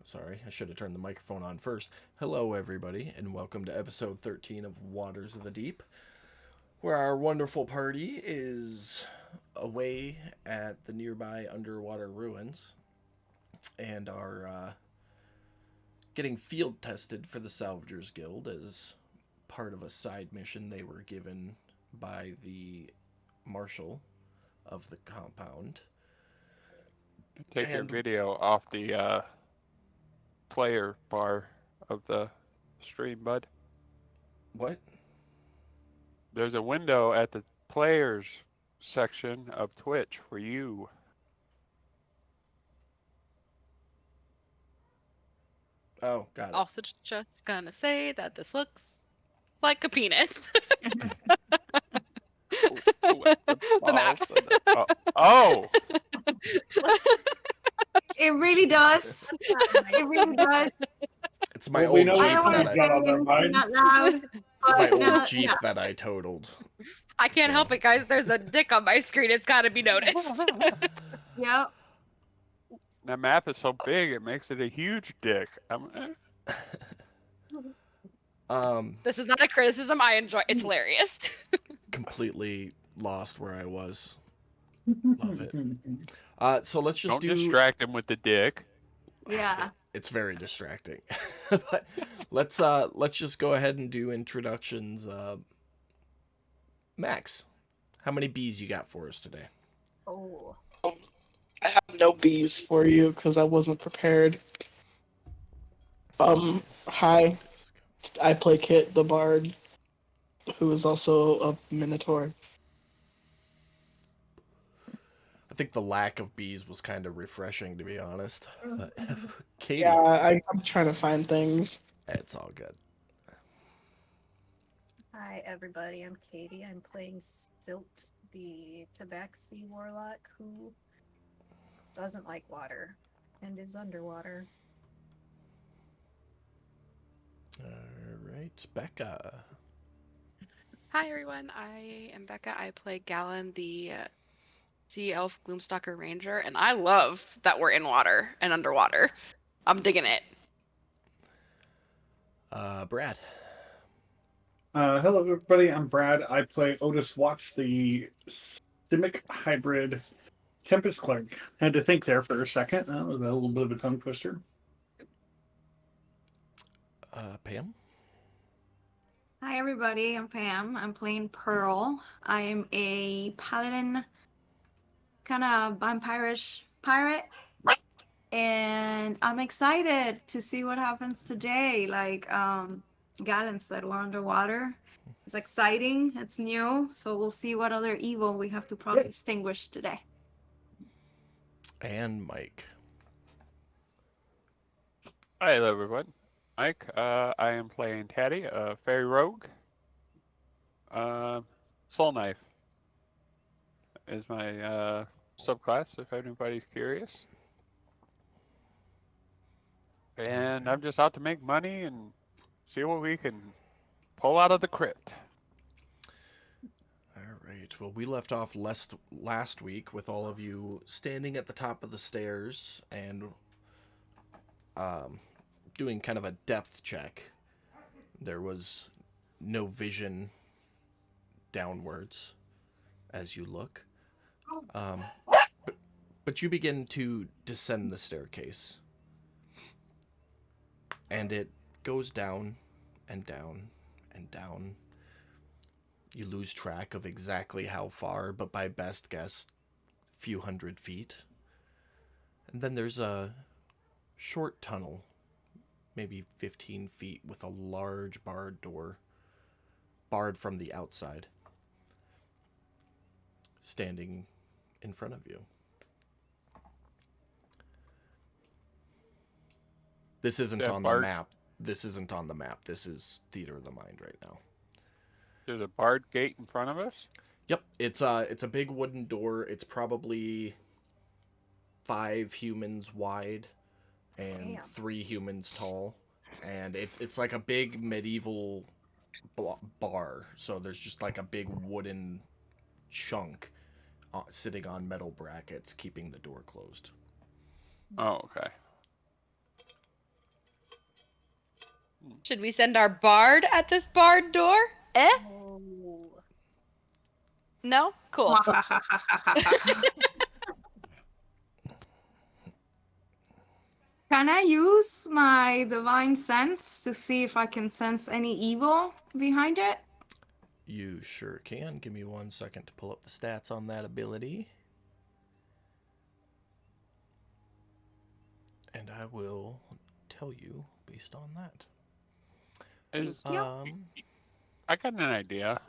Sorry, I should have turned the microphone on first. Hello, everybody, and welcome to episode 13 of Waters of the Deep, where our wonderful party is away at the nearby underwater ruins and are getting field tested for the Salvagers Guild as part of a side mission they were given by the marshal of the compound. Take your And video off the player bar of the stream, bud. what? There's a window at the players section of Twitch for you. Oh, got it. Also, just gonna say that this looks like a penis. The map. Oh, It really does. It really does. It's my Well, we old know Jeep I don't want that to I, say anything out loud, it's my but old Jeep that I totaled. I can't help it, guys. There's a dick on my screen. It's got to be noticed. yep. that map is so big it makes it a huge dick. This is not a criticism. I enjoy. It's hilarious. Completely lost where I was. Love it. So let's just Don't distract him with the dick. Yeah. It's very distracting. But let's just go ahead and do introductions. Max, how many bees you got for us today? Oh. I have no bees for you because I wasn't prepared. Hi, I play Kit the Bard, who is also a Minotaur. I think the lack of bees was kind of refreshing, to be honest. But, Katie, Yeah, I'm trying to find things. it's all good. Hi everybody, I'm Katie. I'm playing Silt, the Tabaxi warlock who doesn't like water and is underwater. All right, Becca. Hi, everyone. I am Becca. I play Galen, the Sea Elf Gloomstalker Ranger, and I love that we're in water and underwater. I'm digging it. Brad. Hello, everybody. I'm Brad. I play Otis Watts, the Simic hybrid Tempest Clerk. Had to think there for a second. That was a little bit of a tongue twister. Pam. Hi, everybody. I'm Pam. I'm playing Pearl. I am a paladin, kind of vampirish pirate. And I'm excited to see what happens today. Like Galen said, we're underwater. It's exciting. It's new. So we'll see what other evil we have to probably extinguish today. And Mike. Hi, hello, everyone. Mike, I am playing Taddy, a fairy rogue. Soul Knife is my subclass, if anybody's curious. And I'm just out to make money and see what we can pull out of the crypt. All right. Well, we left off last week with all of you standing at the top of the stairs and doing kind of a depth check. There was no vision downwards as you look. But you begin to descend the staircase. And it goes down and down and down. You lose track of exactly how far, but by best guess, a few hundred feet. And then there's a short tunnel, maybe 15 feet, with a large barred door, barred from the outside, standing in front of you. This isn't on the map. This isn't on the map. This is Theater of the Mind right now. There's a barred gate in front of us? Yep, it's a big wooden door. It's probably 5 humans wide and 3 humans tall, and it's like a big medieval bar. So there's just like a big wooden chunk sitting on metal brackets, keeping the door closed. Oh, okay. Should we send our bard at this barred door? Eh? Oh. No? Cool. Can I use my divine sense to see if I can sense any evil behind it? You sure can. Give me 1 second to pull up the stats on that ability. And I will tell you based on that. Is, Yep. I got an idea.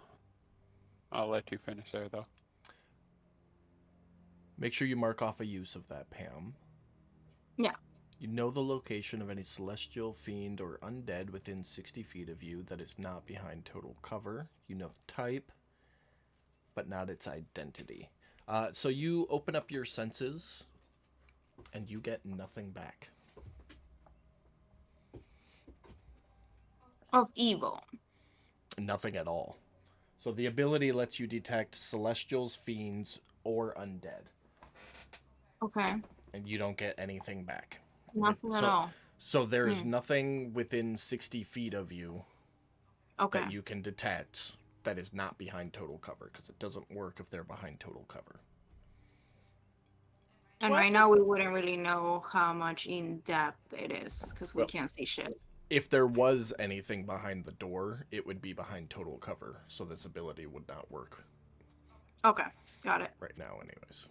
I'll let you finish there, though. Make sure you mark off a use of that, Pam. Yeah. You know the location of any celestial, fiend, or undead within 60 feet of you that is not behind total cover. You know the type, but not its identity. So you open up your senses, and you get nothing back. Of evil. Nothing at all. So the ability lets you detect celestials, fiends, or undead, Okay. and you don't get anything back. Nothing at So- all. So there is nothing within 60 feet of you Okay. that you can detect that is not behind total cover, because it doesn't work if they're behind total cover. And What right did- now we wouldn't really know how much in depth it is because we Well- can't see shit. If there was anything behind the door, it would be behind total cover, so this ability would not work Okay. Got it. right now anyways.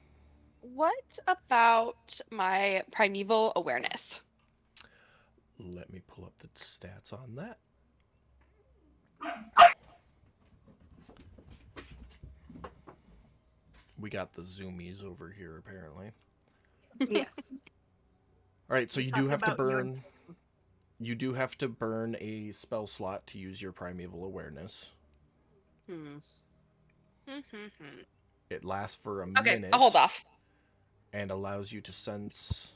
What about my primeval awareness? Let me pull up the stats on that. We got the zoomies over here apparently. Yes. All right, so you do Talking have to about your- burn. You do have to burn a spell slot to use your primeval awareness. Hmm. It lasts for a Okay, minute. I'll hold off. And allows you to sense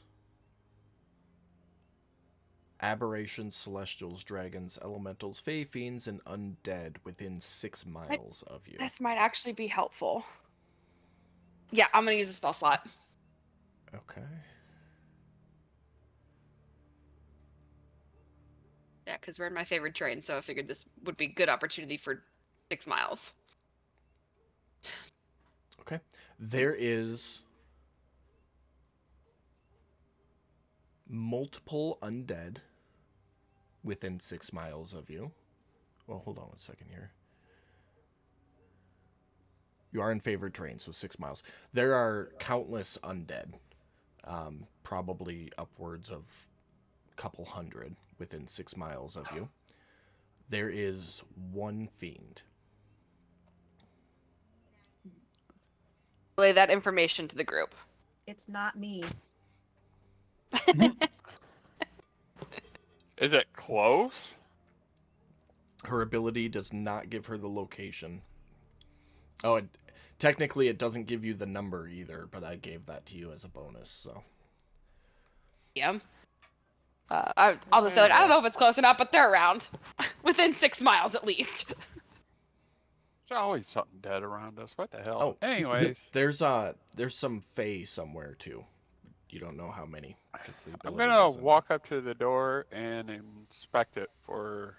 aberrations, celestials, dragons, elementals, fey, fiends, and undead within 6 miles of you. This might actually be helpful. Yeah, I'm gonna use the spell slot. Okay. Yeah, because we're in my favorite terrain, so I figured this would be a good opportunity for 6 miles. Okay. There is multiple undead within 6 miles of you. Well, hold on 1 second here. You are in favored terrain, so 6 miles. There are countless undead, probably upwards of a couple hundred within 6 miles of you. There is one fiend. Relay that information to the group. It's not me. Is it close? Her ability does not give her the location. Oh, technically it doesn't give you the number either, but I gave that to you as a bonus, so. Yeah. I'll just say, like, I don't know if it's close or not, but they're around. Within 6 miles at least. There's always something dead around us. What the hell? Oh, Anyways, there's some fae somewhere too. You don't know how many. Because the I'm ability gonna doesn't- walk up to the door and inspect it for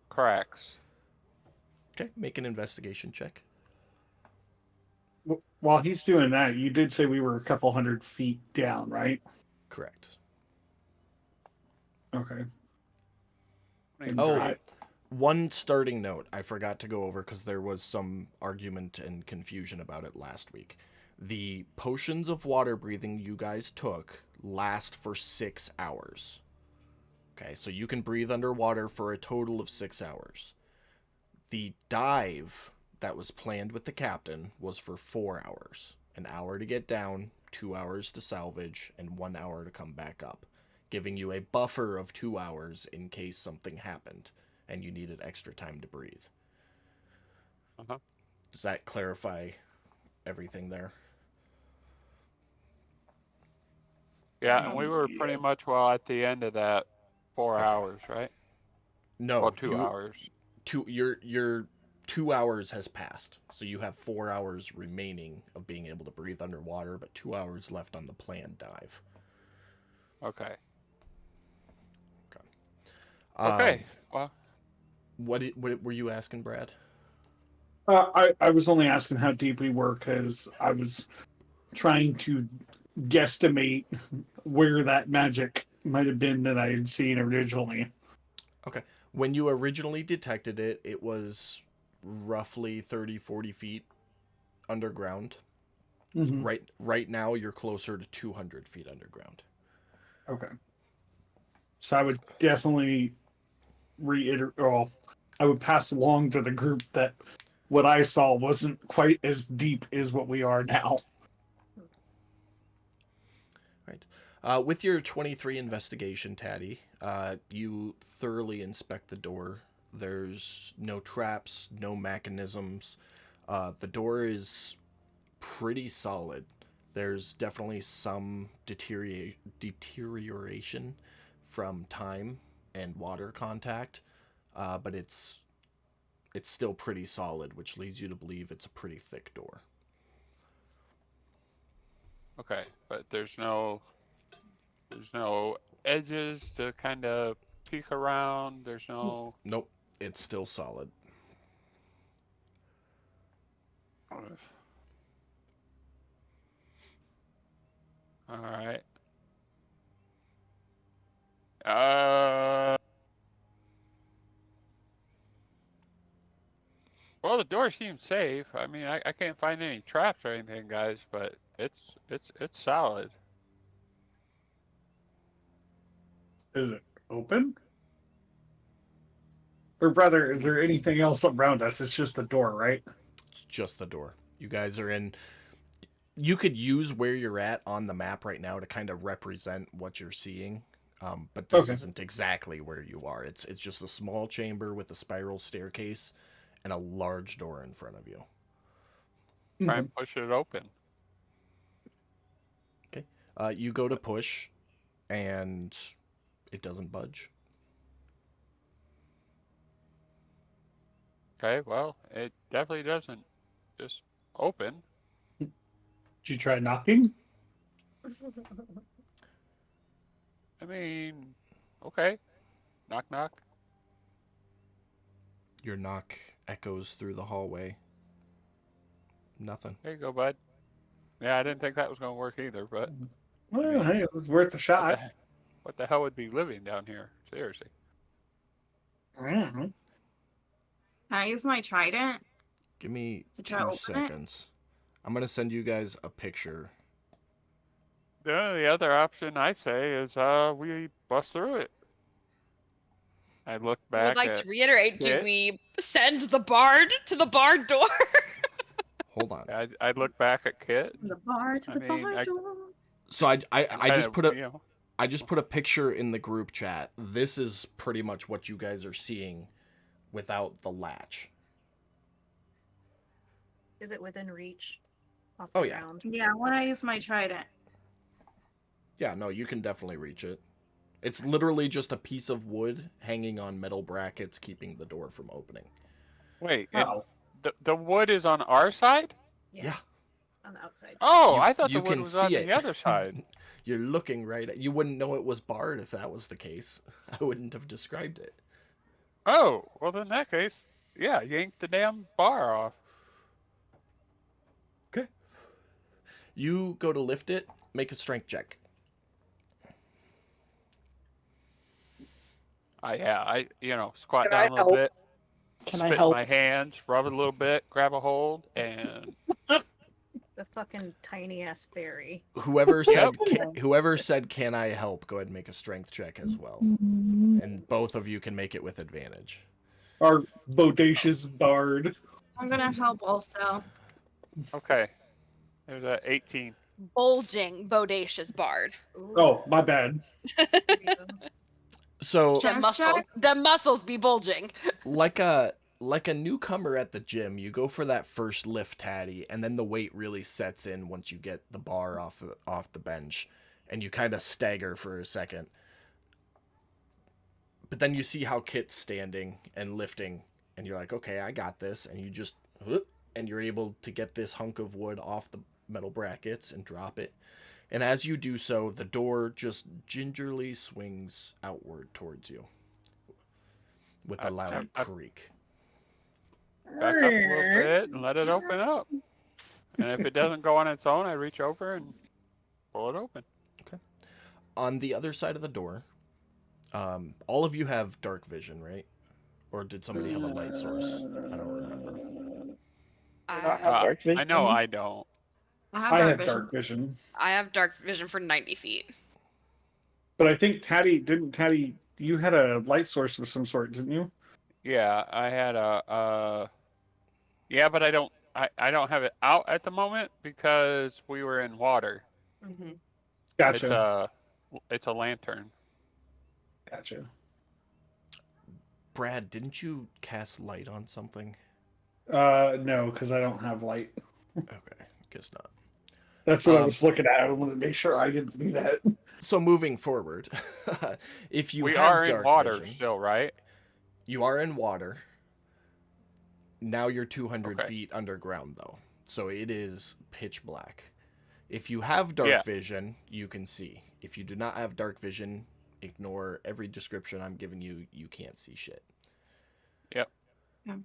cracks. Okay, make an investigation check. While he's doing that, you did say we were a couple hundred feet down, right? Correct. Okay. Oh, I- one starting note I forgot to go over because there was some argument and confusion about it last week. The potions of water breathing you guys took last for 6 hours. Okay, so you can breathe underwater for a total of 6 hours. The dive that was planned with the captain was for 4 hours. An hour to get down, 2 hours to salvage, and 1 hour to come back up, giving you a buffer of 2 hours in case something happened and you needed extra time to breathe. Uh-huh. Does that clarify everything there? Yeah, and we were pretty much at the end of that 4 Okay. hours, right? No. Well, 2 hours. Your 2 hours has passed, so you have 4 hours remaining of being able to breathe underwater, but 2 hours left on the planned dive. Okay. Okay. Well, What were you asking, Brad? I was only asking how deep we were because I was trying to guesstimate where that magic might have been that I had seen originally. Okay. When you originally detected it, it was roughly 30, 40 feet underground. Mm-hmm. Right now, you're closer to 200 feet underground. Okay. So I would definitely reiterate, or I would pass along to the group that what I saw wasn't quite as deep as what we are now. Right. With your 23 investigation, Taddy, you thoroughly inspect the door. There's no traps, no mechanisms. The door is pretty solid. There's definitely some deterioration from time and water contact, but it's still pretty solid, which leads you to believe it's a pretty thick door. okay, but there's no edges to kind of peek around. There's no. Nope, it's still solid. All right. Uh. Well, the door seems safe. I mean, I can't find any traps or anything, guys, but it's solid. Is it open? Or rather, is there anything else around us? It's just the door, right? It's just the door. You guys are in. You could use where you're at on the map right now to kind of represent what you're seeing, but this Okay. isn't exactly where you are. It's just a small chamber with a spiral staircase and a large door in front of you. Try and push it open. Okay. You go to push, and it doesn't budge. Okay, well, it definitely doesn't just open. Did you try knocking? I mean, okay. Knock, knock. Your knock echoes through the hallway. Nothing. There you go, bud. Yeah, I didn't think that was going to work either, but Well, hey, it was worth a shot. what the hell would be living down here? Seriously. Mhm. Can I use my trident? Give me To 2 try to open it? seconds. I'm gonna send you guys a picture. The other option I say is we bust through it. I look I would back like at to reiterate, do Kit. we send the bard to the barred door? Hold on. I'd look back at Kit. From the bar to I the mean, bar I- door. So I kind just of, put a you know, I just put a picture in the group chat. This is pretty much what you guys are seeing without the latch. Is it within reach? Off Oh, the yeah. ground? Yeah, when I use my trident. Yeah, no, you can definitely reach it. It's literally just a piece of wood hanging on metal brackets keeping the door from opening. wait, and Oh, the wood is on our side? Yeah. On the outside. Oh, You- I thought you the wood can was on see it. the other side. You're looking right at. You wouldn't know it was barred if that was the case. I wouldn't have described it. Oh, well, in that case, yeah, yank the damn bar off. Okay. You go to lift it. Make a strength check. I squat Can I down a little help? bit, Can I spit help? my hands, rub it a little bit, grab a hold, and The fucking tiny ass fairy. Whoever said Yep. whoever said can I help, go ahead and make a strength check as well. And both of you can make it with advantage. our bodacious bard. I'm gonna help also. okay. There's a 18. Bulging, bodacious bard. Ooh, Oh, my bad. there you go. So The Chest muscles, check? the muscles be bulging. like a newcomer at the gym, you go for that first lift, Taddy, and then the weight really sets in once you get the bar off the bench, and you kind of stagger for a second. But then you see how Kit's standing and lifting, and you're like, okay, I got this, and you just and you're able to get this hunk of wood off the metal brackets and drop it. And as you do so, the door just gingerly swings outward towards you. with a loud I creak. back up a little bit and let it open up. And if it doesn't go on its own, I reach over and pull it open. On the other side of the door, all of you have dark vision, right? Or did somebody have a light source? I don't remember. I have I, dark vision. I know I don't. I have I dark have vision. dark vision. I have dark vision for 90 feet. But I think Taddy, you had a light source of some sort, didn't you? Yeah, I had yeah, but I don't have it out at the moment because we were in water. Mm-hmm. Gotcha. It's a lantern. Gotcha. Brad, didn't you cast light on something? No, because I don't have light. Okay, guess not. That's what I was looking at. I wanted to make sure I didn't do that. So moving forward, if you We have are in dark water vision, still, right? you are in water. Now you're 200 Okay. feet underground, though, so it is pitch black. If you have dark Yeah. vision, you can see. If you do not have dark vision, ignore every description I'm giving you. You can't see shit. Yep.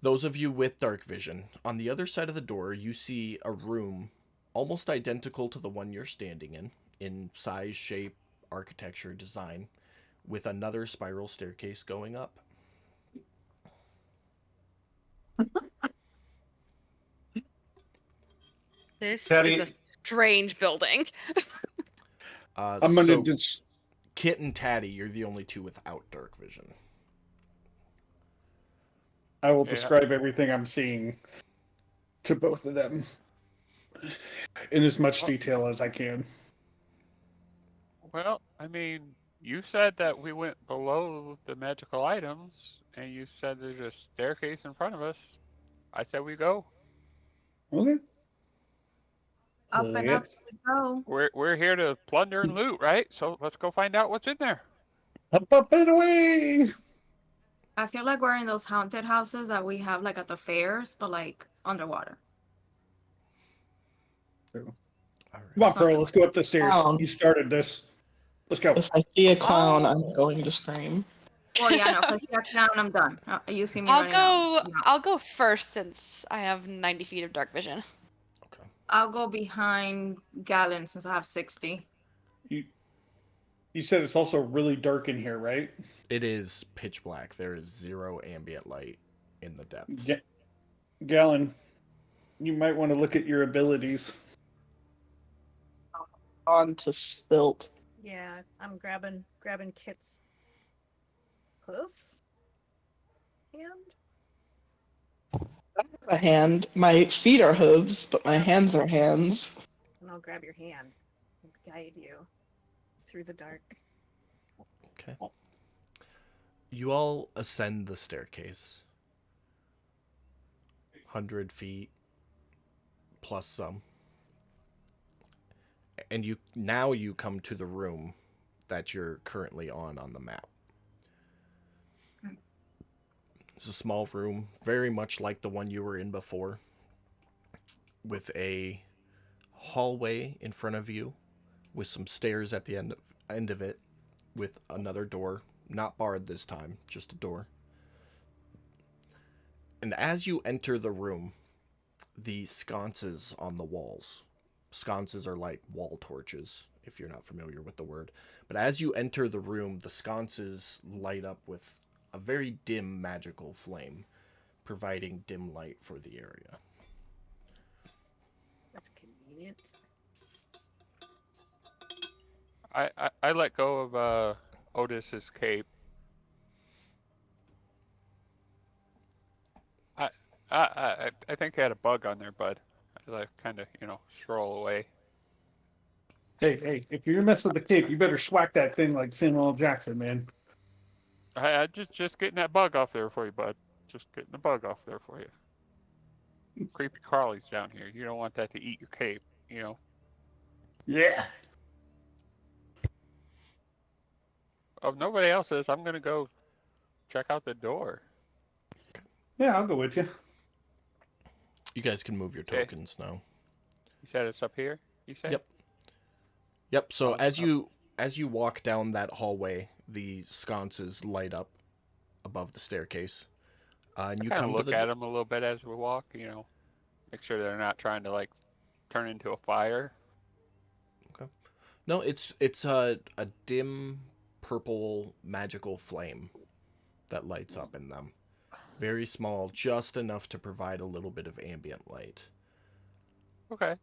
Those of you with dark vision, on the other side of the door, you see a room almost identical to the one you're standing in size, shape, architecture, design, with another spiral staircase going up. This Taddy- is a strange building. I'm gonna So just. Kit and Taddy, you're the only two without dark vision. I will Yeah. describe everything I'm seeing to both of them in as much detail as I can. Well, I mean, you said that we went below the magical items, and you said there's a staircase in front of us. I said we go. Okay. Up and up Yes. we go. We're here to plunder and loot, right? So let's go find out what's in there. Up and away. I feel like we're in those haunted houses that we have like at the fairs, but like underwater. All right. Come on, Pearl. Let's go up the stairs. You started this. Let's go. If I see a clown, I'm going to scream. Well, yeah, no, if I see that clown, I'm done. You see me I'll running out. go. No. I'll go first since I have 90 feet of dark vision. Okay. I'll go behind Galen since I have 60. You said it's also really dark in here, right? It is pitch black. There is zero ambient light in the depths. Galen, you might want to look at your abilities. On to Spilt. Yeah, I'm grabbing Kit's hoof hand. I have a hand. My feet are hooves, but my hands are hands. And I'll grab your hand and guide you through the dark. Okay. You all ascend the staircase. 100 feet plus some. And you come to the room that you're currently on the map. It's a small room, very much like the one you were in before, with a hallway in front of you, with some stairs at the end of it, with another door, not barred this time, just a door. And as you enter the room, the sconces on the walls. Sconces are like wall torches, if you're not familiar with the word. But as you enter the room, the sconces light up with a very dim magical flame, providing dim light for the area. That's convenient. I let go of Otis's cape. I think I had a bug on there, bud. I like kind of stroll away. Hey, if you're messing with the cape, you better swack that thing like Samuel L. Jackson, man. I just getting that bug off there for you, bud. Just getting the bug off there for you. Creepy crawlies down here. You don't want that to eat your cape, Yeah. If nobody else is, I'm gonna go check out the door. Yeah, I'll go with you. You guys can move your Okay. tokens now. You said it's up here? You said? Yep. So as you walk down that hallway, the sconces light up above the staircase. And you kind of come to look the at them a little bit as we walk. Make sure they're not trying to like turn into a fire. No, it's a dim purple magical flame that lights up in them. Very small, just enough to provide a little bit of ambient light. Okay.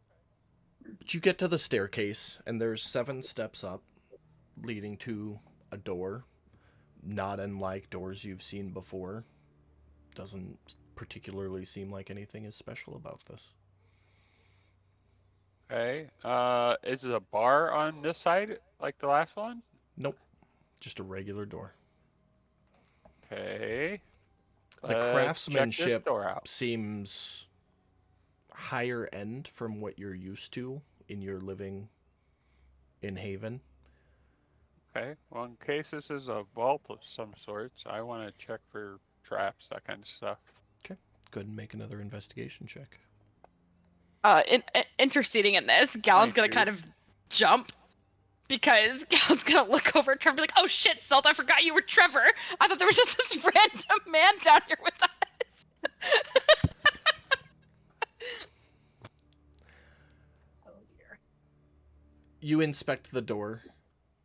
But you get to the staircase, and there's 7 steps up, leading to a door, not unlike doors you've seen before. Doesn't particularly seem like anything is special about this. Okay. Is it a bar on this side like the last one? Nope, just a regular door. Okay. The Let's check this craftsmanship door out. seems higher end from what you're used to in your living in Haven. Okay. Well, in case this is a vault of some sorts, I want to check for traps, that kind of stuff. Go ahead and make another investigation check. Interceding in this, Gallon's gonna Thank you. kind of jump because Gallon's gonna look over at Trevor and be like, "Oh shit, Salt! I forgot you were Trevor. I thought there was just this random man down here with us." Oh dear. You inspect the door,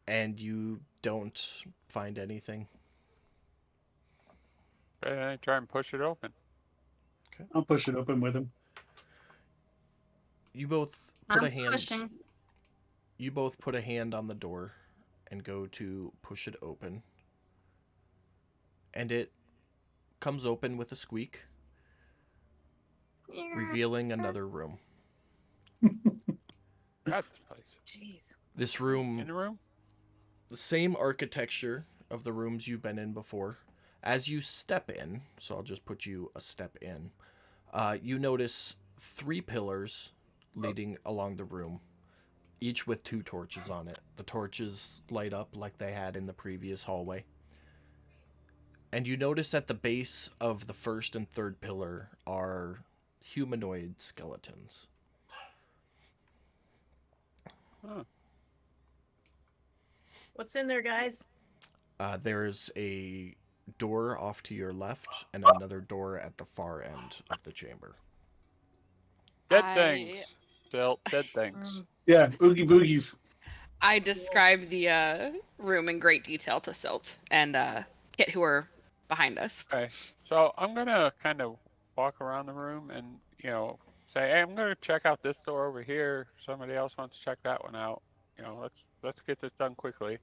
and you don't find anything. Okay, I try and push it open. I'll push it open with him. You both put a I'm hand. pushing. You both put a hand on the door, and go to push it open. And it comes open with a squeak, revealing another room. That's the place. Jeez. This room, In the room? the same architecture of the rooms you've been in before. As you step in, so I'll just put you a step in, you notice 3 pillars leading along the room, each with 2 torches on it. The torches light up like they had in the previous hallway. And you notice at the base of the first and third pillar are humanoid skeletons. Huh. What's in there, guys? There's a door off to your left and another door at the far end of the chamber. Dead I- things. Still dead things. Yeah, oogie boogies. I described the room in great detail to Silt and Kit, who are behind us. Okay. So I'm gonna kind of walk around the room and say, hey, I'm gonna check out this door over here. Somebody else wants to check that one out. Let's get this done quickly.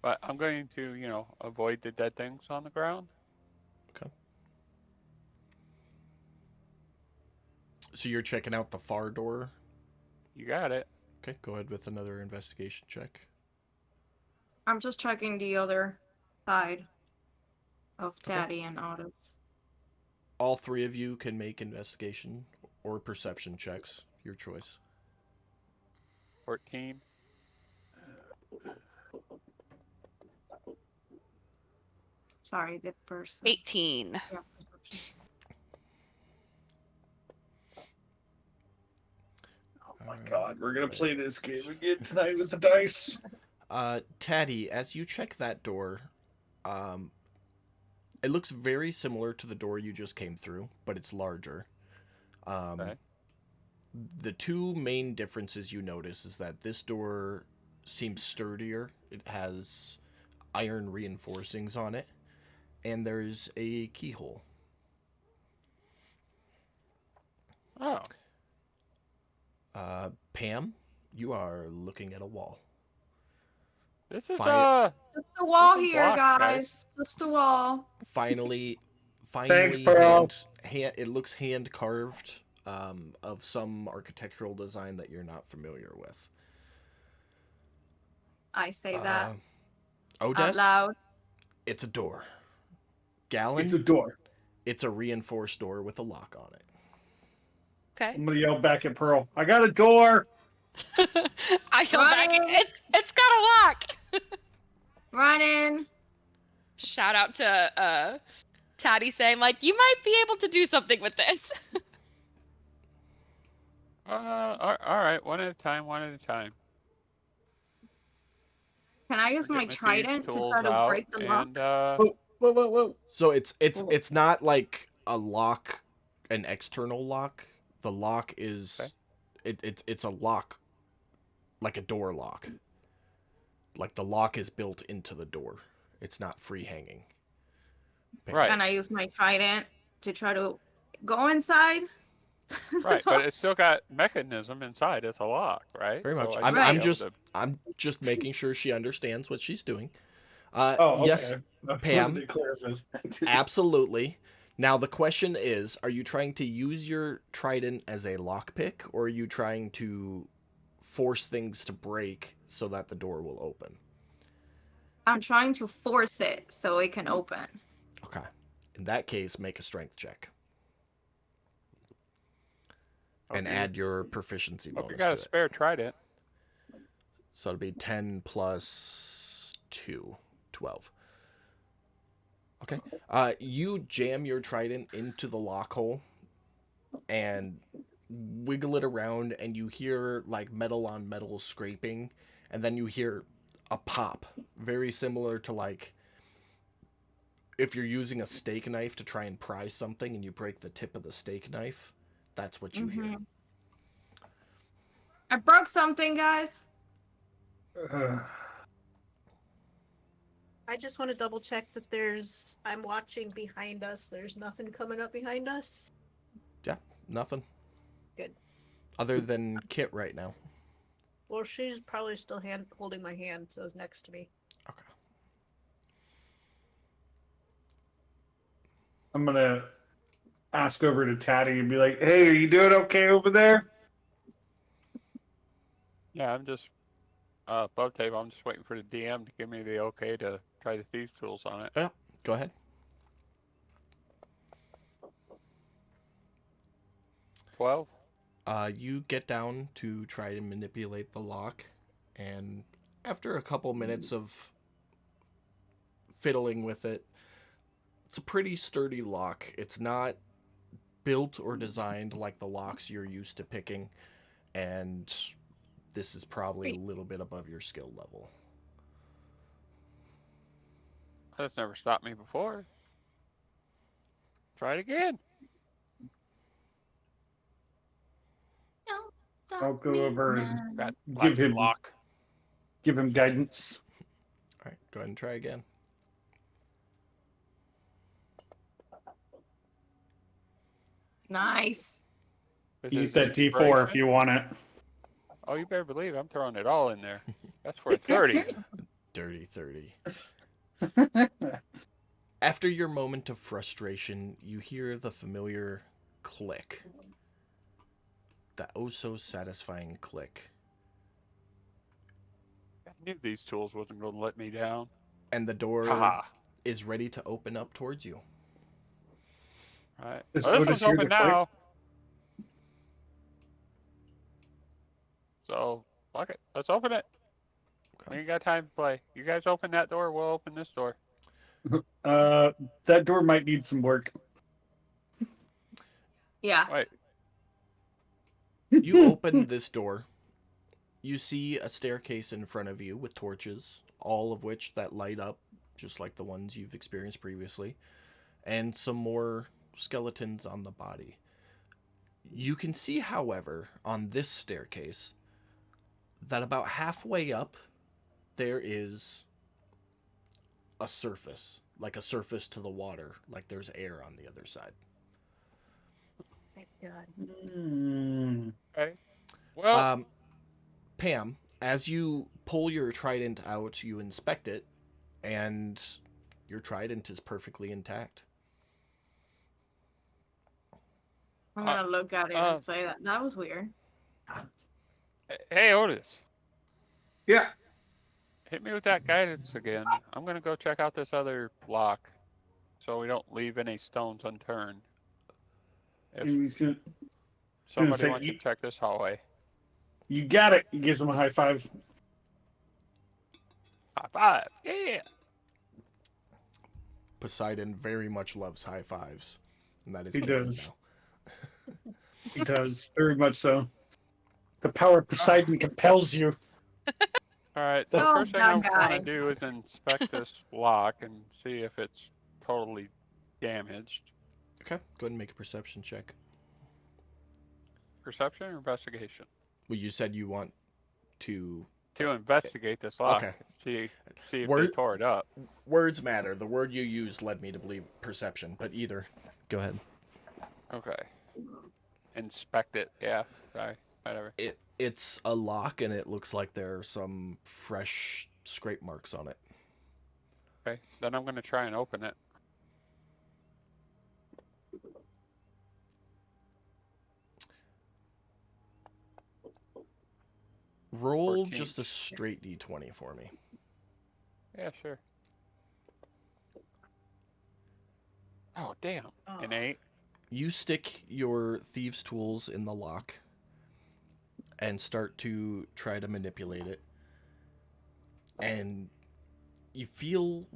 But I'm going to avoid the dead things on the ground. So you're checking out the far door. You got it. Okay, go ahead with another investigation check. I'm just checking the other side of Taddy and Otis. All 3 of you can make investigation or perception checks, your choice. 14. Sorry, the person. 18. Yeah, perception. Oh my god, we're gonna play this game again tonight with the dice. Taddy, as you check that door, it looks very similar to the door you just came through, but it's larger. Okay. The 2 main differences you notice is that this door seems sturdier. It has iron reinforcings on it, and there's a keyhole. Oh. Pam, you are looking at a wall. This is Fine. Just the wall This is here, blocked, guys. guys. Just the wall. Finally, Thanks, Pearl. it looks hand carved, of some architectural design that you're not familiar with. I say that Odes, out loud. it's a door. Gallon, It's a door. it's a reinforced door with a lock on it. Okay. I'm gonna yell back at Pearl. I got a door. I yell back. Running. It's got a lock. Run in. Shout out to Taddy saying like, you might be able to do something with this. all right. One at a time. Can I use Get my thieves' trident to tools try to out break the lock? and, Whoa. So it's Whoa. it's not like a lock, an external lock. The lock is Okay. it's a lock, like a door lock. Like the lock is built into the door. It's not free hanging. Right. And I use my trident to try to go inside. Right, but it's still got mechanism inside. It's a lock, right? Very much. So I'm I I'm should be able just to- I'm just making sure she understands what she's doing. Oh, Yes, okay. Pam. Clarify. absolutely. Now the question is, are you trying to use your trident as a lockpick, or are you trying to force things to break so that the door will open? I'm trying to force it so it can open. Okay. In that case, make a strength check. And Okay. add your proficiency Hope bonus you got to a it. spare trident. So it'll be 10 plus 2, 12. Okay. You jam your trident into the lock hole and wiggle it around, and you hear like metal on metal scraping, and then you hear a pop, very similar to like if you're using a steak knife to try and pry something and you break the tip of the steak knife. That's what you hear. I broke something, guys. I just want to double check that I'm watching behind us. There's nothing coming up behind us. Yeah, nothing. Good. Other than Kit right now. Well, she's probably still holding my hand, so it's next to me. Okay. I'm gonna ask over to Tatty and be like, "Hey, are you doing okay over there?" Yeah, I'm just above table. I'm just waiting for the DM to give me the okay to try the thieves tools on it. Yeah, go ahead. 12. You get down to try to manipulate the lock, and after a couple minutes of fiddling with it, it's a pretty sturdy lock. It's not built or designed like the locks you're used to picking, and this is probably a little bit above your skill level. That's never stopped me before. Try it again. Don't stop I'll go me over now. and Got give black him lock. give him guidance. All right, go ahead and try again. Nice. This Use is that D4 if inspiration. you want it. Oh, you better believe I'm throwing it all in there. That's for a 30. Dirty 30. After your moment of frustration, you hear the familiar click. That oh so satisfying click. I knew these tools wasn't going to let me down. And the door Haha. is ready to open up towards you. Right. Does Well, this Otis one's hear open the click? now. So, fuck it. Let's open it. We ain't got time to play. You guys open that door, we'll open this door. That door might need some work. Yeah. Wait. You open this door. You see a staircase in front of you with torches, all of which that light up, just like the ones you've experienced previously, and some more skeletons on the body. You can see, however, on this staircase, that about halfway up, there is a surface, like a surface to the water, like there's air on the other side. Thank God. Okay. Well, Pam, as you pull your trident out, you inspect it, and your trident is perfectly intact. I'm gonna look at it and say that was weird. hey, Otis. Yeah. Hit me with that guidance again. I'm going to go check out this other lock so we don't leave any stones unturned. If He's gonna- somebody say wants to you- check this hallway. You got it. He gives him a high five. High five. Yeah. Poseidon very much loves high fives, and that is He canon does. now. He does, very much so. The power of Poseidon compels you. All right. So the Oh, first thing that I want guy. to do is inspect this lock and see if it's totally damaged. Okay, go ahead and make a perception check. Perception or investigation? Well, you said you want to. To investigate this lock. Okay. See if they Word- tore it up. Words matter. The word you used led me to believe perception, but either. Go ahead. Okay. Inspect it. Yeah. Sorry. Whatever. It's a lock, and it looks like there are some fresh scrape marks on it. Okay. Then I'm gonna try and open it. Roll 14. just a straight d20 for me. Yeah, sure. Oh damn. An Oh. 8. You stick your thieves' tools in the lock and start to try to manipulate it. And you feel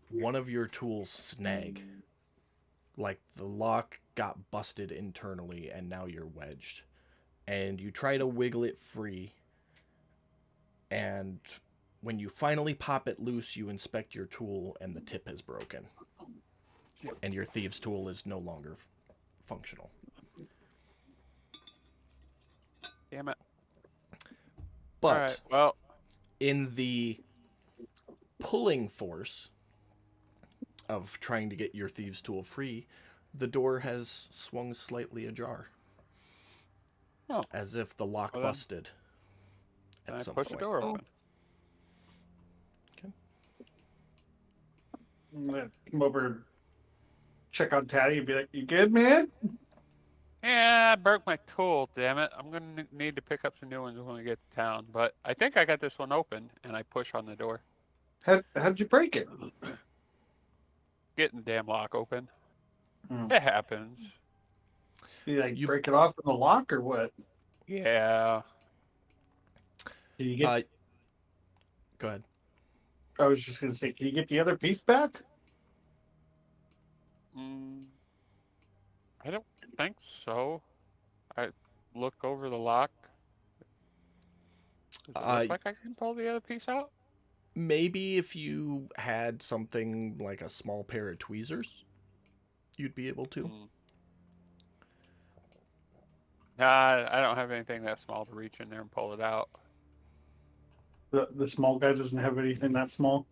one of your tools snag. Like the lock got busted internally and now you're wedged. And you try to wiggle it free. And when you finally pop it loose, you inspect your tool and the tip has broken. And your thieves' tool is no longer functional. Damn it. But Alright, well, in the pulling force of trying to get your thieves' tool free, the door has swung slightly ajar. Oh. As if the lock Well then- busted then at I some push the point. door Oh. open. I'm gonna come over, check on Taddy, and be like, "You good, man?" Yeah, I broke my tool, damn it. I'm gonna need to pick up some new ones when we get to town. But I think I got this one open, and I push on the door. How'd you break it? Getting the damn lock open. Hmm. It happens. You like You- break it off in the lock or what? Yeah. Can you get? Go ahead. I was just gonna say, can you get the other piece back? I don't think so. I look over the lock. Does it look like I can pull the other piece out? Maybe if you had something like a small pair of tweezers, you'd be able to. Nah, I don't have anything that small to reach in there and pull it out. The small guy doesn't have anything that small.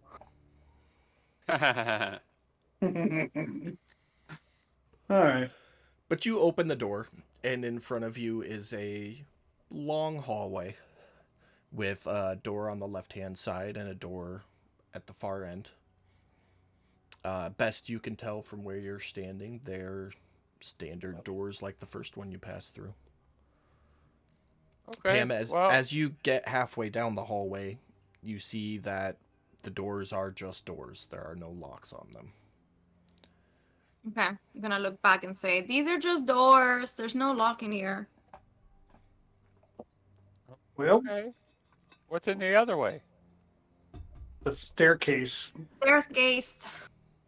All right. But you open the door, and in front of you is a long hallway with a door on the left-hand side and a door at the far end. Best you can tell from where you're standing, they're standard doors like the first one you passed through. Okay. Pam, well, as you get halfway down the hallway, you see that the doors are just doors. There are no locks on them. Okay, I'm gonna look back and say, these are just doors. There's no lock in here. Well, okay. What's in the other way? the staircase There's case.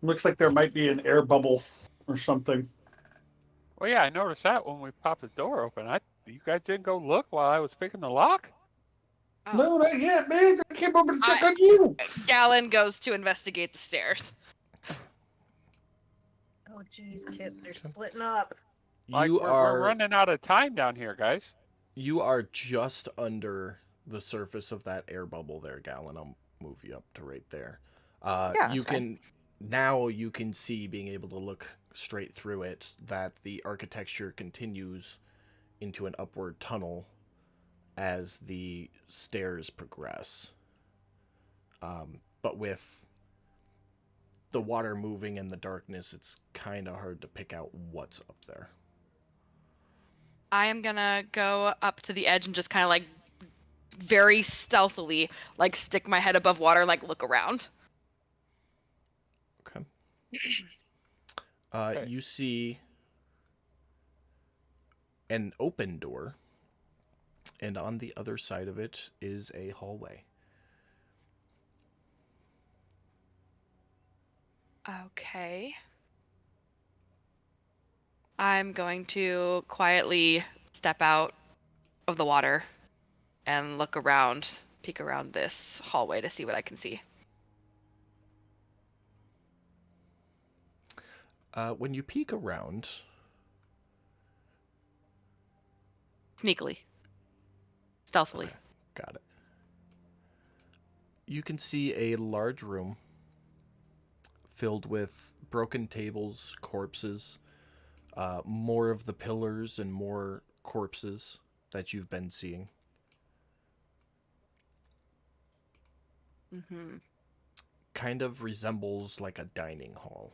looks like there might be an air bubble or something. Well, yeah, I noticed that when we popped the door open. You guys didn't go look while I was picking the lock? Oh. No, not yet, man. I came over to check I- on you. Galen goes to investigate the stairs. Oh, geez, Kit, they're splitting up. Like, You we're running out of time down here, guys. You are just under the surface of that air bubble there, Galen. I'll move you up to right there. Yeah, you that's fine. now you can see, being able to look straight through it, that the architecture continues into an upward tunnel as the stairs progress. But with the water moving in the darkness, it's kind of hard to pick out what's up there. I am gonna go up to the edge and just kind of like very stealthily, like stick my head above water, like look around. Okay. Okay. You see an open door, and on the other side of it is a hallway. Okay. I'm going to quietly step out of the water and look around, peek around this hallway to see what I can see. When you peek around, Sneakily. Stealthily. okay, got it. You can see a large room filled with broken tables, corpses, more of the pillars and more corpses that you've been seeing. Mm-hmm. Kind of resembles like a dining hall.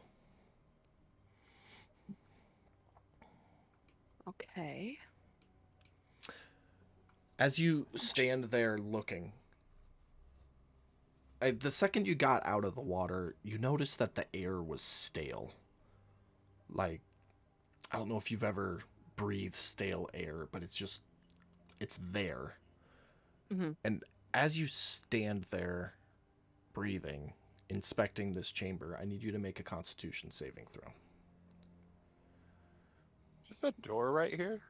Okay. As you stand there looking, the second you got out of the water, you noticed that the air was stale. Like, I don't know if you've ever breathed stale air, but it's there. Mhm. And as you stand there breathing, inspecting this chamber, I need you to make a Constitution saving throw. Is there a door right here?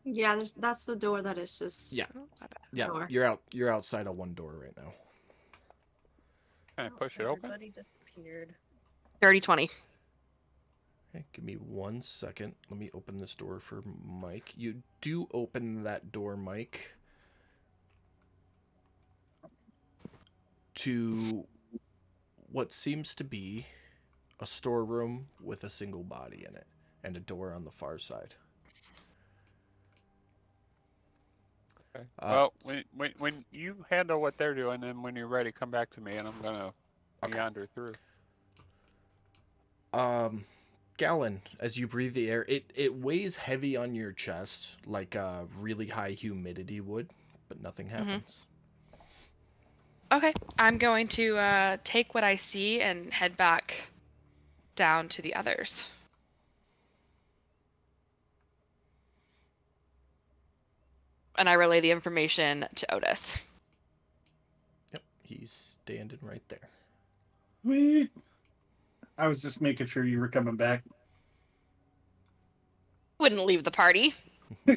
Yeah, that's the door that is just. Yeah. Oh, my bad. Yeah, Door. you're outside of one door right now. Can I Oh, push it open? Everybody disappeared. 30-20. Okay, give me 1 second. Let me open this door for Mike. You do open that door, Mike, to what seems to be a storeroom with a single body in it and a door on the far side. Okay. Uh, Well, when you handle what they're doing, then when you're ready, come back to me, and I'm gonna Okay. meander through. Gallon, as you breathe the air, it weighs heavy on your chest like really high humidity would, but nothing happens. Okay. I'm going to take what I see and head back down to the others. And I relay the information to Otis. Yep, he's standing right there. Sweet. I was just making sure you were coming back. Wouldn't leave the party.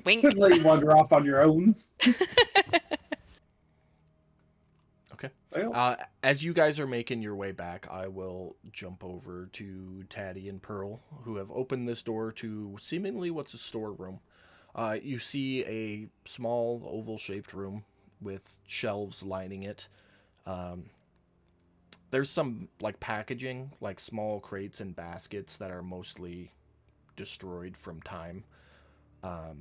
Wink. Couldn't let you wander off on your own. Okay. Well, As you guys are making your way back, I will jump over to Taddy and Pearl, who have opened this door to seemingly what's a storeroom. You see a small oval-shaped room with shelves lining it. There's some like packaging, like small crates and baskets that are mostly destroyed from time. Other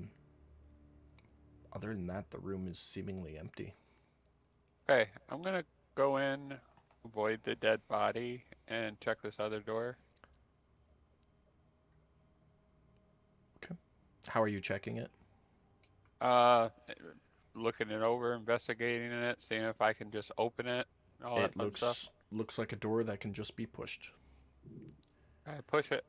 than that, the room is seemingly empty. Okay, I'm gonna go in, avoid the dead body, and check this other door. How are you checking it? Looking it over, investigating it, seeing if I can just open it, all that It fun stuff. looks like a door that can just be pushed. I push it.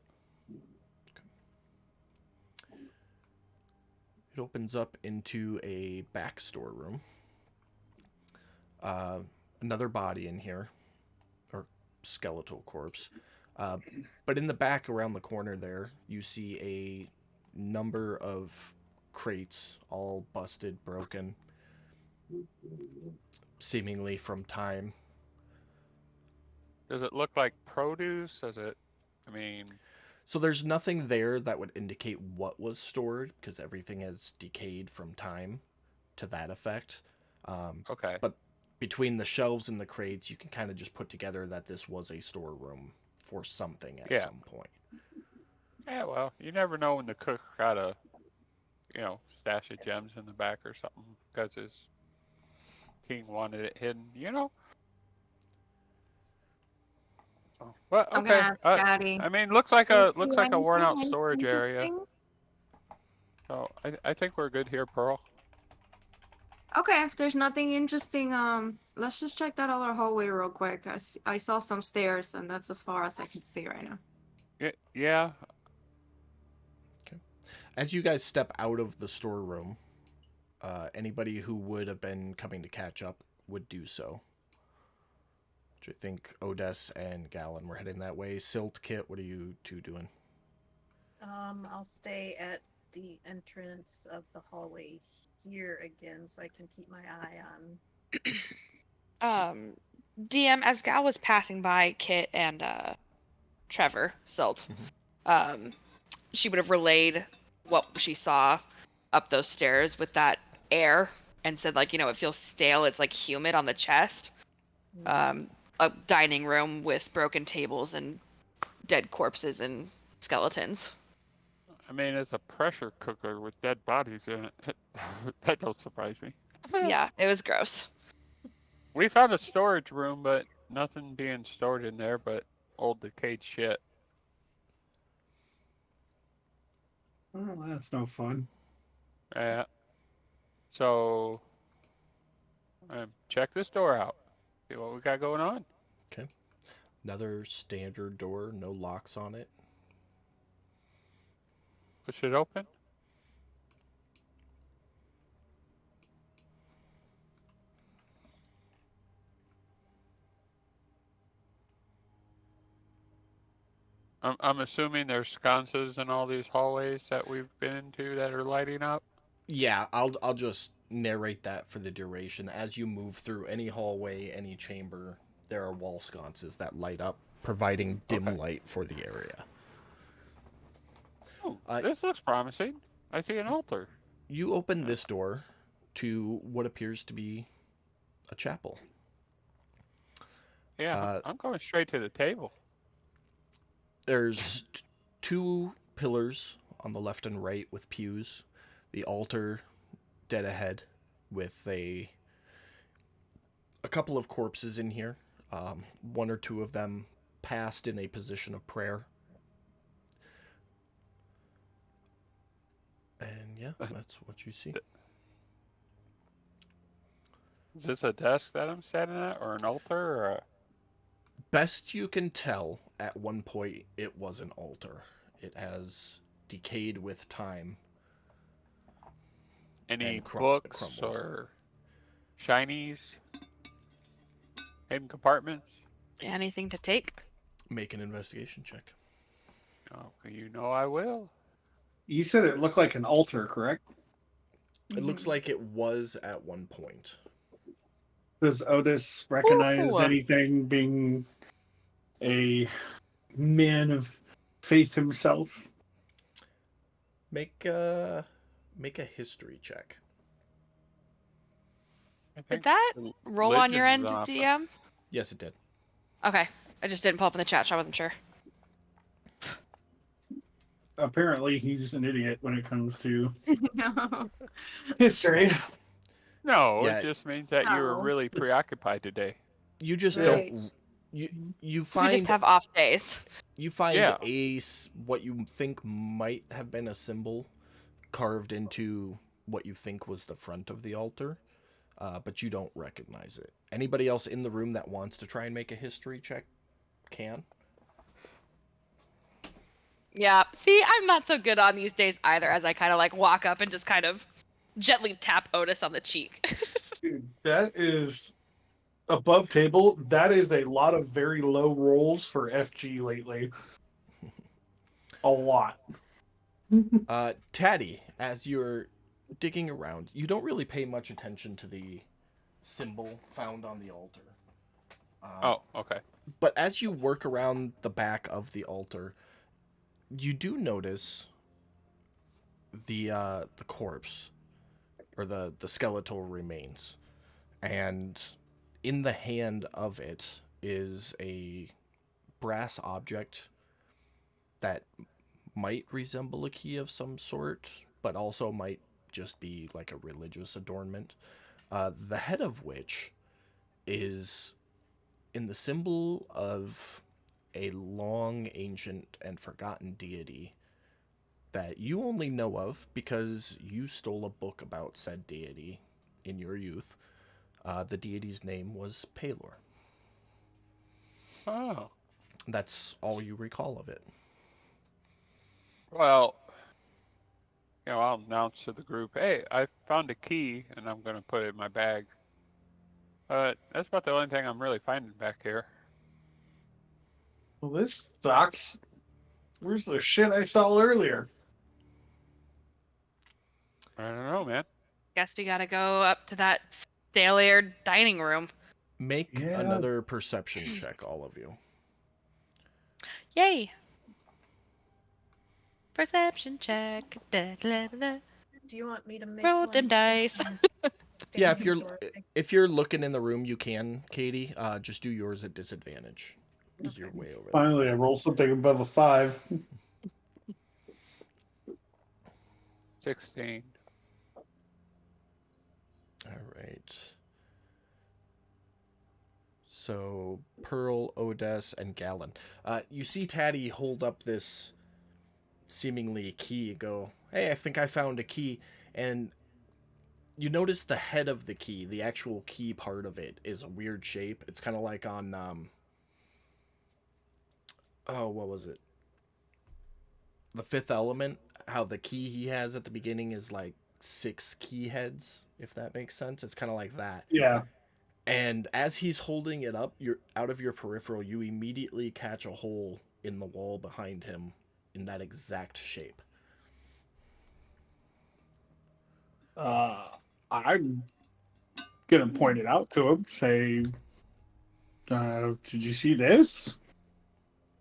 It opens up into a back storeroom. Another body in here, or skeletal corpse. But in the back, around the corner there, you see a number of crates, all busted, broken, seemingly from time. Does it look like produce? Does it? I mean, So there's nothing there that would indicate what was stored, because everything has decayed from time to that effect. okay. But between the shelves and the crates, you can kind of just put together that this was a storeroom for something at Yeah. some point. Yeah, well, you never know when the cook got a, stash of gems in the back or something because his king wanted it hidden, So, but I'm okay. gonna ask Daddy. I mean, looks like Do you a see worn out anything storage area. interesting? So I think we're good here, Pearl. Okay, if there's nothing interesting, let's just check that other hallway real quick. I saw some stairs, and that's as far as I can see right now. Yeah. As you guys step out of the storeroom, anybody who would have been coming to catch up would do so. Which I think Odess and Gallon were heading that way. Silt, Kit, what are you two doing? I'll stay at the entrance of the hallway here again so I can keep my eye on. DM, as Gal was passing by Kit and Trevor Silt, she would have relayed what she saw up those stairs with that air and said, like, it feels stale. It's like humid on the chest. A dining room with broken tables and dead corpses and skeletons. I mean, it's a pressure cooker with dead bodies in it. That don't surprise me. Yeah, it was gross. We found a storage room, but nothing being stored in there but old decayed shit. Well, that's no fun. Yeah. So, check this door out. See what we got going on. Okay. Another standard door, no locks on it. Push it open. I'm assuming there's sconces in all these hallways that we've been into that are lighting up. Yeah, I'll just narrate that for the duration. As you move through any hallway, any chamber, there are wall sconces that light up, providing dim light for the area. Oh, this looks promising. I see an altar. You open this door to what appears to be a chapel. Yeah, I'm going straight to the table. There's two pillars on the left and right with pews. The altar dead ahead with a couple of corpses in here. One or two of them passed in a position of prayer. And yeah, that's what you see. Is this a desk that I'm standing at, or an altar, or a... Best you can tell, at one point it was an altar. It has decayed with time. Any and books crumbled. or shinies? Hidden compartments? Anything to take? Make an investigation check. Oh, I will. You said it looked like an altar, correct? It looks like it was at one point. Does Otis recognize Ooh. anything being a man of faith himself? Make a history check. I Did think that roll on your end, Legends DM? Yes, it did. Okay. I just didn't pull up in the chat, so I wasn't sure. Apparently, he's an idiot when it comes to No. history. No, Yeah. it just means that you were No. really preoccupied today. You just Right. don't. You So we find just have off days. you find Yeah. what you think might have been a symbol carved into what you think was the front of the altar, but you don't recognize it. Anybody else in the room that wants to try and make a history check can. Yeah. See, I'm not so good on these days either, as I kind of like walk up and just kind of gently tap Otis on the cheek. Dude, that is above table. That is a lot of very low rolls for FG lately. A lot. Taddy, as you're digging around, you don't really pay much attention to the symbol found on the altar. Oh, okay. But as you work around the back of the altar, you do notice the corpse, or the skeletal remains, and in the hand of it is a brass object that might resemble a key of some sort, but also might just be like a religious adornment. The head of which is in the symbol of a long, ancient, and forgotten deity that you only know of because you stole a book about said deity in your youth. The deity's name was Palor. Oh. That's all you recall of it. Well, I'll announce to the group, hey, I found a key, and I'm going to put it in my bag. But that's about the only thing I'm really finding back here. Well, this sucks. Where's the shit I saw earlier? I don't know, man. Guess we gotta go up to that stale aired dining room. Make Yeah. another perception check, all of you. Yay! Perception check. Da, da, da, da. Do you want me to make Roll one them since dice. I'm Yeah, standing in the doorway? if you're looking in the room, you can, Katie. Just do yours at disadvantage. Because you're way over there. Finally, I rolled something above a 5. 16. All right. So Pearl, Odess, and Gallon. You see Taddy hold up this seemingly key. Go, hey, I think I found a key. And you notice the head of the key, the actual key part of it, is a weird shape. It's kind of like on oh, what was it? The Fifth Element. How the key he has at the beginning is like 6 key heads, if that makes sense. It's kind of like that. Yeah. And as he's holding it up, you're out of your peripheral, you immediately catch a hole in the wall behind him in that exact shape. I'm gonna point it out to him. Say, "Did you see this?"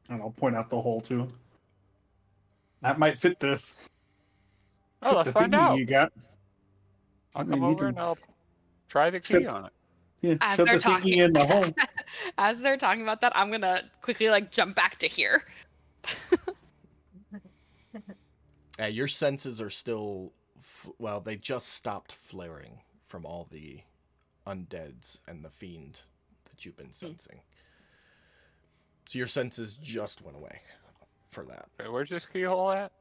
And I'll point out the hole to him. That might fit the. Oh, let's find thingy out. You got. I'll I come need over to- and I'll try the key Fit- on it. Yeah, As shove they're the thingy talking. in the hole. As they're talking about that, I'm gonna quickly like jump back to here. Your senses are still, well, they just stopped flaring from all the undeads and the fiend that you've been sensing. So your senses just went away for that. Okay, where's this keyhole at?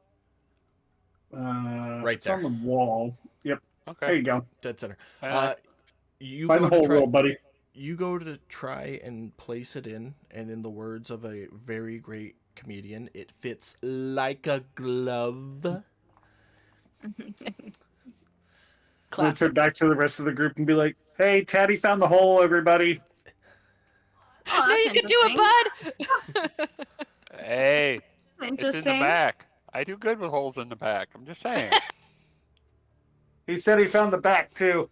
Right It's on there. the wall. Yep. Okay. There you go. Dead center. Uh, You Find go the to hole, try, roll, buddy. you go to try and place it in, and in the words of a very great comedian, it fits like a glove. I'm gonna Clap. turn back to the rest of the group and be like, "Hey, Taddy found the hole, everybody." Oh, No, that's you could do it, bud. Hey, That's it's in interesting. the back. I do good with holes in the back. I'm just saying. He said he found the back too.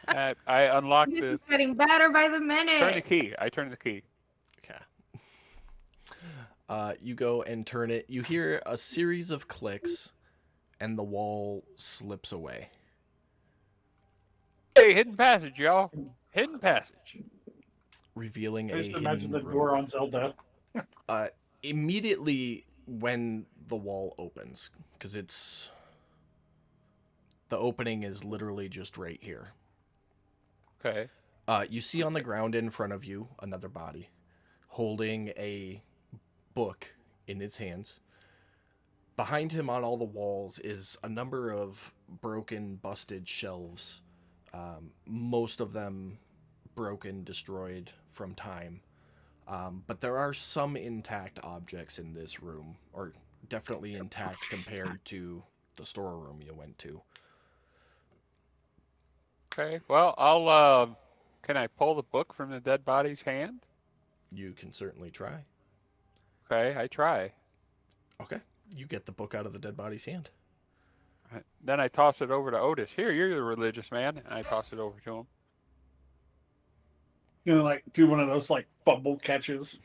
I unlocked This the. is getting better by the Turn the minute. key. I turned the key. Okay. You go and turn it. You hear a series of clicks, and the wall slips away. Hey, hidden passage, y'all. Hidden passage. Revealing I a just hidden imagine the room. door on Zelda. Immediately when the wall opens, because it's the opening is literally just right here. Okay. You see on the ground in front of you another body holding a book in its hands. Behind him on all the walls is a number of broken, busted shelves. Most of them broken, destroyed from time. But there are some intact objects in this room, or definitely intact compared to the storeroom you went to. Okay. Well, I'll. Can I pull the book from the dead body's hand? You can certainly try. Okay, I try. Okay. You get the book out of the dead body's hand. Then I toss it over to Otis. Here, you're the religious man. And I toss it over to him. You know, like do one of those like fumble catches.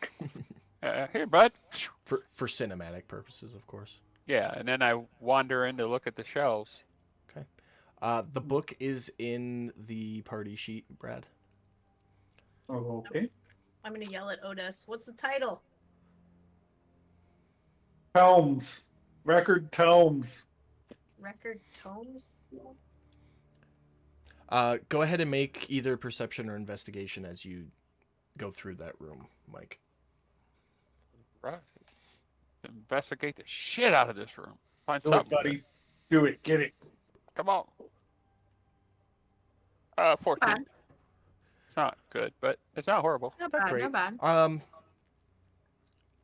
Here, bud. For cinematic purposes, of course. Yeah, and then I wander in to look at the shelves. Okay. The book is in the party sheet, Brad. Oh, okay. I'm gonna yell at Otis. What's the title? Tomes. Record tomes. Record tomes? Go ahead and make either perception or investigation as you go through that room, Mike. Right. Investigate the shit out of this room. Find Do it, something. buddy. Do it. Get it. Come on. 14. Fine. It's not good, but it's not horrible. Not bad, Great. not bad.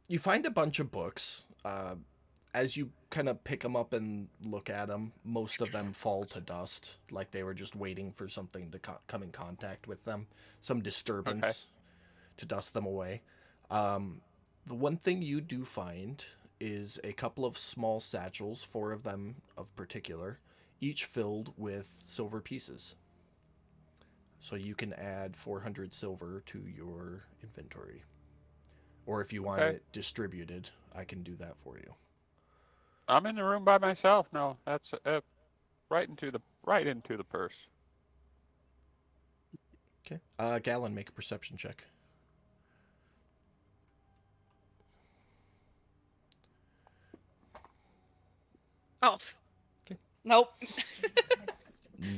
You find a bunch of books. As you kind of pick them up and look at them, most of them fall to dust, like they were just waiting for something to come in contact with them, some disturbance to dust them away. The one thing you do find is a couple of small satchels, 4 of them of particular, each filled with silver pieces. So you can add 400 silver to your inventory. Or if you want Okay. it distributed, I can do that for you. I'm in the room by myself. No, that's right into the purse. Okay. Gallon, make a perception check. Oh. Okay. Nope.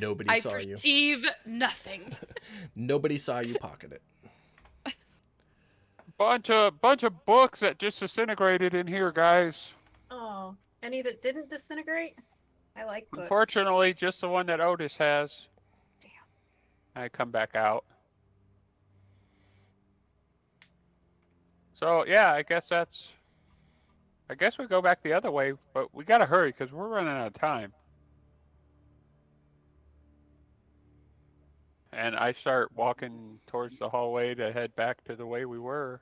Nobody I saw you. perceive nothing. Nobody saw you pocket it. Bunch of books that just disintegrated in here, guys. Oh, any that didn't disintegrate? I like books. Unfortunately, just the one that Otis has. Damn. I come back out. So yeah, I guess we go back the other way, but we gotta hurry because we're running out of time. And I start walking towards the hallway to head back to the way we were.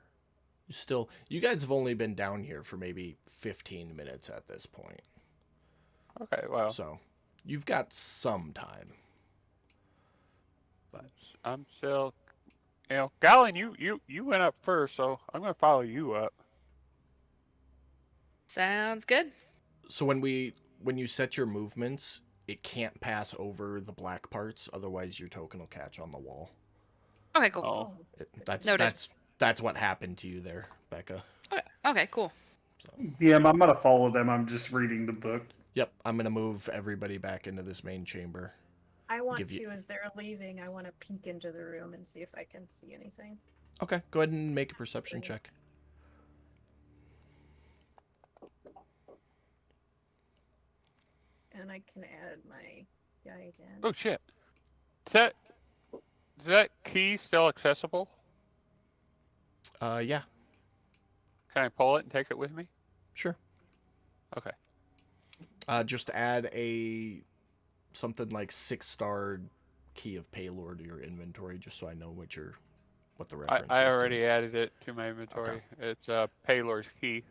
You guys have only been down here for maybe 15 minutes at this point. Okay, well, So you've got some time. But I'm still, Galen, you went up first, so I'm gonna follow you up. Sounds good. so when you set your movements, it can't pass over the black parts, otherwise your token will catch on the wall. Okay, cool. Oh, Noted. That's what happened to you there, Becca. Okay, cool. So, Yeah, I'm gonna follow them. I'm just reading the book. yep, I'm gonna move everybody back into this main chamber. I want Give to, you- as they're leaving, I want to peek into the room and see if I can see anything. Okay, go ahead and make a perception check. And I can add my guidance. oh shit! Is that key still accessible? Yeah, Can I pull it and take it with me? sure. Okay. Just add something like 6-star key of Paylor to your inventory, just so I know what the reference is. I to. already added it to my inventory. Okay. It's Paylor's key.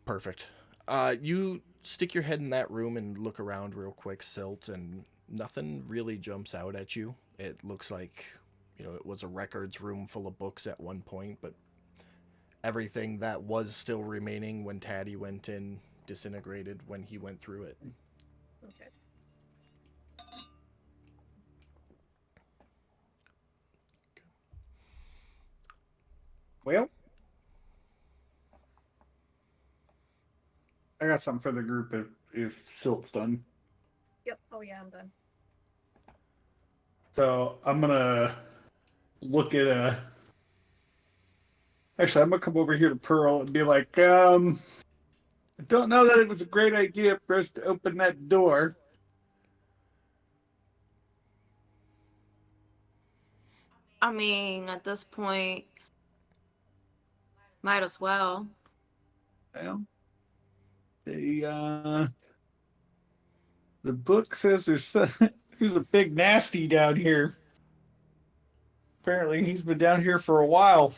Perfect. You stick your head in that room and look around real quick, Silt, and nothing really jumps out at you. It looks like, it was a records room full of books at one point, but everything that was still remaining when Taddy went in disintegrated when he went through it. Okay. Well, I got something for the group if Silt's done. Yep. Oh yeah, I'm done. So I'm gonna look at Actually, I'm gonna come over here to Pearl and be like, I don't know that it was a great idea for us to open that door. I mean, at this point, might as well. Well, the book says there's a big nasty down here. Apparently, he's been down here for a while.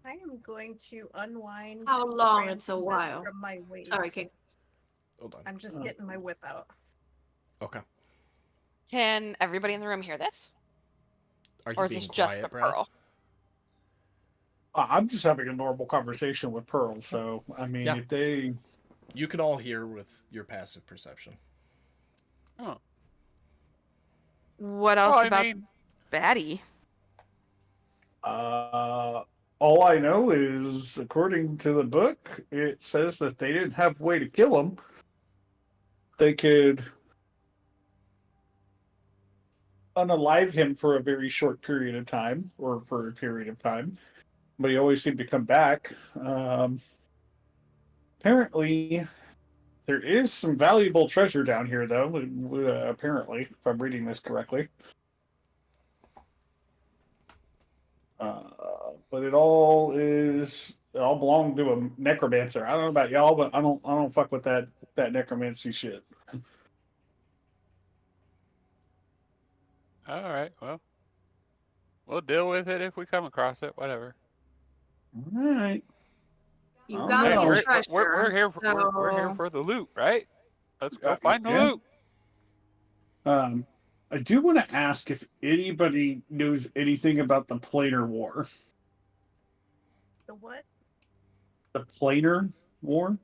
I am going to unwind. How long? Brand It's a this while. From my waist. Sorry, Kate. Hold on. I'm just getting my whip out. Okay. Can everybody in the room hear this? Are you Or is being this just quiet, for Brad? Pearl? I'm just having a normal conversation with Pearl, so I mean, Yeah. if they You can all hear with your passive perception. Oh. What else Well, I about mean, Batty? all I know is, according to the book, it says that they didn't have a way to kill him. They could unalive him for a very short period of time, or for a period of time, but he always seemed to come back. Apparently, there is some valuable treasure down here, though, apparently, if I'm reading this correctly. But it all belonged to a necromancer. I don't know about y'all, but I don't fuck with that necromancy shit. all right. Well, we'll deal with it if we come across it. Whatever. All right. You Oh, got no. me a we're, treasure. we're here. We're here so- for the loot, right? Let's go Yeah, find the yeah. loot. I do want to ask if anybody knows anything about the Planar War. The what? The Planar War?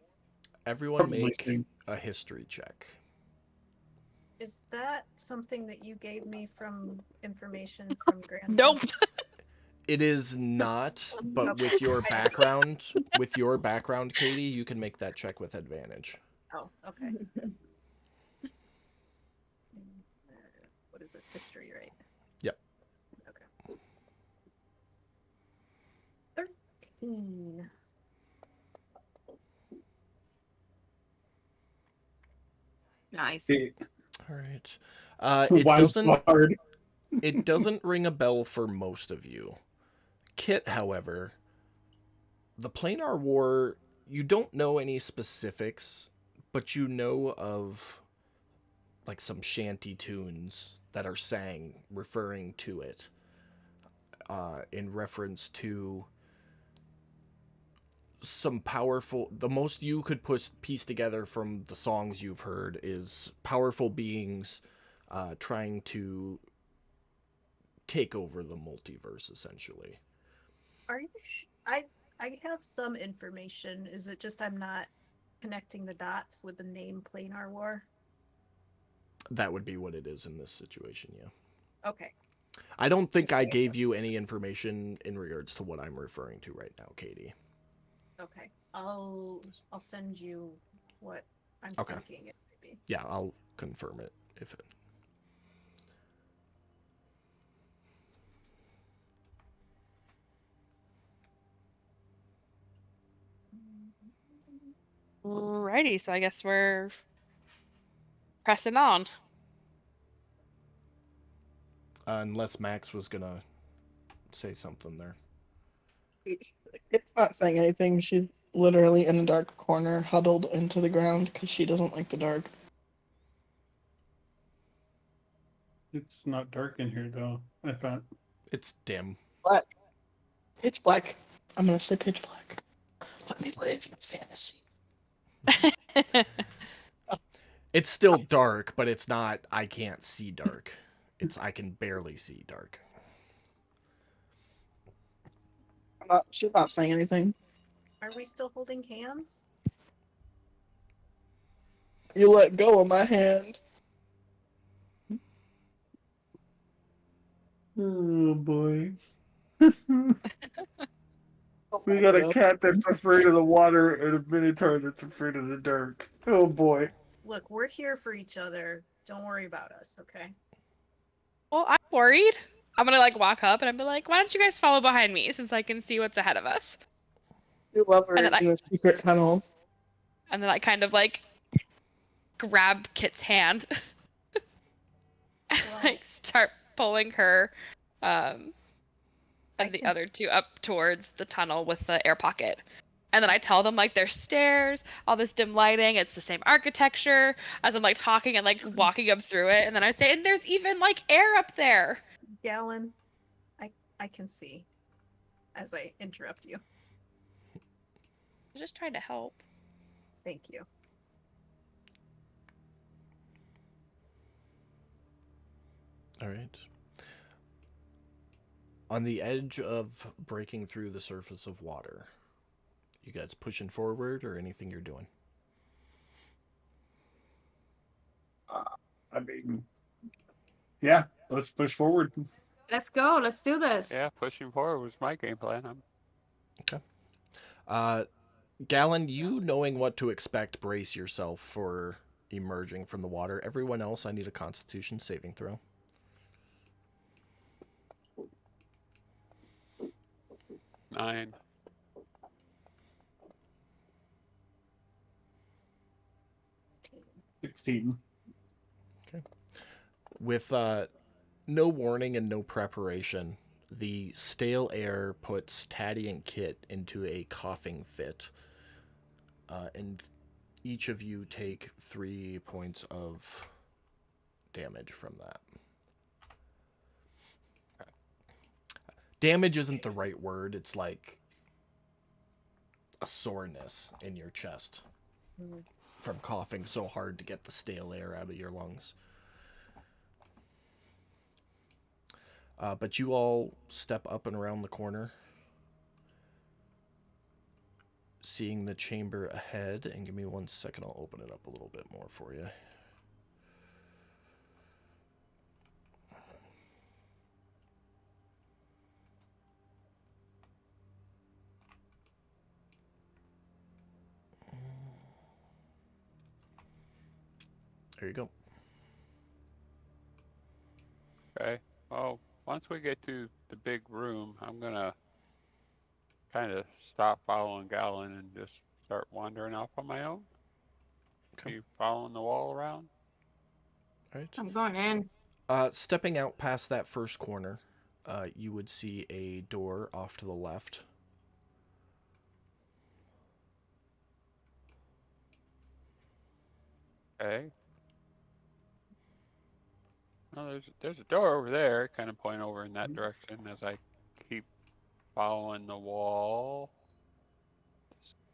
Everyone Probably make same. a history check. Is that something that you gave me from information from Grand? Nope. It is not, but Okay. with your background, Katie, you can make that check with advantage. Oh, okay. What is this? History, right? Yep. Okay. 13. Nice. All right. Wise bard. It doesn't ring a bell for most of you. Kit, however, the Planar War, you don't know any specifics, but you know of like some shanty tunes that are sang referring to it, in reference to some powerful. The most you could piece together from the songs you've heard is powerful beings trying to take over the multiverse, essentially. Are you? I have some information. Is it just I'm not connecting the dots with the name Planar War? That would be what it is in this situation, yeah. Okay. I don't think Just I saying. gave you any information in regards to what I'm referring to right now, Katie. Okay. I'll send you what I'm Okay. thinking it might be. Yeah, I'll confirm it if it. Alrighty, so I guess we're pressing on. Unless Max was gonna say something there. It's not saying anything. She's literally in a dark corner, huddled into the ground because she doesn't like the dark. It's not dark in here, though. I thought. It's dim. Black. Pitch black. I'm gonna say pitch black. Let me live in fantasy. It's still dark, but it's not. I can't see dark. It's I can barely see dark. She's not saying anything. Are we still holding hands? You let go of my hand. Oh boy. Oh We my got a God. cat that's afraid of the water and a minotaur that's afraid of the dark. Oh boy. Look, we're here for each other. Don't worry about us, okay? Well, I'm worried. I'm gonna like walk up and I'm be like, why don't you guys follow behind me since I can see what's ahead of us? You love her And then in the secret tunnel. And then I kind of like grab Kit's hand and like start pulling her and the can other two up towards the tunnel with the air pocket. And then I tell them like there's stairs, all this dim lighting, it's the same architecture, as I'm like talking and like walking up through it, and then I say, and there's even like air up there. Gallon, I can see as I interrupt you. I was just trying to help. Thank you. All right. On the edge of breaking through the surface of water, you guys pushing forward or anything you're doing? I mean, yeah, let's push forward. Let's go. Let's do this. Yeah, pushing forward was my game plan. Gallon, you knowing what to expect, brace yourself for emerging from the water. Everyone else, I need a Constitution saving throw. Nine. 16. With no warning and no preparation, the stale air puts Taddy and Kit into a coughing fit. And each of you take 3 points of damage from that. Damage isn't the right word. It's like a soreness in your chest from coughing so hard to get the stale air out of your lungs. But you all step up and around the corner, seeing the chamber ahead. And give me 1 second, I'll open it up a little bit more for you. There you go. Okay. Well, once we get to the big room, I'm gonna kind of stop following Gallon and just start wandering off on my own. Okay. Keep following the wall around. All right. I'm going in. Stepping out past that first corner, you would see a door off to the left. Okay. No, there's a door over there, kind of pointing over in that direction as I keep following the wall.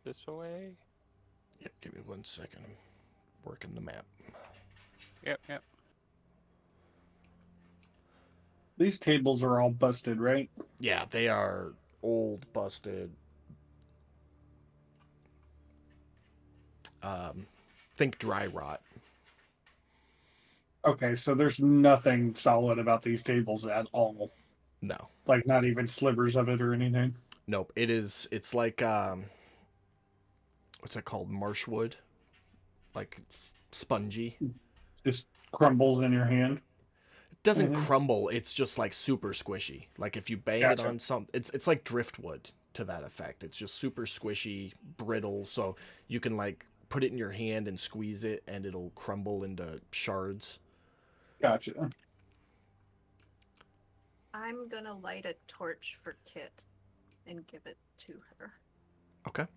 This way. Yep, give me 1 second. I'm working the map. Yep. These tables are all busted, right? Yeah, they are old, busted. Think dry rot. Okay, so there's nothing solid about these tables at all. No. Like not even slivers of it or anything. Nope. It's like what's that called? Marshwood. Like it's spongy. Just crumbles in your hand. It doesn't Mhm. crumble, it's just like super squishy. Like if you bang Gotcha. it on something, it's like driftwood to that effect. It's just super squishy, brittle, so you can like put it in your hand and squeeze it and it'll crumble into shards. Gotcha. I'm gonna light a torch for Kit and give it to her. Okay.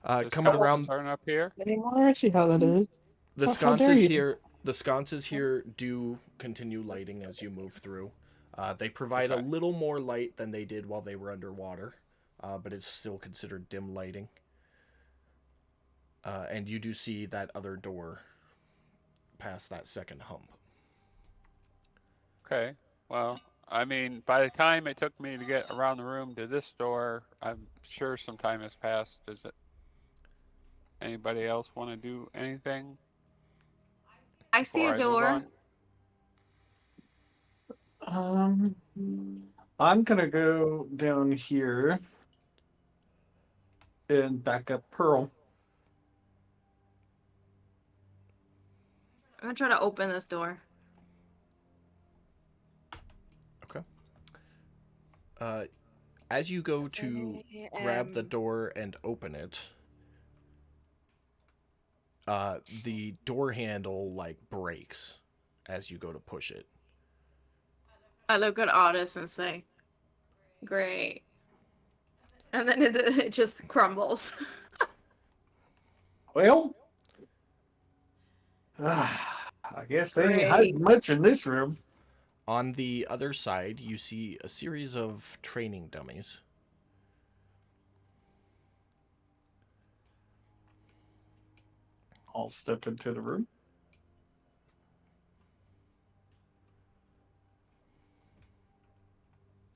The Coming sconces around aren't up here. Anymore? I see how that is. the How dare sconces you. here, the sconces here do continue lighting as you move through. They provide a Okay. little more light than they did while they were underwater, but it's still considered dim lighting. And you do see that other door past that second hump. Okay. Well, I mean, by the time it took me to get around the room to this door, I'm sure some time has passed. Does it? Anybody else want to do anything I see before a I move door. on? I'm gonna go down here and back up Pearl. I'm gonna try to open this door. Okay. As you go to grab the door and open it, the door handle like breaks as you go to push it. I look at Otis and say, "Great," and then it just crumbles. Well, I guess they ain't Great. hiding much in this room. On the other side, you see a series of training dummies. I'll step into the room.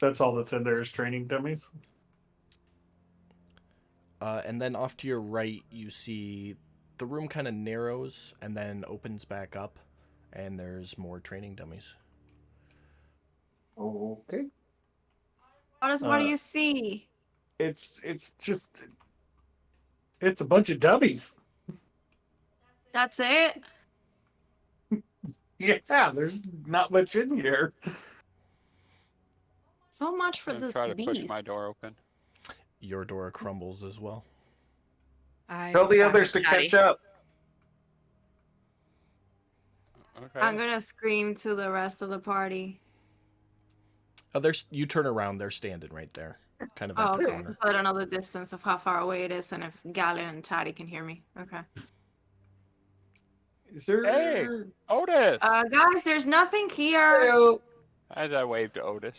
That's all that's in there is training dummies. And then off to your right, you see the room kind of narrows and then opens back up, and there's more training dummies. Okay. Otis, what do you see? It's just it's a bunch of dummies. That's it? Yeah, there's not much in here. So much for I'm gonna this try to push beast. my door open. Your door crumbles as well. I Tell the back others to up Patty. catch up. Okay. I'm gonna scream to the rest of the party. You turn around, they're standing right there, kind of Oh, at the okay. corner. So I don't know the distance of how far away it is and if Galen and Taddy can hear me. Okay. Is there? Hey! Otis! Guys, there's nothing here. Heyo. As I waved to Otis.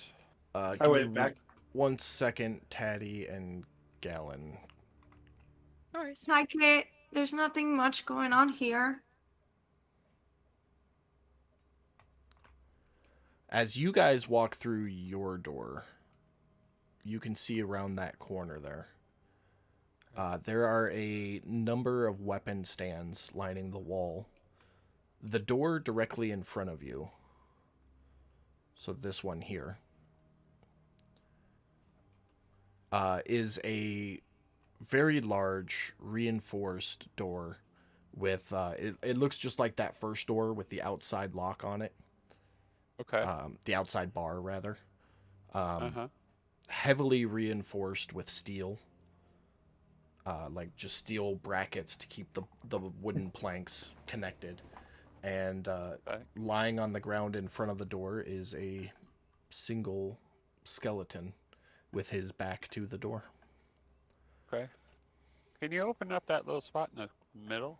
I Give went me back. 1 second, Taddy and Gallon. No worries. Hi, Kit. There's nothing much going on here. As you guys walk through your door, you can see around that corner there. There are a number of weapon stands lining the wall. The door directly in front of you, so this one here, is a very large reinforced door with, it looks just like that first door with the outside lock on it. Okay. The outside bar, rather. Uh-huh. Heavily reinforced with steel. Like just steel brackets to keep the wooden planks connected. And lying on the ground in front of the door is a single skeleton with his back to the door. Okay. Can you open up that little spot in the middle?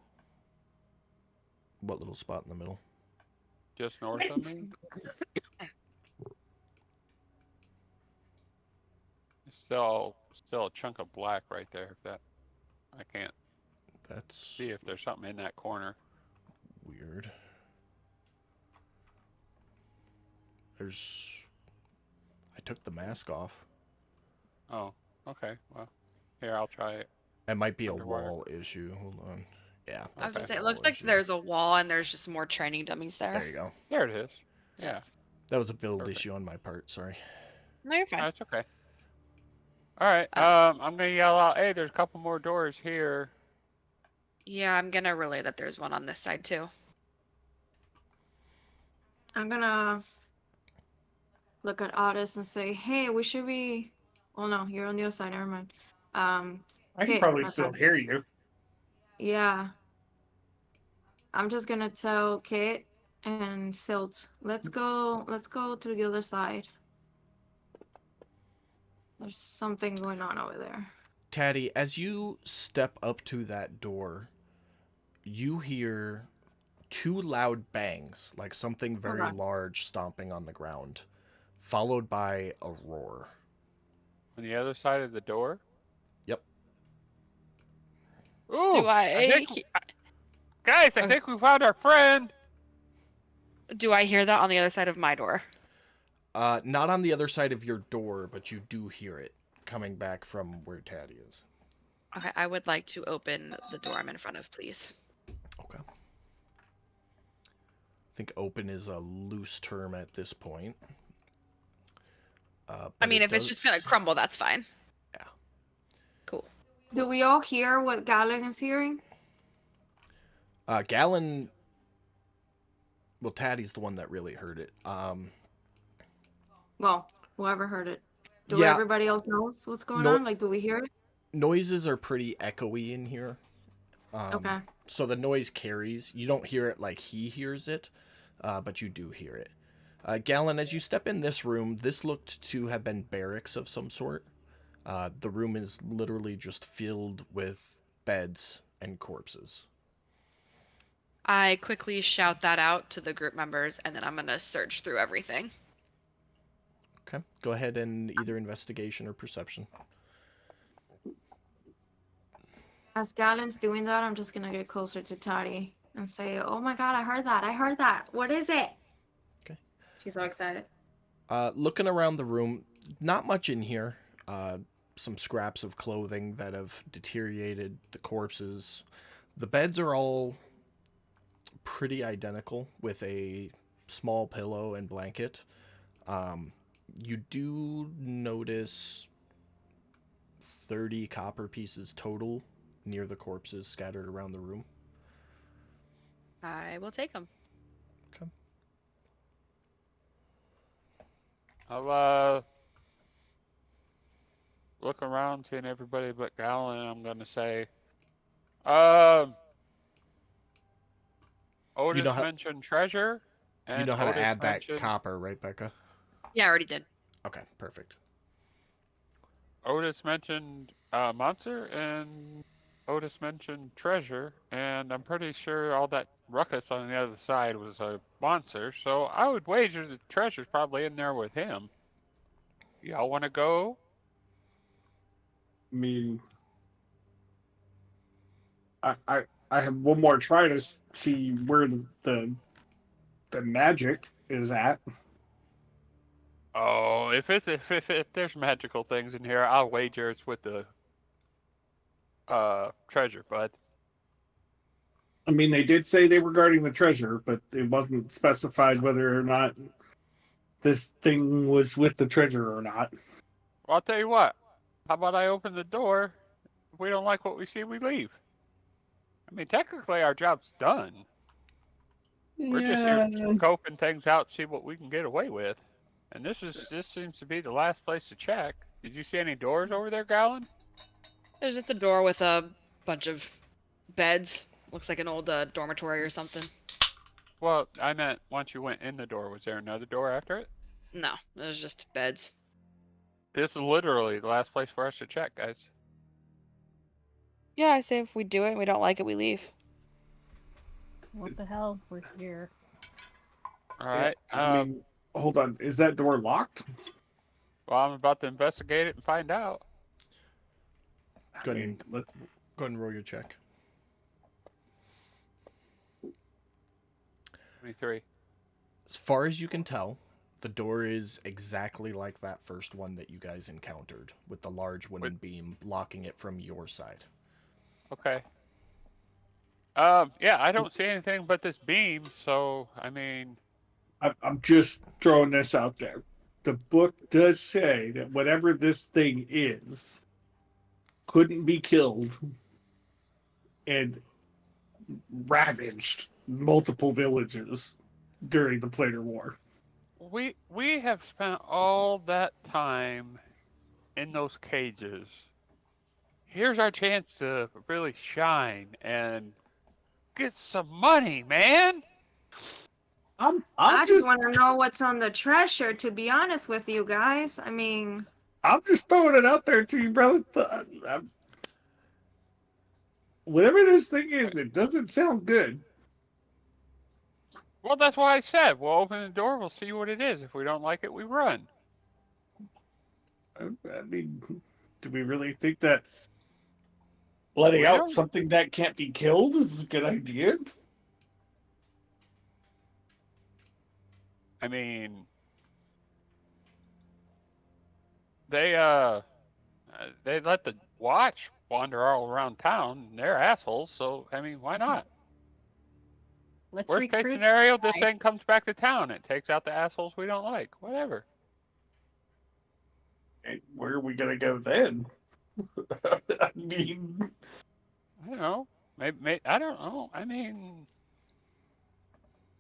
What little spot in the middle? Just north of me? Still a chunk of black right there. If that, I can't That's see if there's something in that corner. weird. I took the mask off. Oh, okay. Well, here, I'll try it. It might be a Underwater. wall issue. Hold on. Yeah. I was gonna Okay. say, it looks like there's a wall and there's just more training dummies There there. you go. There it is. Yeah. That was a build Perfect. issue on my part. Sorry. No, you're fine. That's okay. All right. I'm gonna yell out, "Hey, there's a couple more doors here." Yeah, I'm gonna relay that there's one on this side too. I'm gonna look at Otis and say, "Hey, we should be." Oh no, you're on the other side. Never mind. I can Okay, probably my still friend. hear you. Yeah. I'm just gonna tell Kit and Silt, let's go through the other side. There's something going on over there. Taddy, as you step up to that door, you hear two loud bangs, like something very God. large stomping on the ground, followed by a roar. On the other side of the door. Yep. Ooh! Do I Guys, I Okay. think we found our friend. do I hear that on the other side of my door? Not on the other side of your door, but you do hear it coming back from where Taddy is. Okay, I would like to open the door I'm in front of, please. Okay. I think open is a loose term at this point. I But mean, it if it's does- just gonna crumble, that's fine. Yeah. Cool. Do we all hear what Galen is hearing? Galen. Well, Taddy's the one that really heard it. Well, whoever heard it. Do Yeah. everybody else knows what's going No- on? Like, do we hear it? Noises are pretty echoey in here. Okay. So the noise carries. You don't hear it like he hears it, but you do hear it. Galen, as you step in this room, this looked to have been barracks of some sort. The room is literally just filled with beds and corpses. I quickly shout that out to the group members, and then I'm gonna search through everything. Okay. Go ahead and either investigation or perception. As Galen's doing that, I'm just gonna get closer to Toddy and say, "Oh my God, I heard that! I heard that! What is it?" Okay. She's so excited. Looking around the room, not much in here. Some scraps of clothing that have deteriorated, the corpses. The beds are all pretty identical with a small pillow and blanket. You do notice 30 copper pieces total near the corpses scattered around the room. I will take them. Okay. I'll look around, seeing everybody but Galen, and I'm gonna say, Otis know how- mentioned treasure, and You know how Otis to add that mentioned, copper, right, Becca? Yeah, I already did. Okay, perfect. Otis mentioned monster, and Otis mentioned treasure, and I'm pretty sure all that ruckus on the other side was a monster. So I would wager the treasure's probably in there with him. Y'all want to go? I mean, I have one more try to see where the magic is at. Oh, if there's magical things in here, I'll wager it's with the treasure, bud. I mean, they did say they were guarding the treasure, but it wasn't specified whether or not this thing was with the treasure or not. Well, I'll tell you what. How about I open the door? If we don't like what we see, we leave. I mean, technically, our job's done. We're just here scoping things out, see what we can get away with. And this seems to be the last place to check. Did you see any doors over there, Gallon? There's just a door with a bunch of beds. Looks like an old dormitory or something. Well, I meant once you went in the door, was there another door after it? No, it was just beds. This is literally the last place for us to check, guys. Yeah, I say if we do it and we don't like it, we leave. What the hell? We're here. All right. I mean, hold on. Is that door locked? Well, I'm about to investigate it and find out. Go I ahead, mean, let's, go ahead and roll your check. 23. As far as you can tell, the door is exactly like that first one that you guys encountered, with the large wooden beam blocking it from your side. Okay. Yeah, I don't see anything but this beam, so, I mean... I'm just throwing this out there. The book does say that whatever this thing is couldn't be killed and ravaged multiple villages during the Planar War. We have spent all that time in those cages. Here's our chance to really shine and get some money, man. I just want to know what's on the treasure, to be honest with you guys. I mean, I'm just throwing it out there to you, brother. Whatever this thing is, it doesn't sound good. Well, that's why I said we'll open the door. We'll see what it is. If we don't like it, we run. I mean, do we really think that letting We out don't. something that can't be killed is a good idea? I mean, they let the watch wander all around town. And they're assholes, so I mean, why not? Let's Worst case recruit. scenario, this guy. thing comes back to town. It takes out the assholes we don't like. Whatever. Hey, where are we gonna go then? I mean, I don't know. Maybe I don't know. I mean,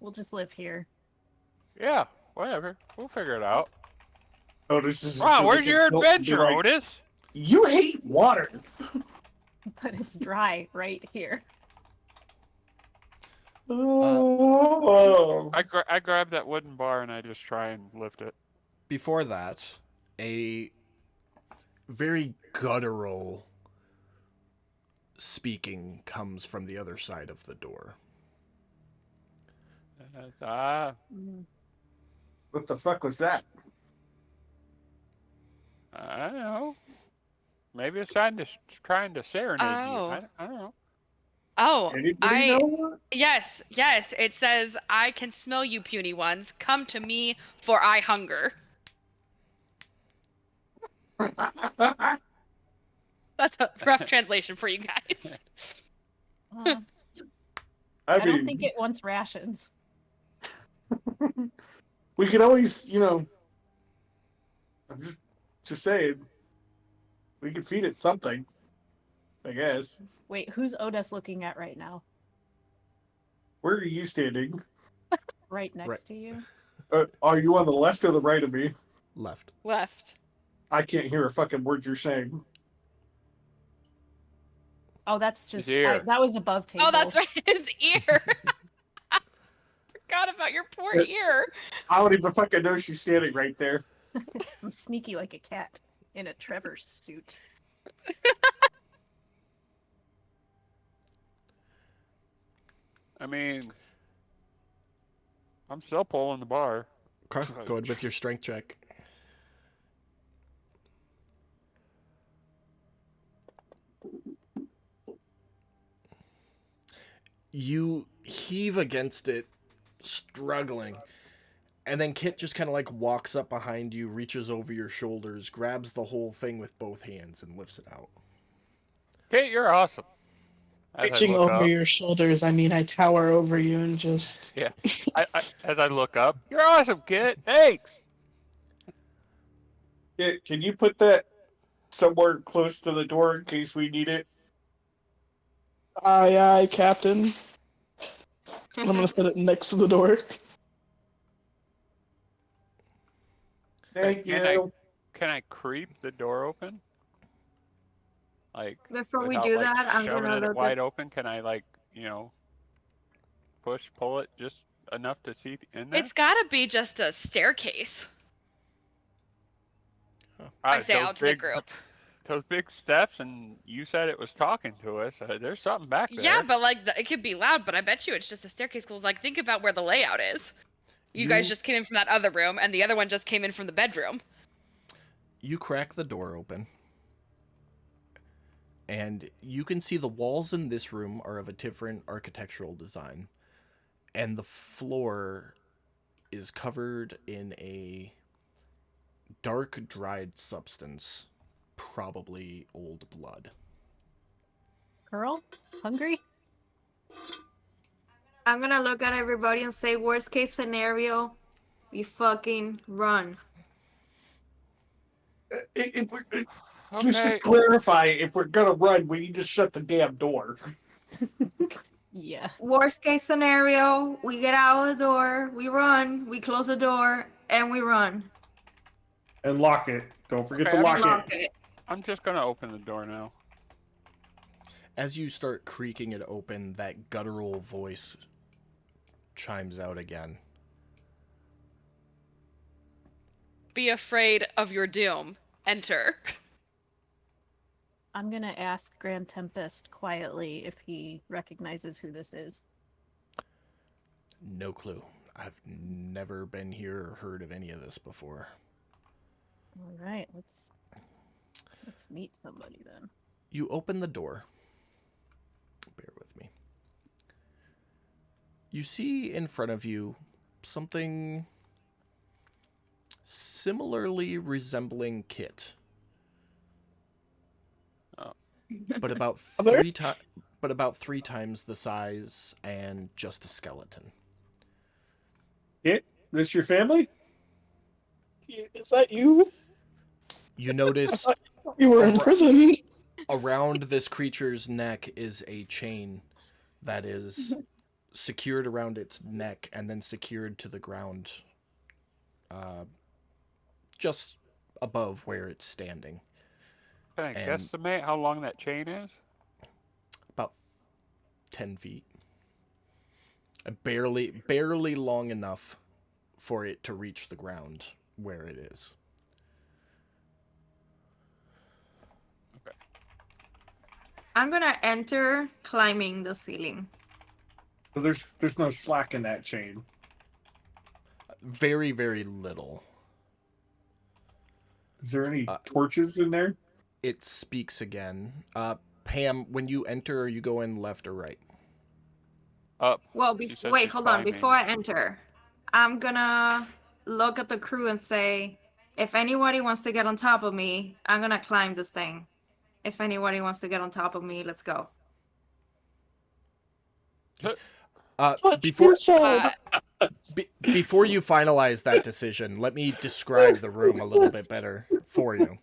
We'll just live here. yeah, whatever. We'll figure it out. Otis is just Ron, gonna where's get your smoked and be adventure, like, Otis? You hate water. But it's dry right here. Oh. I grab that wooden bar and I just try and lift it. Before that, a very guttural speaking comes from the other side of the door. Mm. What the fuck was that? I don't know. Maybe it's trying to serenade you. Oh. I don't know. Oh, Anybody know? yes, it says, I can smell you, puny ones. Come to me, for I hunger. That's a rough translation for you guys. Uh, I don't think it wants rations. We could always, I'm just saying, we could feed it something, I guess. Wait, who's Otis looking at right now? Where are you standing? Right next Right. to you? Are you on the left or the right of me? Left. Left. I can't hear a fucking word you're saying. Oh, that's just ear. that was above table. Oh, that's right. His ear. Forgot about your poor ear. I don't even fucking know she's standing right there. I'm sneaky like a cat in a Trevor suit. I mean, I'm still pulling the bar. Okay, go ahead with your strength check. You heave against it, struggling, And then Kit just kind of like walks up behind you, reaches over your shoulders, grabs the whole thing with both hands, and lifts it out. Kate, you're awesome. As I Reaching look over up, your shoulders, I mean, I tower over you and just. yeah. As I look up, you're awesome, Kit. Thanks. Can you put that somewhere close to the door in case we need it? Aye, aye, Captain. I'm gonna set it next to the door. Thank Can you. Can I creep the door open? Like Before we without, do like, that, I'm shoving gonna it look wide at. open? Can I pull it just enough to see in there? It's gotta be just a staircase. I say those out to the big- group. Those big steps, and you said it was talking to us. There's something back there. Yeah, but like it could be loud, but I bet you it's just a staircase. Cause like think about where the layout is. You guys just came in from that other room, and the other one just came in from the bedroom. You crack the door open, and you can see the walls in this room are of a different architectural design, and the floor is covered in a dark, dried substance, probably old blood. Pearl, hungry? I'm gonna look at everybody and say, worst case scenario, we fucking run. Just to Okay. clarify, if we're gonna run, we need to shut the damn door. Yeah. Worst case scenario, we get out of the door, we run, we close the door, and we run. And lock it. Don't forget Okay, to I lock mean, Lock it. it. I'm just gonna open the door now. As you start creaking it open, that guttural voice chimes out again. Be afraid of your doom. Enter. I'm gonna ask Grand Tempest quietly if he recognizes who this is. No clue. I've never been here or heard of any of this before. All right, let's meet somebody then. You open the door. Bear with me. You see in front of you something similarly resembling Kit. Oh. But about Other? three times the size and just a skeleton. This your family? Is that you? You notice You were in Alri- prison. around this creature's neck is a chain that is secured around its neck and then secured to the ground just above where it's standing. Can I And- guesstimate how long that chain is? About 10 feet. Barely long enough for it to reach the ground where it is. I'm gonna enter climbing the ceiling. So there's no slack in that chain. Very, very little. Is there any Uh, torches in there? It speaks again. Pam, when you enter, are you going left or right? Up. Well, She said wait, she's hold on. climbing. Before I enter, I'm gonna look at the crew and say, if anybody wants to get on top of me, I'm gonna climb this thing. If anybody wants to get on top of me, let's go. What Before you said. before you finalize that decision, let me describe the room a little bit better for you.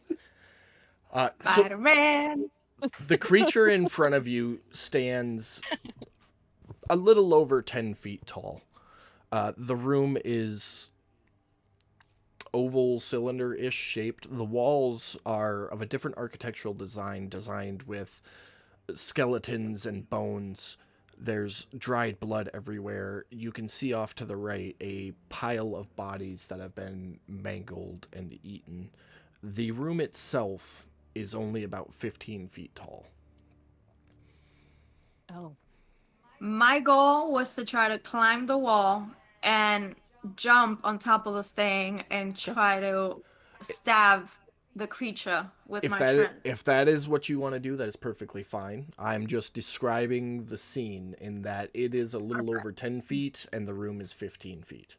So Spider-Man. the creature in front of you stands a little over 10 feet tall. The room is oval, cylinder-ish shaped. The walls are of a different architectural design, designed with skeletons and bones. There's dried blood everywhere. You can see off to the right a pile of bodies that have been mangled and eaten. The room itself is only about 15 feet tall. Oh. My goal was to try to climb the wall and jump on top of this thing and try to stab the creature with my trance. If that is what you want to do, that is perfectly fine. I'm just describing the scene in that it is a little over 10 feet and the room is 15 feet.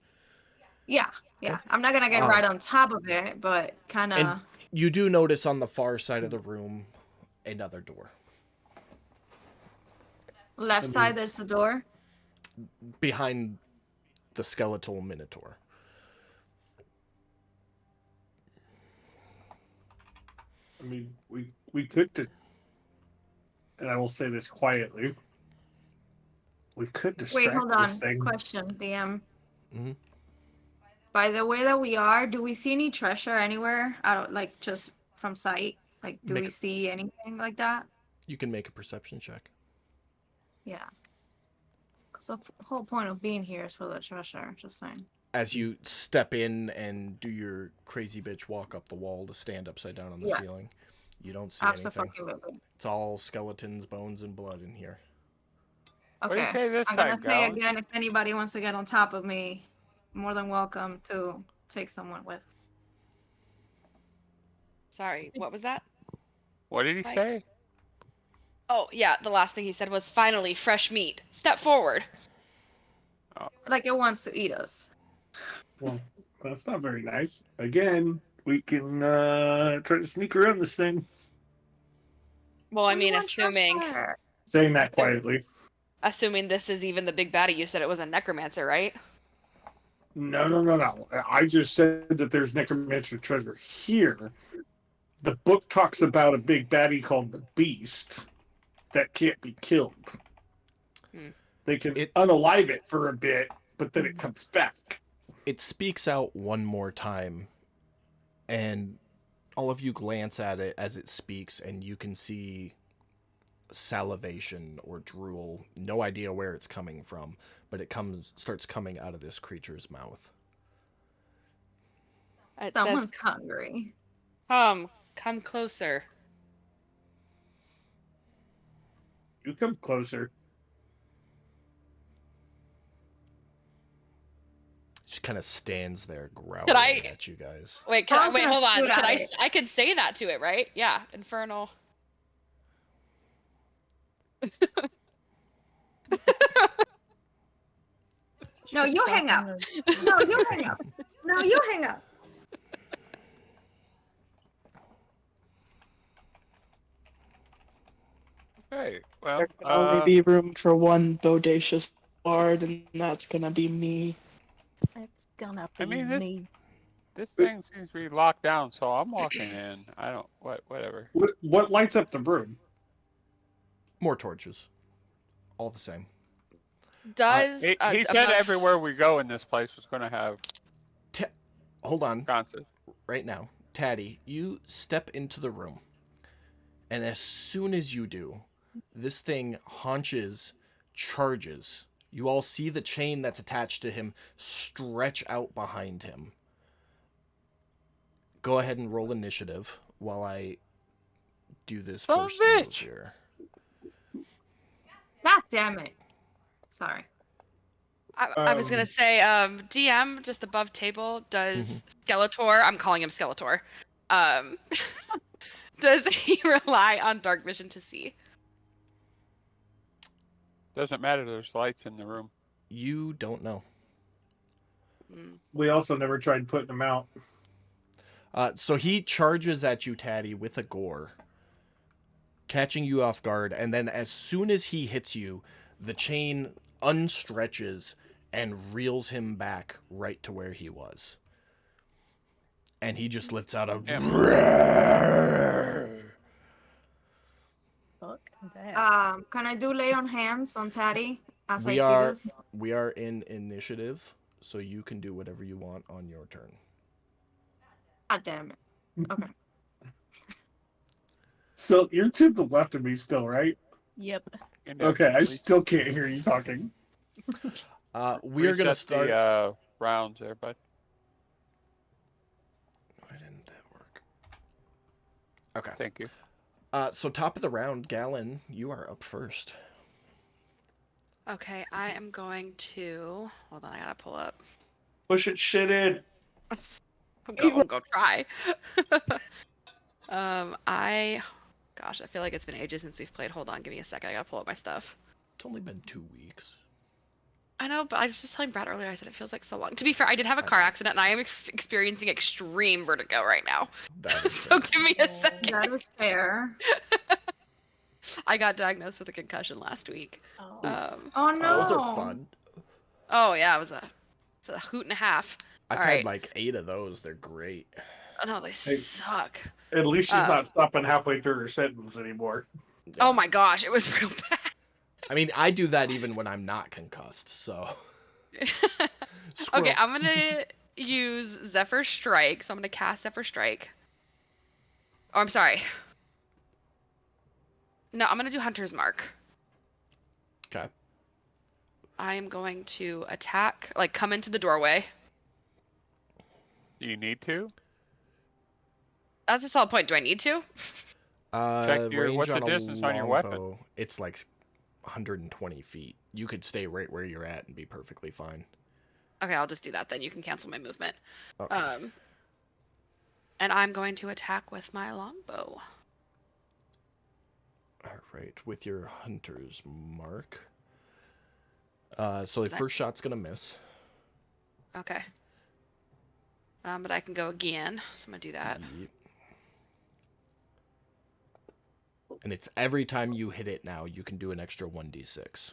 Yeah, yeah. I'm not gonna get right on top of it, but kind And of you do notice on the far side of the room another door. left side. There's the door. Behind the skeletal minotaur. I mean, we could, and I will say this quietly. We could distract Wait, hold on. this thing. Question, DM. Mhm. By the way that we are, do we see any treasure anywhere? I don't like just from sight. Like, do Make we a- see anything like that? You can make a perception check. Yeah. Because the whole point of being here is for the treasure. Just saying. As you step in and do your crazy bitch walk up the wall to stand upside down on the Yes. ceiling, you don't see anything. Absolutely. It's all skeletons, bones, and blood in here. What do you Okay. say this I'm gonna side, say Gallon? again, if anybody wants to get on top of me, more than welcome to take someone with. Sorry, what was that? What did he Like- say? Oh, yeah, the last thing he said was finally fresh meat. Step forward. Oh, Like it wants to eat us. Well, that's not very nice. Again, we can try to sneak around this thing. Well, I We mean, want assuming treasure. Saying that quietly. this is even the big baddie. You said it was a necromancer, right? No. I just said that there's necromancer treasure here. The book talks about a big baddie called the Beast that can't be killed. Hmm. They can unalive it for a bit, but then it comes back. It speaks out one more time, and all of you glance at it as it speaks, and you can see salivation or drool. No idea where it's coming from, but it starts coming out of this creature's mouth. It Someone's says, hungry. come closer. You come closer. Just kind of stands there growling Could I- at you guys. Wait, I was wait, gonna hold on. shoot Could at I? it. I could say that to it, right? Yeah, infernal. No, you hang up. No, you hang up. No, you hang up. Okay, well, There can only be room for one bodacious bard, and that's gonna be me. It's gonna I be mean, me. this thing seems to be locked down, so I'm walking in. I don't, whatever. What lights up the room? More torches. All the same. Does He said above- everywhere we go in this place was going to have Hold on. sconces. Right now. Taddy, you step into the room. And as soon as you do, this thing haunches, charges. You all see the chain that's attached to him stretch out behind him. Go ahead and roll initiative while I do this Son of a first move bitch. here. God damn it. Sorry. I was gonna say, DM just above table. Does Skeletor? I'm calling him Skeletor. Does he rely on dark vision to see? Doesn't matter. There's lights in the room. You don't know. Mm. We also never tried putting them out. So he charges at you, Taddy, with a gore, catching you off guard, and then as soon as he hits you, the chain unstretches and reels him back right to where he was. And he just lets out a... Fuck that. Can I do lay on hands on Taddy as I We see are this? we are in initiative, so you can do whatever you want on your turn. God damn it. Okay. So you're to the left of me still, right? Yep. Okay, I still can't hear you talking. We're gonna Reset start. the rounds there, bud. Why didn't that work? Okay. Thank you. So top of the round, Gallon, you are up first. Okay, I am going to. Hold on, I gotta pull up. Push it shit in. I'll go try. Gosh, I feel like it's been ages since we've played. Hold on, give me a second. I gotta pull up my stuff. It's only been 2 weeks. I know, but I was just telling Brad earlier. I said it feels like so long. To be fair, I did have a car accident, and I am experiencing extreme vertigo right now. That is So fair. give me a second. That is fair. I got diagnosed with a concussion last week. Oh, Oh no. Those are fun. Oh yeah, it's a hoot and a half. I've All had right. like 8 of those. They're great. Oh, no, they suck. At least she's Uh, not stopping halfway through her sentence anymore. Oh my gosh, it was real bad. I mean, I do that even when I'm not concussed, so. Squirrel. Okay, I'm gonna use Zephyr Strike. So I'm gonna cast Zephyr Strike. Oh, I'm sorry. No, I'm gonna do Hunter's Mark. Okay. I am going to attack, like come into the doorway. Do you need to? That's a solid point. Do I need to? Check your- Range what's the on a distance on your weapon? longbow, it's like 120 feet. You could stay right where you're at and be perfectly fine. Okay, I'll just do that then. You can cancel my movement. Okay. And I'm going to attack with my longbow. All right, with your hunter's mark. So the first shot's gonna miss. Okay. But I can go again, so I'm gonna do that. Yep. And it's every time you hit it now, you can do an extra 1d6.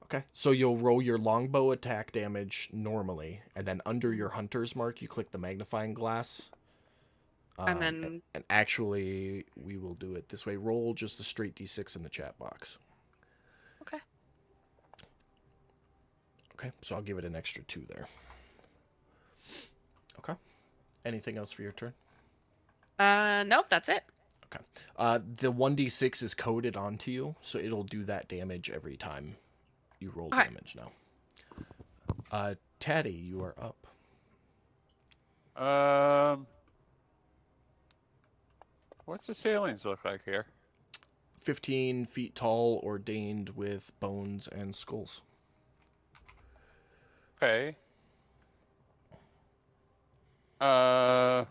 Okay, so you'll roll your longbow attack damage normally, and then under your hunter's mark, you click the magnifying glass. And then- And actually, we will do it this way. Roll just a straight d6 in the chat box. Okay. Okay, so I'll give it an extra 2 there. Okay. Anything else for your turn? Nope, that's it. Okay. The 1d6 is coded onto you, so it'll do that damage every time you roll Okay. damage now. Taddy, you are up. What's the ceilings look like here? 15 feet tall, ordained with bones and skulls. Okay. Does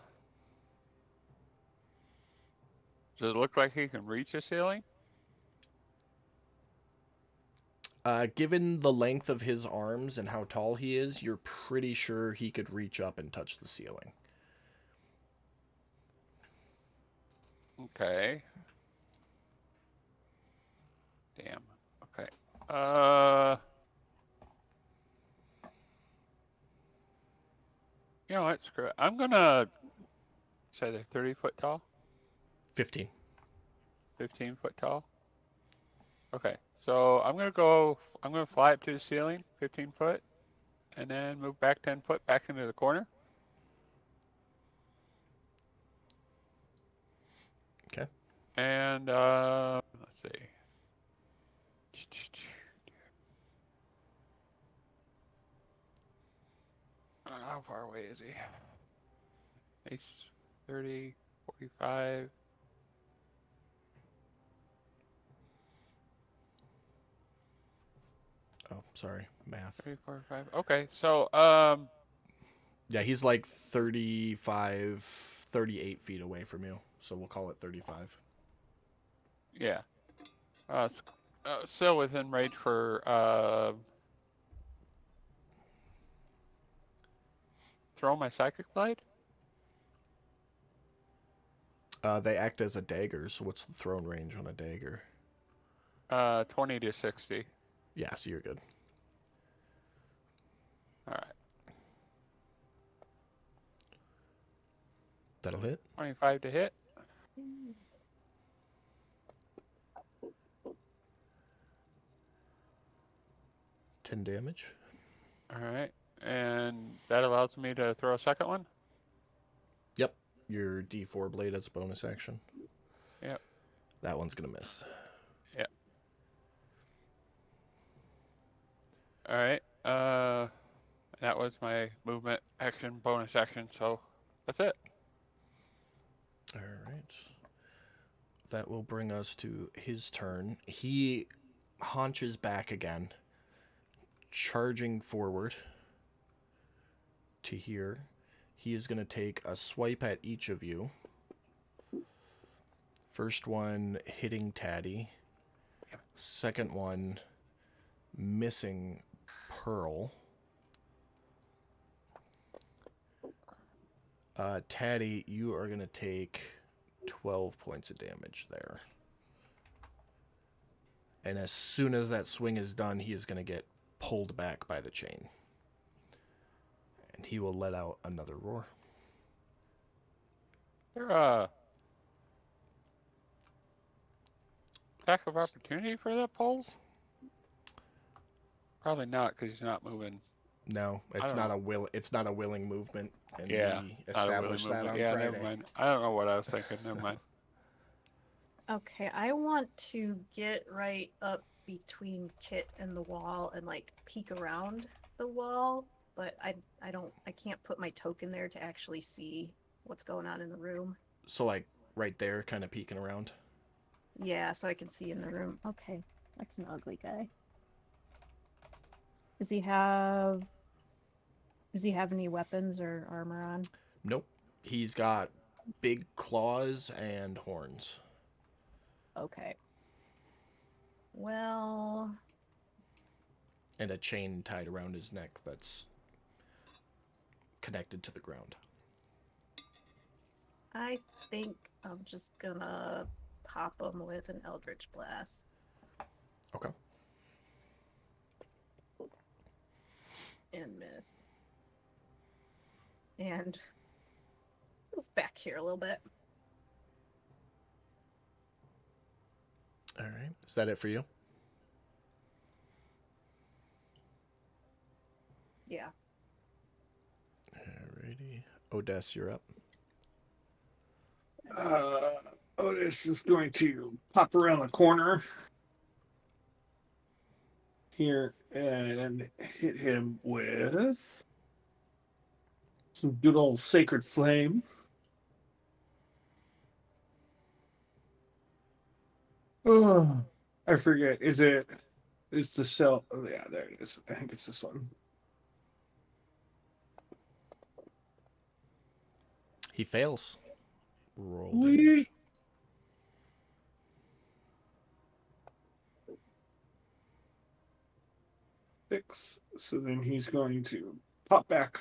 it look like he can reach the ceiling? Given the length of his arms and how tall he is, you're pretty sure he could reach up and touch the ceiling. Okay. Damn. Okay. You know what? Screw it. I'm gonna say they're 30 foot tall, 15. 15 foot tall. Okay. So I'm gonna fly up to the ceiling, 15 foot, and then move back 10 foot back into the corner. Okay. And let's see. I don't know how far away is he? He's 30, 45. Oh, sorry. Math. 30, 45. Okay, so Yeah, he's like 35, 38 feet away from you, so we'll call it 35. yeah. Still within range for throw my psychic blade. They act as a dagger, so what's the thrown range on a dagger? 20 to 60. Yeah, so you're good. All right. That'll hit. 25 to hit. $10 damage. All right. And that allows me to throw a second one. Yep. Your D4 blade as a bonus action. Yep. That one's gonna miss. Yep. All right. That was my movement action, bonus action. So that's it. All right. That will bring us to his turn. He haunches back again, charging forward to here. He is going to take a swipe at each of you. First one hitting Taddy. Second one missing Pearl. Taddy, you are going to take 12 points of damage there. And as soon as that swing is done, he is going to get pulled back by the chain. And he will let out another roar. There attack of opportunity for that pulse? Probably not, because he's not moving. No, it's not a willing movement, and Yeah, we not a willing established that movement. on Yeah, Friday. never mind. I don't know what I was thinking. Never mind. Okay, I want to get right up between Kit and the wall and like peek around the wall, but I can't put my token there to actually see what's going on in the room. So like right there, kind of peeking around. Yeah, so I can see in the room. Okay, that's an ugly guy. Does he have any weapons or armor on? Nope. He's got big claws and horns. Okay. Well, And a chain tied around his neck that's connected to the ground. I think I'm just gonna pop him with an Eldritch Blast. Okay. And miss. And move back here a little bit. All right. Is that it for you? Yeah. Alrighty. Odess, you're up. Otis is going to pop around the corner here and hit him with some good old Sacred Flame. Oh, I forget. Is the cell? Oh, yeah, there it is. I think it's this one. He fails. Roll Whee! damage. Six. So then he's going to pop back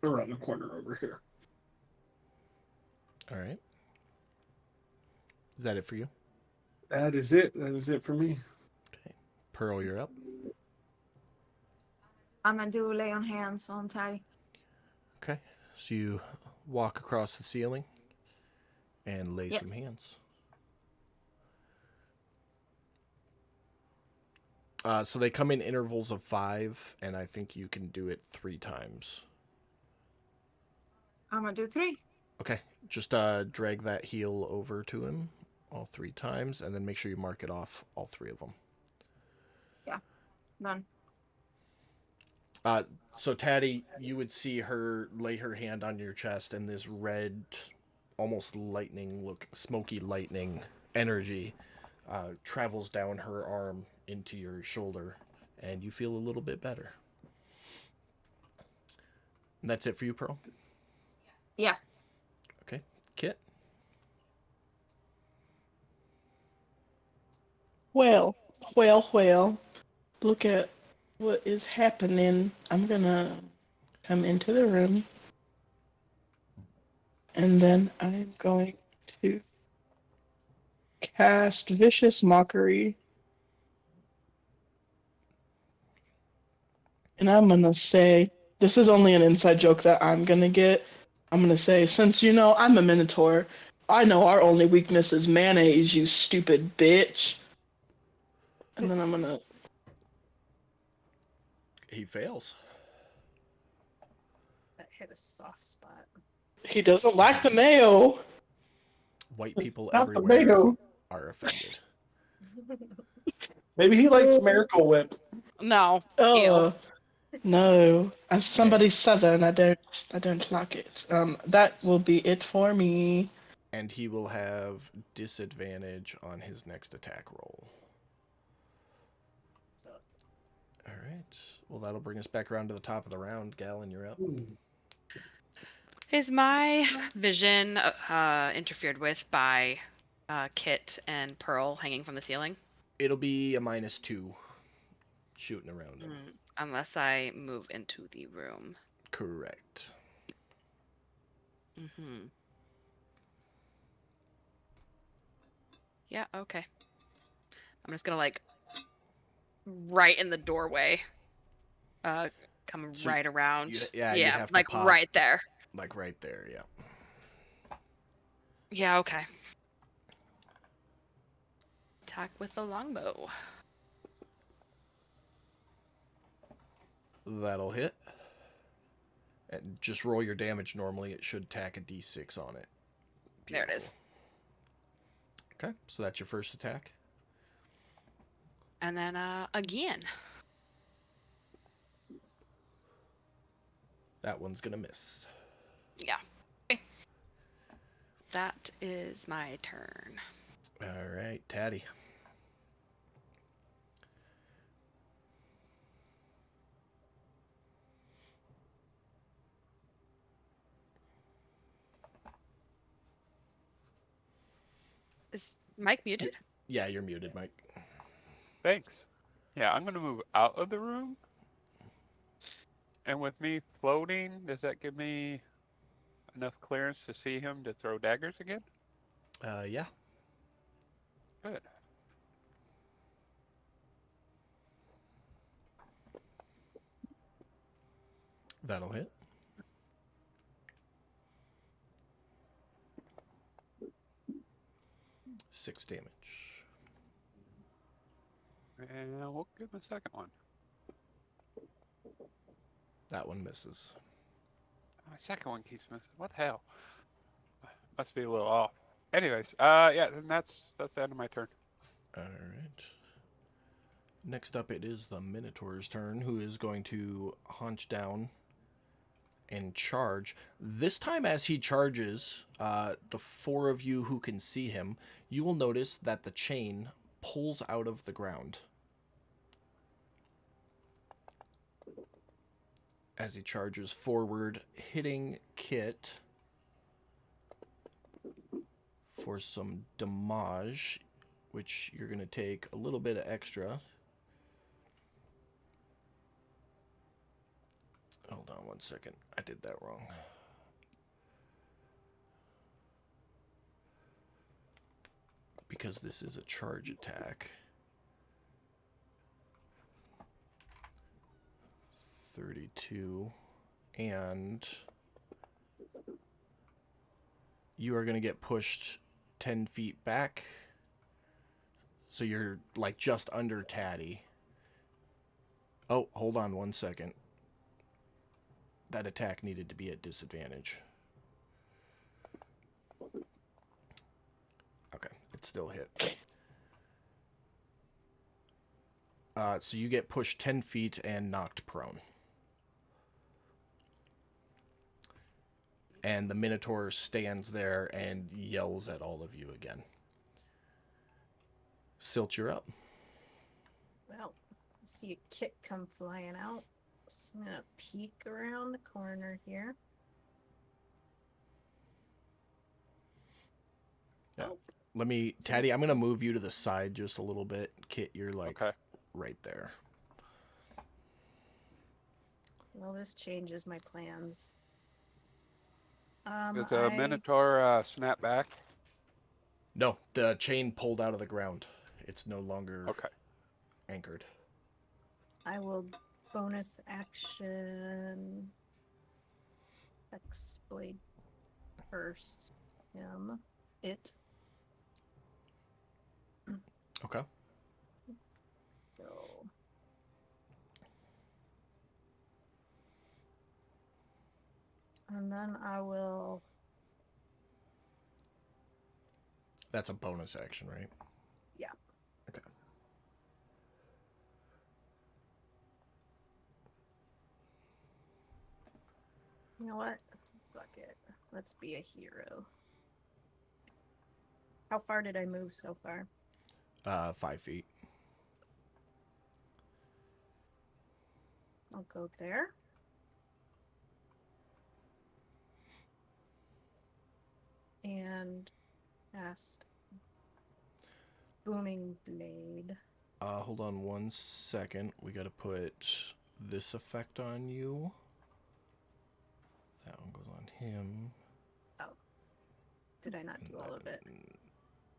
around the corner over here. All right. Is that it for you? That is it. That is it for me. Okay. Pearl, you're up. I'm gonna do lay on hands on Taddy. Okay. So you walk across the ceiling and lay some Yes. hands. So they come in intervals of 5, and I think you can do it 3 times. I'm gonna do 3. Okay. Just drag that heal over to him all 3 times, and then make sure you mark it off all 3 of them. Done. So Taddy, you would see her lay her hand on your chest, and this red, almost smoky lightning energy travels down her arm into your shoulder, and you feel a little bit better. And that's it for you, Pearl? Yeah. Okay. Kit? Well. Look at what is happening. I'm gonna come into the room. And then I'm going to cast Vicious Mockery. And I'm gonna say, this is only an inside joke that I'm gonna get. I'm gonna say, since you know I'm a Minotaur, I know our only weakness is mayonnaise, you stupid bitch. And then I'm gonna... He fails. That hit a soft spot. He doesn't like the mayo. White people Not everywhere tomato. are offended. Maybe he likes Miracle Whip. No. Oh no! As somebody southern, I don't like it. That will be it for me. And he will have disadvantage on his next attack roll. So All right. Well, that'll bring us back around to the top of the round. Galen, you're up. Is my vision interfered with by Kit and Pearl hanging from the ceiling? It'll be a -2. shooting around him. Unless I move into the room. Correct. Yeah, okay. I'm just gonna, like, right in the doorway. Come So right around. you'd Yeah, have to like, pop. right there. Like right there, yeah. Yeah, okay. Attack with the longbow. That'll hit. And just roll your damage normally. It should tack a d6 on it. There it is. Okay, so that's your first attack. And then, again. That one's gonna miss. Yeah. Okay. That is my turn. All right, Tatty. Is Mike muted? Yeah, you're muted, Mike. Thanks. Yeah, I'm gonna move out of the room. And with me floating, does that give me enough clearance to see him to throw daggers again? Yeah. Good. That'll hit. Six damage. And we'll give him a second one. That one misses. My second one keeps missing. What the hell? Must be a little off. Anyways, yeah, then that's the end of my turn. All right. Next up, it is the Minotaur's turn, who is going to hunch down and charge. This time, as he charges, the four of you who can see him, you will notice that the chain pulls out of the ground. As he charges forward, hitting Kit for some damage, which you're going to take a little bit of extra. Hold on one second. I did that wrong. Because this is a charge attack. 32. And you are going to get pushed 10 feet back. So you're like just under Tatty. Oh, hold on one second. That attack needed to be at disadvantage. Okay, it still hit. So you get pushed 10 feet and knocked prone. And the Minotaur stands there and yells at all of you again. Silt, you're up. Well, I see a Kit come flying out. So I'm gonna peek around the corner here. Yeah. Let me, Tatty, I'm going to move you to the side just a little bit. Kit, you're like right there. Well, this changes my plans. Does the Minotaur snap back? No, the chain pulled out of the ground. It's no longer anchored. I will bonus action X-Blade first him. It. Okay. So. And then I will. That's a bonus action, right? Yeah. Okay. You know what? Fuck it. Let's be a hero. How far did I move so far? 5 feet. I'll go there. And cast Booming Blade. Hold on 1 second. We gotta put this effect on you. That one goes on him. Did I not do all of it?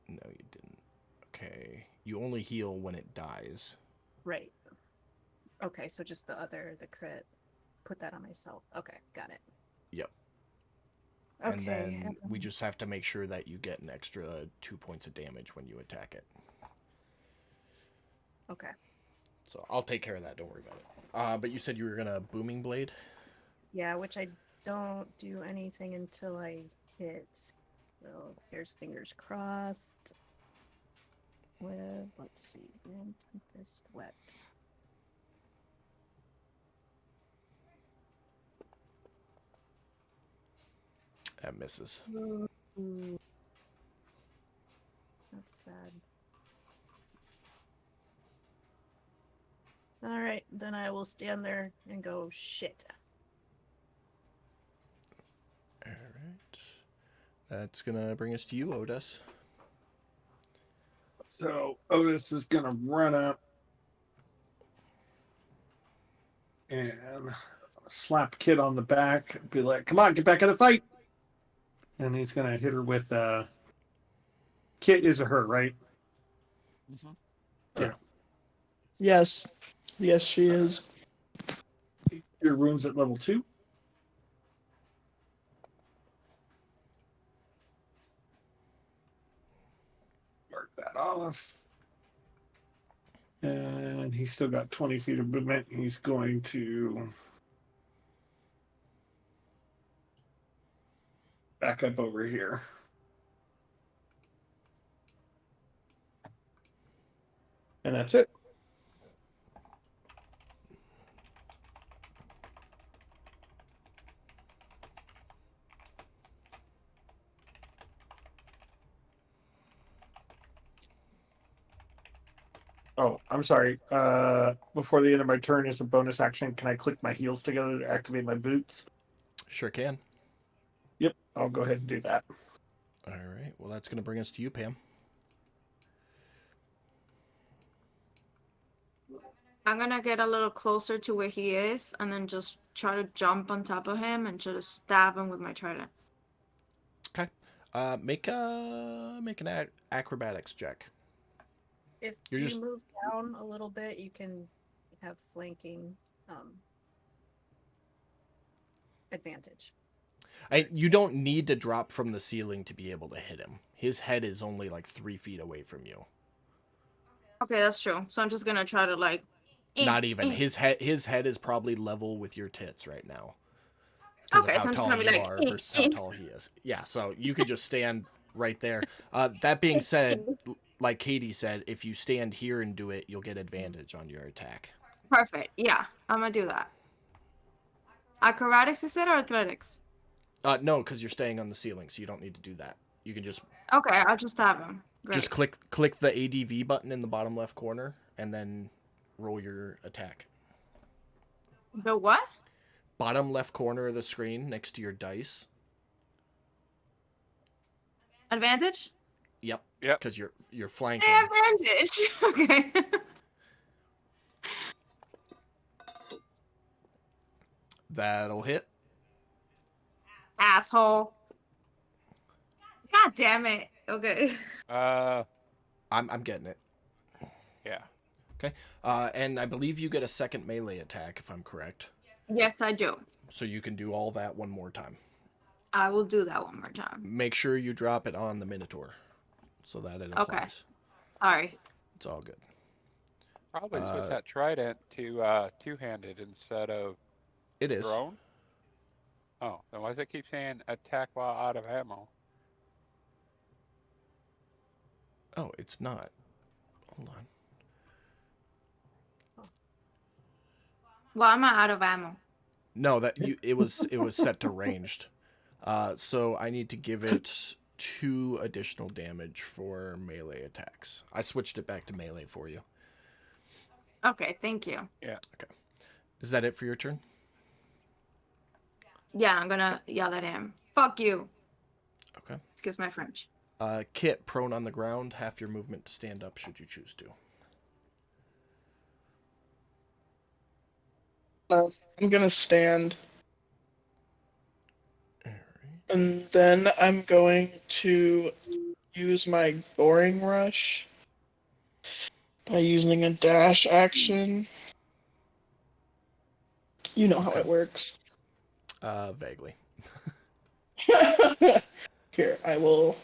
No, you didn't. Okay. You only heal when it dies. Right. Okay, so just the crit. Put that on myself. Okay, got it. Yep. Okay. And then we just have to make sure that you get an extra 2 points of damage when you attack it. Okay. So I'll take care of that. Don't worry about it. But you said you were gonna Booming Blade? Yeah, which I don't do anything until I hit. So here's fingers crossed. With, let's see, Wind, Tempest, Wet. That misses. Ooh. That's sad. Alright, then I will stand there and go, shit. Alright. That's gonna bring us to you, Otis. So Otis is gonna run up and slap Kit on the back, be like, "Come on, get back in the fight!" And he's gonna hit her with Kit is a her, right? Mm-hmm. Yeah. Yes. Yes, she is. Your wounds at level 2. Mark that off. And he's still got 20 feet of movement. He's going to back up over here. And that's it. Oh, I'm sorry. Before the end of my turn is a bonus action. Can I click my heels together to activate my boots? Sure can. Yep, I'll go ahead and do that. Alright, well that's gonna bring us to you, Pam. I'm gonna get a little closer to where he is and then just try to jump on top of him and try to stab him with my trident. Okay. Make an acrobatics check. If You're you just- move down a little bit, you can have flanking advantage. You don't need to drop from the ceiling to be able to hit him. His head is only like 3 feet away from you. Okay, that's true. So I'm just gonna try to like. Not even. His head is probably level with your tits right now. Okay, How so I'm just tall gonna be you like, are versus how tall he is. Yeah, so you could just stand right there. That being said, like Katie said, if you stand here and do it, you'll get advantage on your attack. Perfect. Yeah, I'm gonna do that. Acrobatics is it or athletics? No, because you're staying on the ceiling, so you don't need to do that. You can just Okay, I'll just stab him. Great. just click the ADV button in the bottom left corner, and then roll your attack. The what? Bottom left corner of the screen next to your dice. Advantage? Yep. Yep. Because you're flanking. Advantage. Okay. That'll hit. Asshole. God damn it. Okay. I'm getting it. Yeah. Okay. And I believe you get a second melee attack, if I'm correct. Yes, I do. So you can do all that one more time. I will do that one more time. Make sure you drop it on the Minotaur, so that it applies. Okay. Sorry. It's all good. Probably switch that trident to two-handed instead of It is. thrown. Oh, then why does it keep saying attack while out of ammo? Oh, it's not. Hold on. Well, I'm out of ammo. No, it was set to ranged. So I need to give it 2 additional damage for melee attacks. I switched it back to melee for you. Okay, thank you. Yeah. Okay. Is that it for your turn? Yeah, I'm gonna yell at him. Fuck you. Okay. Excuse my French. Kit, prone on the ground, half your movement to stand up should you choose to. I'm gonna stand, Alright. and then I'm going to use my Boring Rush by using a dash action. You know how Okay. it works. Vaguely. Here, I will.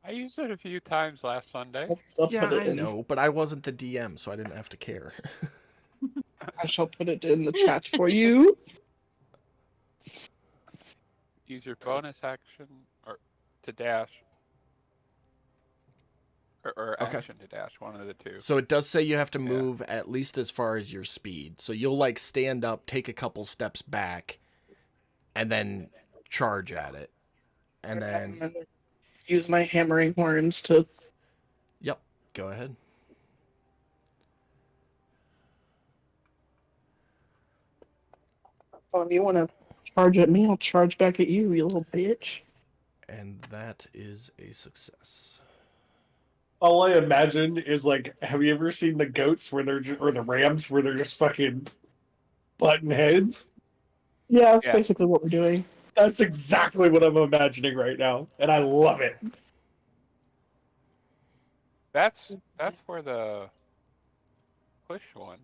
I used it a few times last Sunday. I'll Yeah, put it I in. know, but I wasn't the DM, so I didn't have to care. I shall put it in the chat for you. Use your bonus action or to dash, or Okay. action to dash, one of the two. So it does say you have to Yeah. move at least as far as your speed. So you'll like stand up, take a couple steps back, and then charge at it. And I'm then, gonna use my hammering horns to. yep, go ahead. Oh, if you want to charge at me, I'll charge back at you, you little bitch. And that is a success. All I imagine is like, have you ever seen the goats where they're or the rams where they're just fucking button heads? Yeah, that's Yeah. basically what we're doing. That's exactly what I'm imagining right now, and I love it. That's where the push one.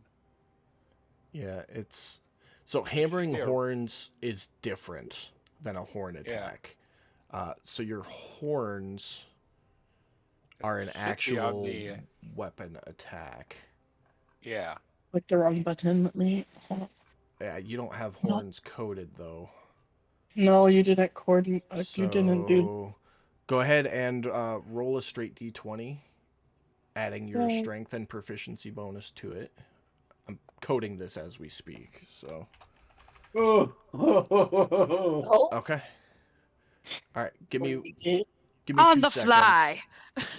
Yeah, it's so hammering Yeah. horns is different than a horn Yeah. attack. So your horns are an Should be on actual the- weapon attack. Yeah. Click the wrong button. Let me. Hold on. Yeah, you don't have No. horns coded though. No, you didn't coordinate. You didn't do. So go ahead and roll a straight d20, adding your Yay. strength and proficiency bonus to it. I'm coding this as we speak, so Oh. Oh. okay. All right, give me Okay. On 2 the seconds. fly.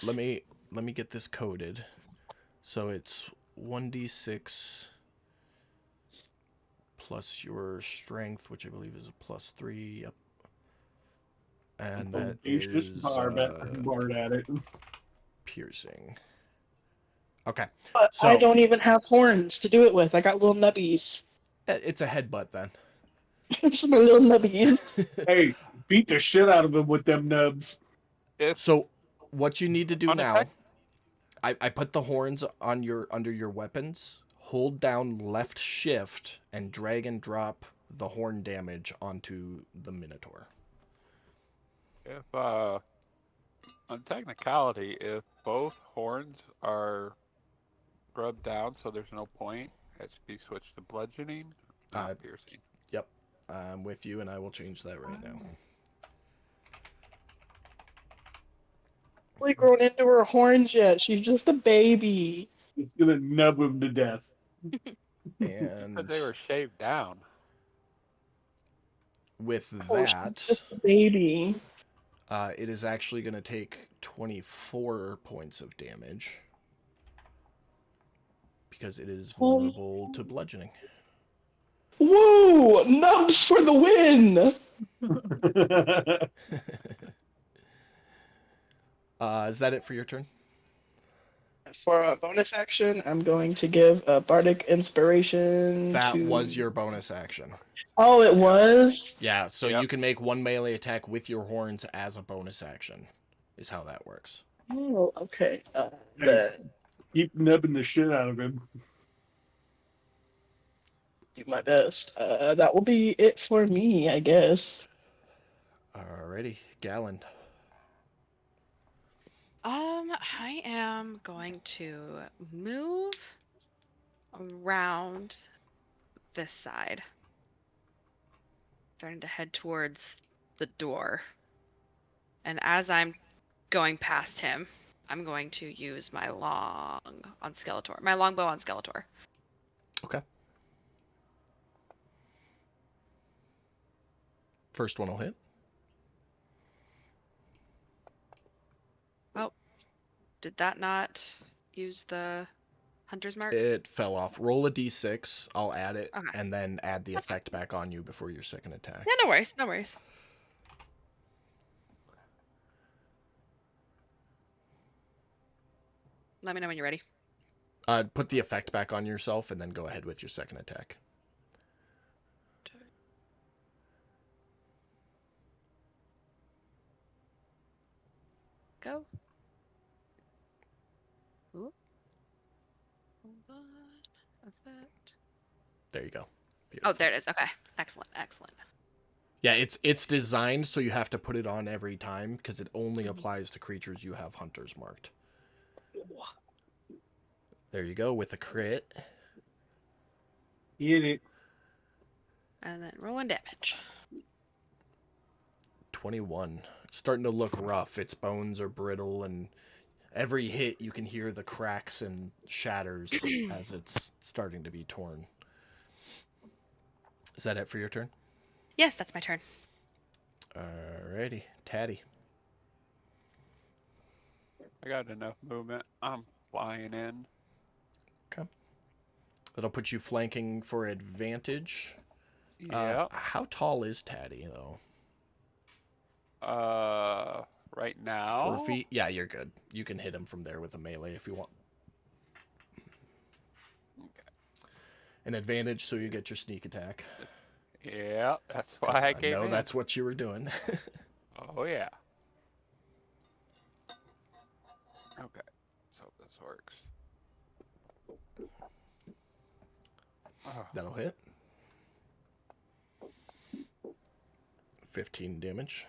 Let me get this coded. So it's 1d6 plus your strength, which I believe is a +3. Yep. And that is bard at it. piercing. Okay. But So I don't even have horns to do it with. I got little nubbies. it's a headbutt then. Just my little nubbies. Hey, beat the shit out of them with them nubs. If So what you need to do On now, attack? I put the horns on your under your weapons. Hold down left shift and drag and drop the horn damage onto the Minotaur. on technicality, if both horns are rubbed down, so there's no point, it has to be switched to bludgeoning, not piercing. Yep, I'm with you, and I will change that right now. Fully grown into her horns yet. She's just a baby. It's gonna nub him to death. And But they were shaved down. with Oh, that, she's just a baby. it is actually going to take 24 points of damage because it is vulnerable to bludgeoning. Woo! Nubs for the win! Is that it for your turn? For a bonus action, I'm going to give a bardic inspiration. That to... was your bonus action. Oh, it was? Yeah, so Yep. you can make one melee attack with your horns as a bonus action, is how that works. Oh, okay. Keep nubbing the shit out of him. Do my best. That will be it for me, I guess. Alrighty, Gallon. I am going to move around this side. Starting to head towards the door. And as I'm going past him, I'm going to use my longbow on Skeletor. Okay. First one will hit. Did that not use the hunter's mark? It fell off. Roll a d6. I'll add it, Okay. and then add the That's fine. effect back on you before your second attack. Yeah, no worries, no worries. Let me know when you're ready. Put the effect back on yourself, and then go ahead with your second attack. go. Ooh. Hold on. Effect. There you go. Oh, Beautiful. there it is. Okay. Excellent. Excellent. Yeah, it's designed so you have to put it on every time because it only applies to creatures you have hunters marked. There you go with a crit. Get it. And then rolling damage. 21. It's starting to look rough. Its bones are brittle, and every hit you can hear the cracks and shatters as it's starting to be torn. Is that it for your turn? Yes, that's my turn. Alrighty, Tatty. I got enough movement. I'm flying in. Okay. That'll put you flanking for advantage. Yeah. How tall is Tatty, though? Right now. 4 feet? Yeah, you're good. You can hit him from there with a melee if you want. Okay. An advantage, so you get your sneak attack. Yeah, that's why I came know in. that's what you were doing. Oh yeah. Okay, so this works. Oh, That'll hit. 15 damage.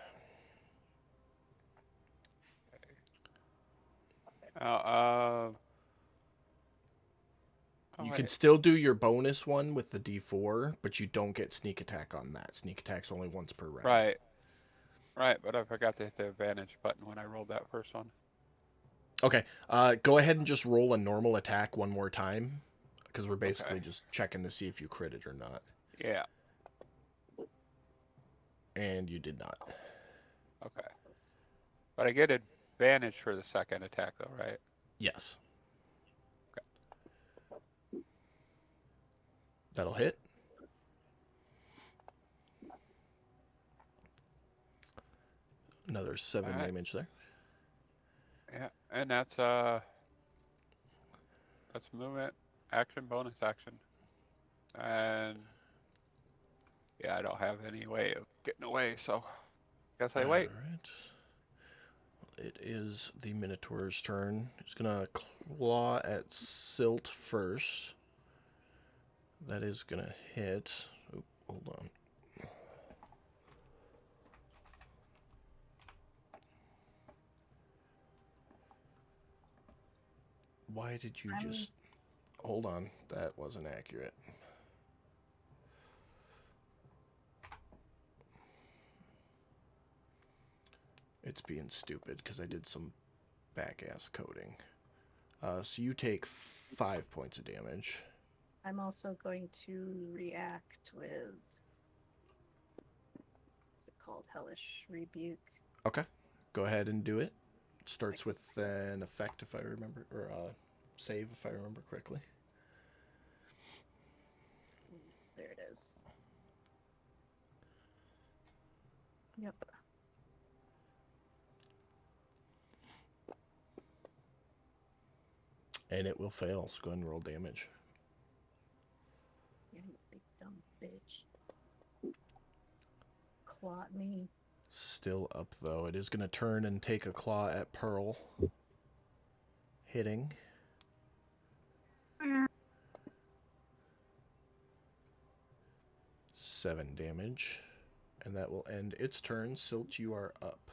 You can wait. still do your bonus one with the D4, but you don't get sneak attack on that. Sneak attack's only once per round. Right. Right, but I forgot to hit the advantage button when I rolled that first one. Okay. Go ahead and just roll a normal attack one more time, because we're basically just checking to see if you crit it or not. Yeah. And you did not. Okay. But I get advantage for the second attack, though, right? Yes. That'll hit. Another 7 Alright. damage there. Yeah, and that's movement, action, bonus action, and yeah, I don't have any way of getting away, so guess I wait. Alright. It is the Minotaur's turn. He's gonna claw at Silt first. That is gonna hit. Oop, hold on. Why did you just... Hold on. That wasn't accurate. It's being stupid because I did some back-ass coding. So you take 5 points of damage. I'm also going to react with, what's it called? Hellish Rebuke. Okay. Go ahead and do it. Starts with an effect, if I remember, or save, if I remember correctly. So there it is. Yep. And it will fail, so go ahead and roll damage. You big dumb bitch. Claw at me. Still up, though. It is going to turn and take a claw at Pearl. Hitting. Mm. 7 damage. And that will end its turn. Silt, you are up.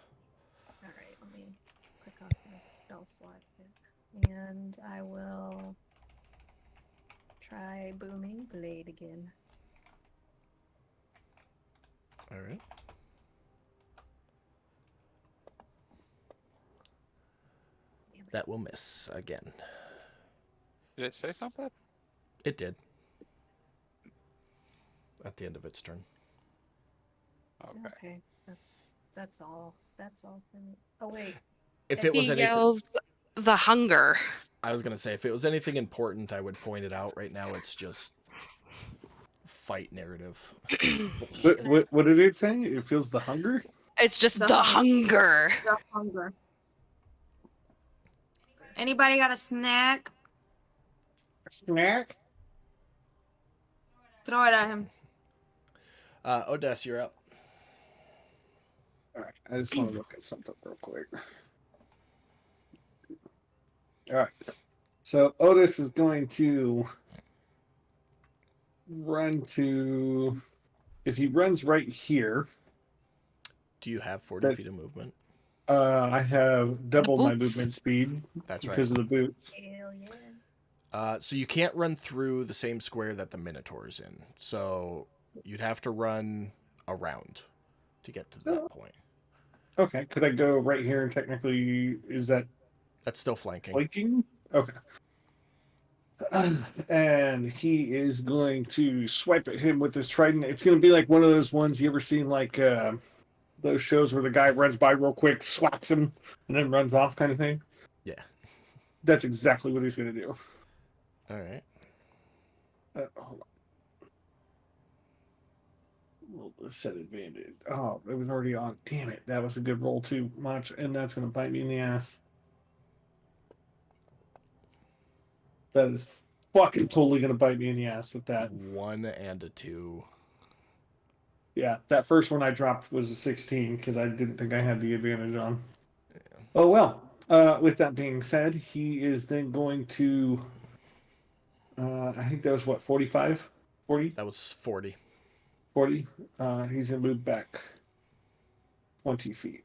Alright, let me click off my spell slot here. And I will try Booming Blade again. Alright. That will miss again. Did it say something? It did. At the end of its turn. Okay. Okay, that's all. That's all for me. Oh wait, If it was He anything... yells the hunger. I was going to say, if it was anything important, I would point it out. Right now, it's just fight narrative. What did it say? It feels the hunger? It's just The the hunger. hunger. The hunger. Anybody got a snack? Snack? Throw it at him. Odessa, you're up. Alright, I just want to look at something real quick. All right. So Otis is going to run to. If he runs right here, Do you have 40 That- feet of movement? I have doubled my boots. movement speed That's right. because of the boots. Hell yeah. So you can't run through the same square that the Minotaur's in. So you'd have to run around to get to that point. Okay, could I go right here and technically is that That's still flanking. flanking? Okay. And he is going to swipe at him with his trident. It's going to be like one of those ones you ever seen, like those shows where the guy runs by real quick, swats him, and then runs off, kind of thing. Yeah. That's exactly what he's going to do. All right. Hold on. We'll set advantage. Oh, it was already on. Damn it! That was a good roll too much, and that's going to bite me in the ass. That is fucking totally going to bite me in the ass with that. 1 and a 2. Yeah, that first one I dropped was a 16 because I didn't think I had the advantage on. Oh well. With that being said, he is then going to. I think that was what 45, 40, That was 40. 40. He's gonna move back 20 feet.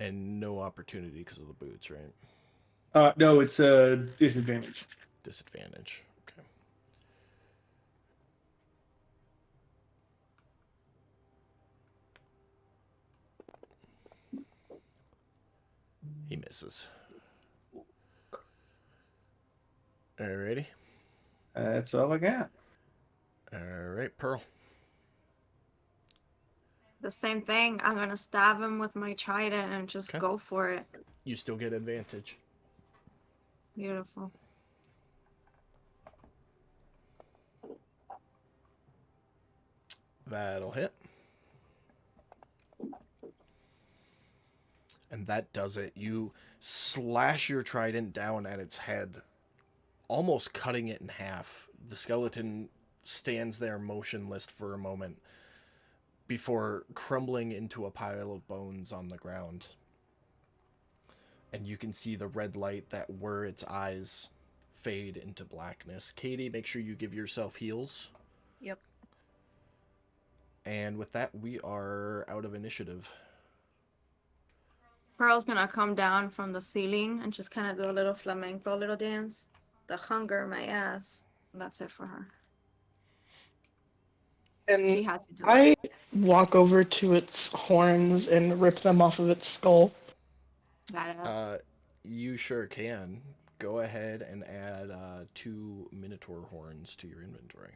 And no opportunity because of the boots, right? No, it's a disadvantage. Disadvantage. Okay. He misses. Alrighty. That's all I got. Alright, Pearl. The same thing. I'm gonna stab him with my trident and just Okay. go for it. You still get advantage. Beautiful. That'll hit. And that does it. You slash your trident down at its head, almost cutting it in half. The skeleton stands there motionless for a moment before crumbling into a pile of bones on the ground. And you can see the red light that were its eyes fade into blackness. Katie, make sure you give yourself heals. Yep. And with that, we are out of initiative. Pearl's gonna come down from the ceiling and just kind of do a little flamenco, little dance. The hunger, my ass. That's it for her. She And had to do it. I walk over to its horns and rip them off of its skull. Badass. You sure can. Go ahead and add 2 Minotaur horns to your inventory.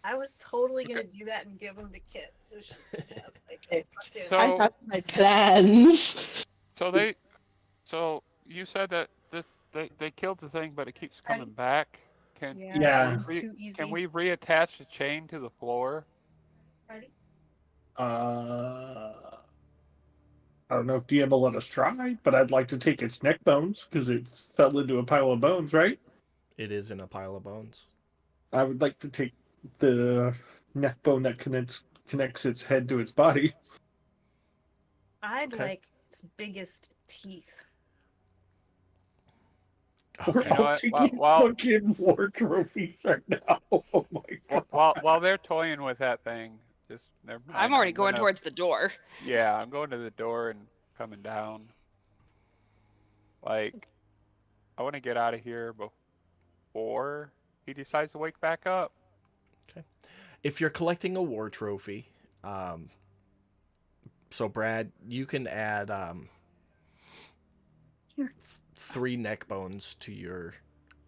I was totally gonna do that and give them to Kit, so she could have like a fucking. So- I have my plans. So you said that they killed the thing, but it keeps coming back. Can Yeah. Too easy. can we reattach the chain to the floor? I don't know if DM will let us try, but I'd like to take its neck bones because it fell into a pile of bones, right? It is in a pile of bones. I would like to take the neck bone that connects its head to its body. I'd Okay. like its biggest teeth. Okay. know I'll what? take Well- fucking war trophies right now. Oh my god. While they're toying with that thing, just never mind. I'm already going gonna- towards the door. Yeah, I'm going to the door and coming down. Like, I want to get out of here before he decides to wake back up. If you're collecting a war trophy, so Brad, you can add Here. 3 neck bones to your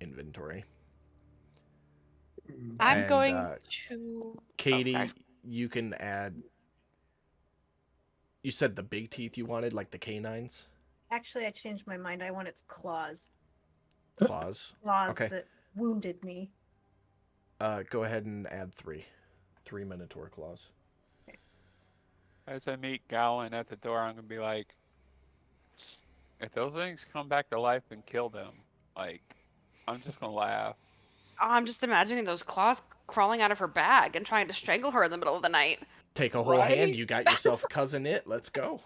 inventory. I'm And, going uh, to. Katie, sorry. you can add. You said the big teeth you wanted, like the canines Actually, I changed my mind. I want its claws. claws. Claws Okay. that wounded me. Go ahead and add 3 Minotaur claws. As I meet Gowan at the door, I'm gonna be like, if those things come back to life and kill them, like, I'm just gonna laugh. Oh, I'm just imagining those claws crawling out of her bag and trying to strangle her in the middle of the night. Take a whole hand. Right? You got yourself cousin it. Let's go.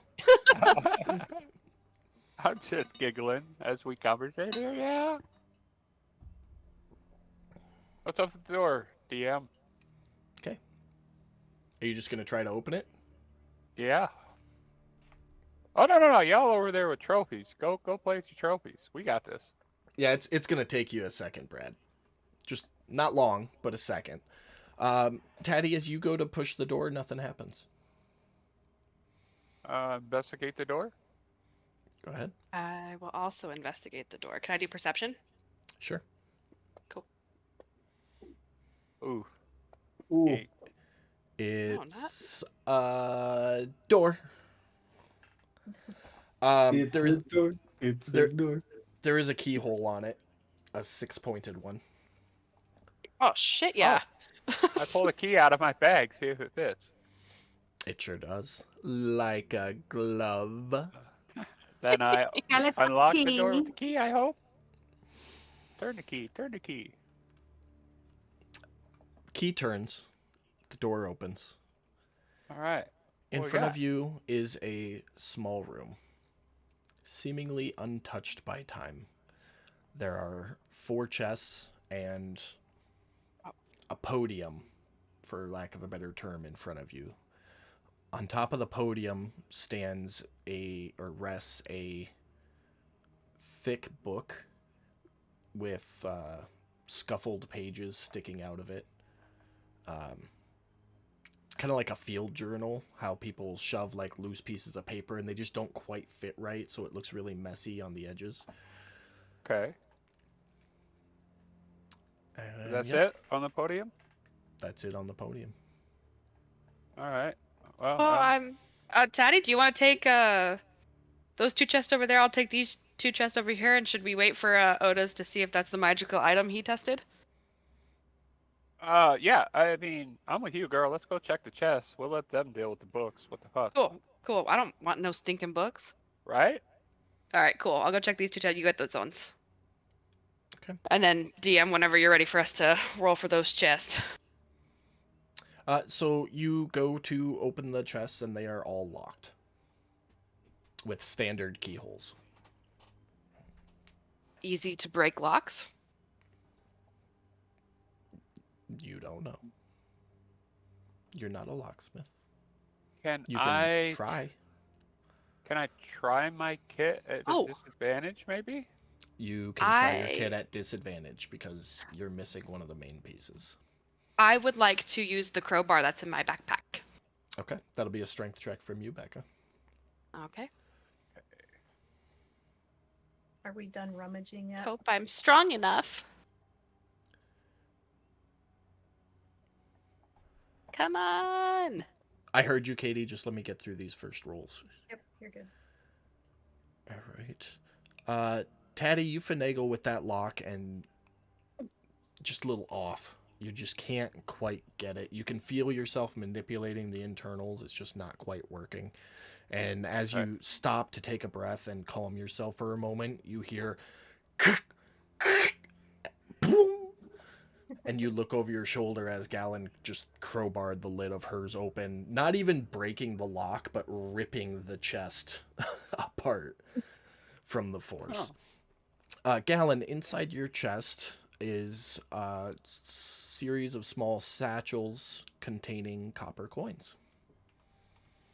I'm just giggling as we conversate here, yeah. What's up at the door, DM? Okay. Are you just gonna try to open it? Yeah. Oh no, y'all over there with trophies. Go play with your trophies. We got this. Yeah, it's gonna take you a second, Brad. Just not long, but a second. Taddy, as you go to push the door, nothing happens. Investigate the door. Go ahead. I will also investigate the door. Can I do perception? Sure. Cool. Ooh. Ooh. 8. It's a door. It's There is a door. It's there- a door. there is a keyhole on it, a 6-pointed one. Oh shit, yeah. I pulled a key out of my bag. See if it fits. It sure does, like a glove. Then I Skeleton unlock the key. door with the key. I hope. Turn the key. Turn the key. Key turns, the door opens. All right. In What we front got? of you is a small room, seemingly untouched by time. There are 4 chests and a podium, for lack of a better term, in front of you. On top of the podium rests a thick book with scuffled pages sticking out of it. Kind of like a field journal, how people shove like loose pieces of paper and they just don't quite fit right, so it looks really messy on the edges. Okay. And That's yeah, it on the podium. That's it on the podium. All right. Well, Well, I'm Taddy, do you want to take those 2 chests over there? I'll take these 2 chests over here, and should we wait for Oda's to see if that's the magical item he tested? yeah. I mean, I'm with you, girl. Let's go check the chest. We'll let them deal with the books. What the fuck? Cool. I don't want no stinking books. Right? All right, cool. I'll go check these 2 chests. You get those ones. Okay. And then DM whenever you're ready for us to roll for those chests. So you go to open the chests and they are all locked with standard keyholes. Easy to break locks. You don't know. You're not a locksmith. Can You can I try. Can I try my kit at Oh. disadvantage? Maybe. You can try your I- kit at disadvantage because you're missing one of the main pieces. I would like to use the crowbar that's in my backpack. Okay, that'll be a strength check from you, Becca. Okay. Are we done rummaging yet? Hope I'm strong enough. Come on. I heard you, Katie. Just let me get through these first rolls. Yep, you're good. All right. Taddy, you finagle with that lock and just a little off. You just can't quite get it. You can feel yourself manipulating the internals. It's just not quite working. And as you stop to take a breath and calm yourself for a moment, you hear boom, and you look over your shoulder as Galen just crowbarred the lid of hers open, not even breaking the lock, but ripping the chest apart from the force. Galen, inside your chest is a series of small satchels containing copper coins.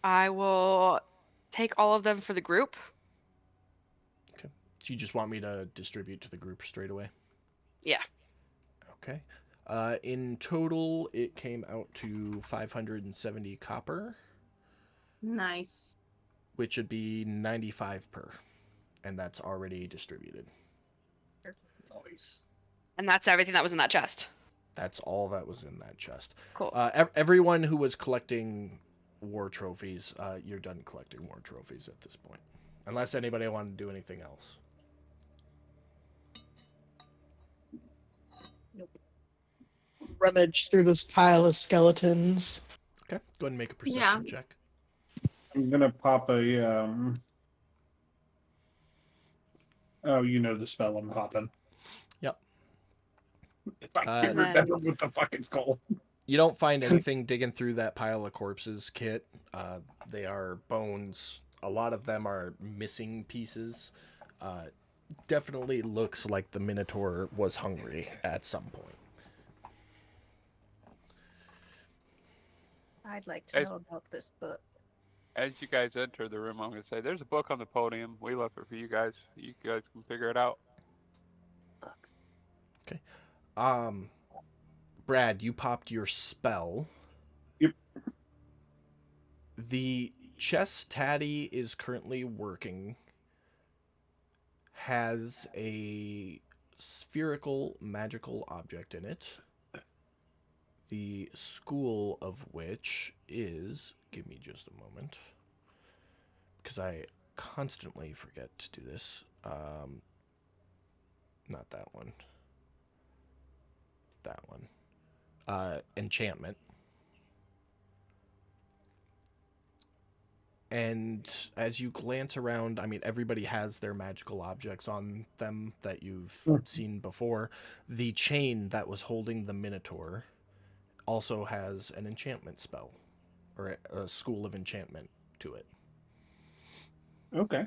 I will take all of them for the group. Okay. So you just want me to distribute to the group straight away? Yeah. Okay. In total, it came out to 570 copper, Nice. which would be 95 per. And that's already distributed. Nice. And that's everything that was in that chest. That's all that was in that chest. Cool. Everyone who was collecting war trophies, you're done collecting war trophies at this point. Unless anybody wanted to do anything else. Rummage through this pile of skeletons. Okay, go ahead and make a perception Yeah. check. I'm gonna pop a Oh, you know the spell I'm popping. Yep. If I Uh, can And then- remember what the fuck it's called. You don't find anything digging through that pile of corpses, Kit. They are bones, a lot of them are missing pieces. Definitely looks like the Minotaur was hungry at some point. I'd like to As- know about this book. As you guys enter the room, I'm gonna say there's a book on the podium. We left it for you guys. You guys can figure it out. Books. Brad, you popped your spell. Yep. The chest Taddy is currently working has a spherical magical object in it. The school of which is... Give me just a moment. Because I constantly forget to do this. Not that one. That one. Enchantment. And as you glance around, I mean, everybody has their magical objects on them that you've seen before. The chain that was holding the Minotaur also has an enchantment spell, or a school of enchantment to it. Okay.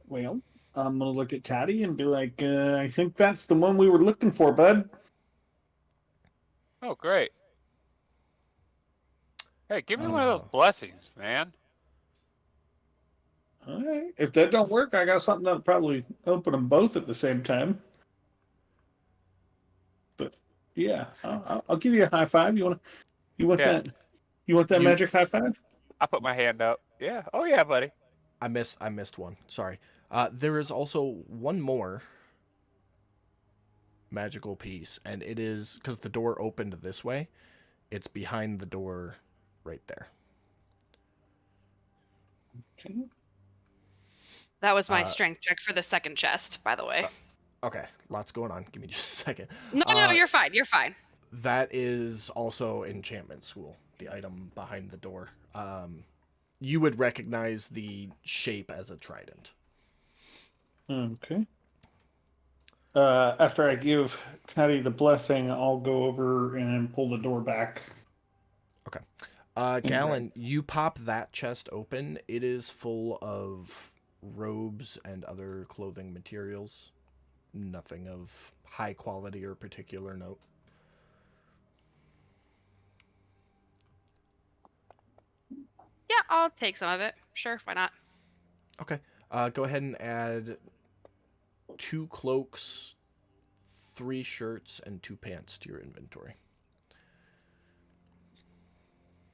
Well, I'm gonna look at Taddy and be like, I think that's the one we were looking for, bud. Oh, great. Hey, give me one of those blessings, man. All right. If that don't work, I got something that'll probably open them both at the same time. But yeah, I'll give you a high five. You want Yeah. that? You want that magic high five? I put my hand up. Yeah. Oh yeah, buddy. I missed one. Sorry. There is also one more magical piece, and it is because the door opened this way. It's behind the door, right there. Okay. That was my strength check for the second chest, by the way. Okay, lots going on. Give me just a second. No, you're fine. You're fine. That is also enchantment school. The item behind the door. You would recognize the shape as a trident. Okay. After I give Taddy the blessing, I'll go over and pull the door back. Okay. Galen, you pop that chest open. It is full of robes and other clothing materials. Nothing of high quality or particular note. Yeah, I'll take some of it. Sure, why not? Okay. Go ahead and add 2 cloaks, 3 shirts, and 2 pants to your inventory.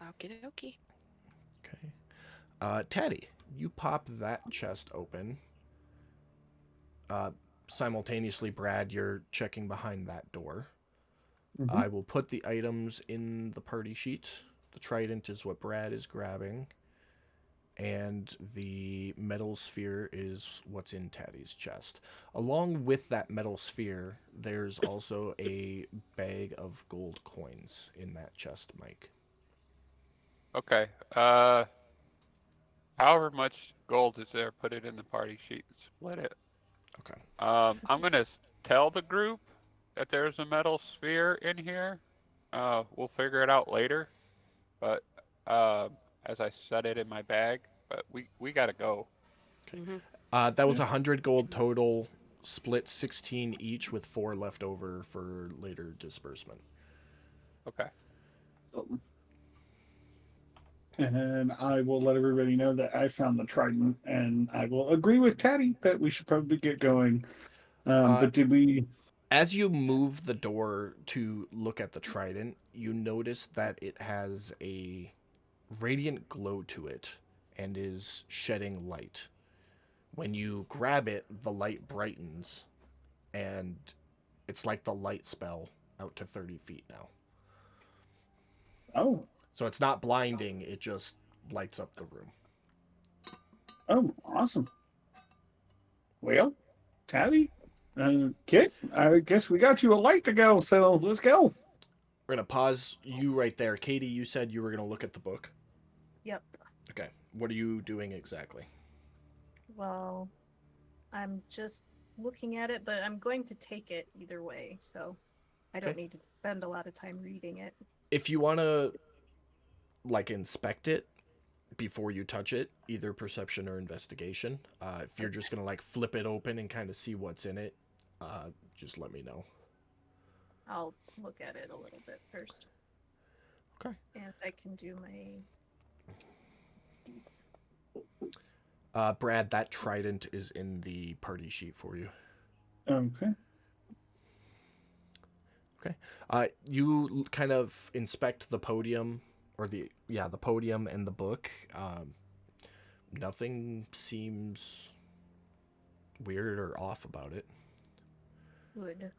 Okie dokie. Okay. Taddy, you pop that chest open. Simultaneously, Brad, you're checking behind that door. Mhm. I will put the items in the party sheet. The trident is what Brad is grabbing. And the metal sphere is what's in Taddy's chest. Along with that metal sphere, there's also a bag of gold coins in that chest, Mike. Okay. However much gold is there, put it in the party sheet and split it. Okay. I'm gonna tell the group that there's a metal sphere in here. We'll figure it out later. But as I set it in my bag, but we gotta go. Mm-hmm. That was 100 gold total, split 16 each with 4 left over for later disbursement. Okay. And I will let everybody know that I found the trident, and I will agree with Taddy that we should probably get going. But did we... As you move the door to look at the trident, you notice that it has a radiant glow to it and is shedding light. When you grab it, the light brightens, and it's like the light spell out to 30 feet now. Oh. So it's not blinding, it just lights up the room. Oh, awesome. Well, Taddy, Kit, I guess we got you a light to go, so let's go. We're going to pause you right there. Katie, you said you were going to look at the book. Yep. Okay. What are you doing exactly? Well, I'm just looking at it, but I'm going to take it either way, so I don't Okay. need to spend a lot of time reading it. If you want to, like, inspect it, before you touch it, either perception or investigation. If you're just gonna like flip it open and kind of see what's in it, just let me know. I'll look at it a little bit first. Okay. And I can do my these. Brad, that trident is in the party sheet for you. Okay. Okay. You kind of inspect the podium, or the podium and the book. Nothing seems weird or off about it. Good.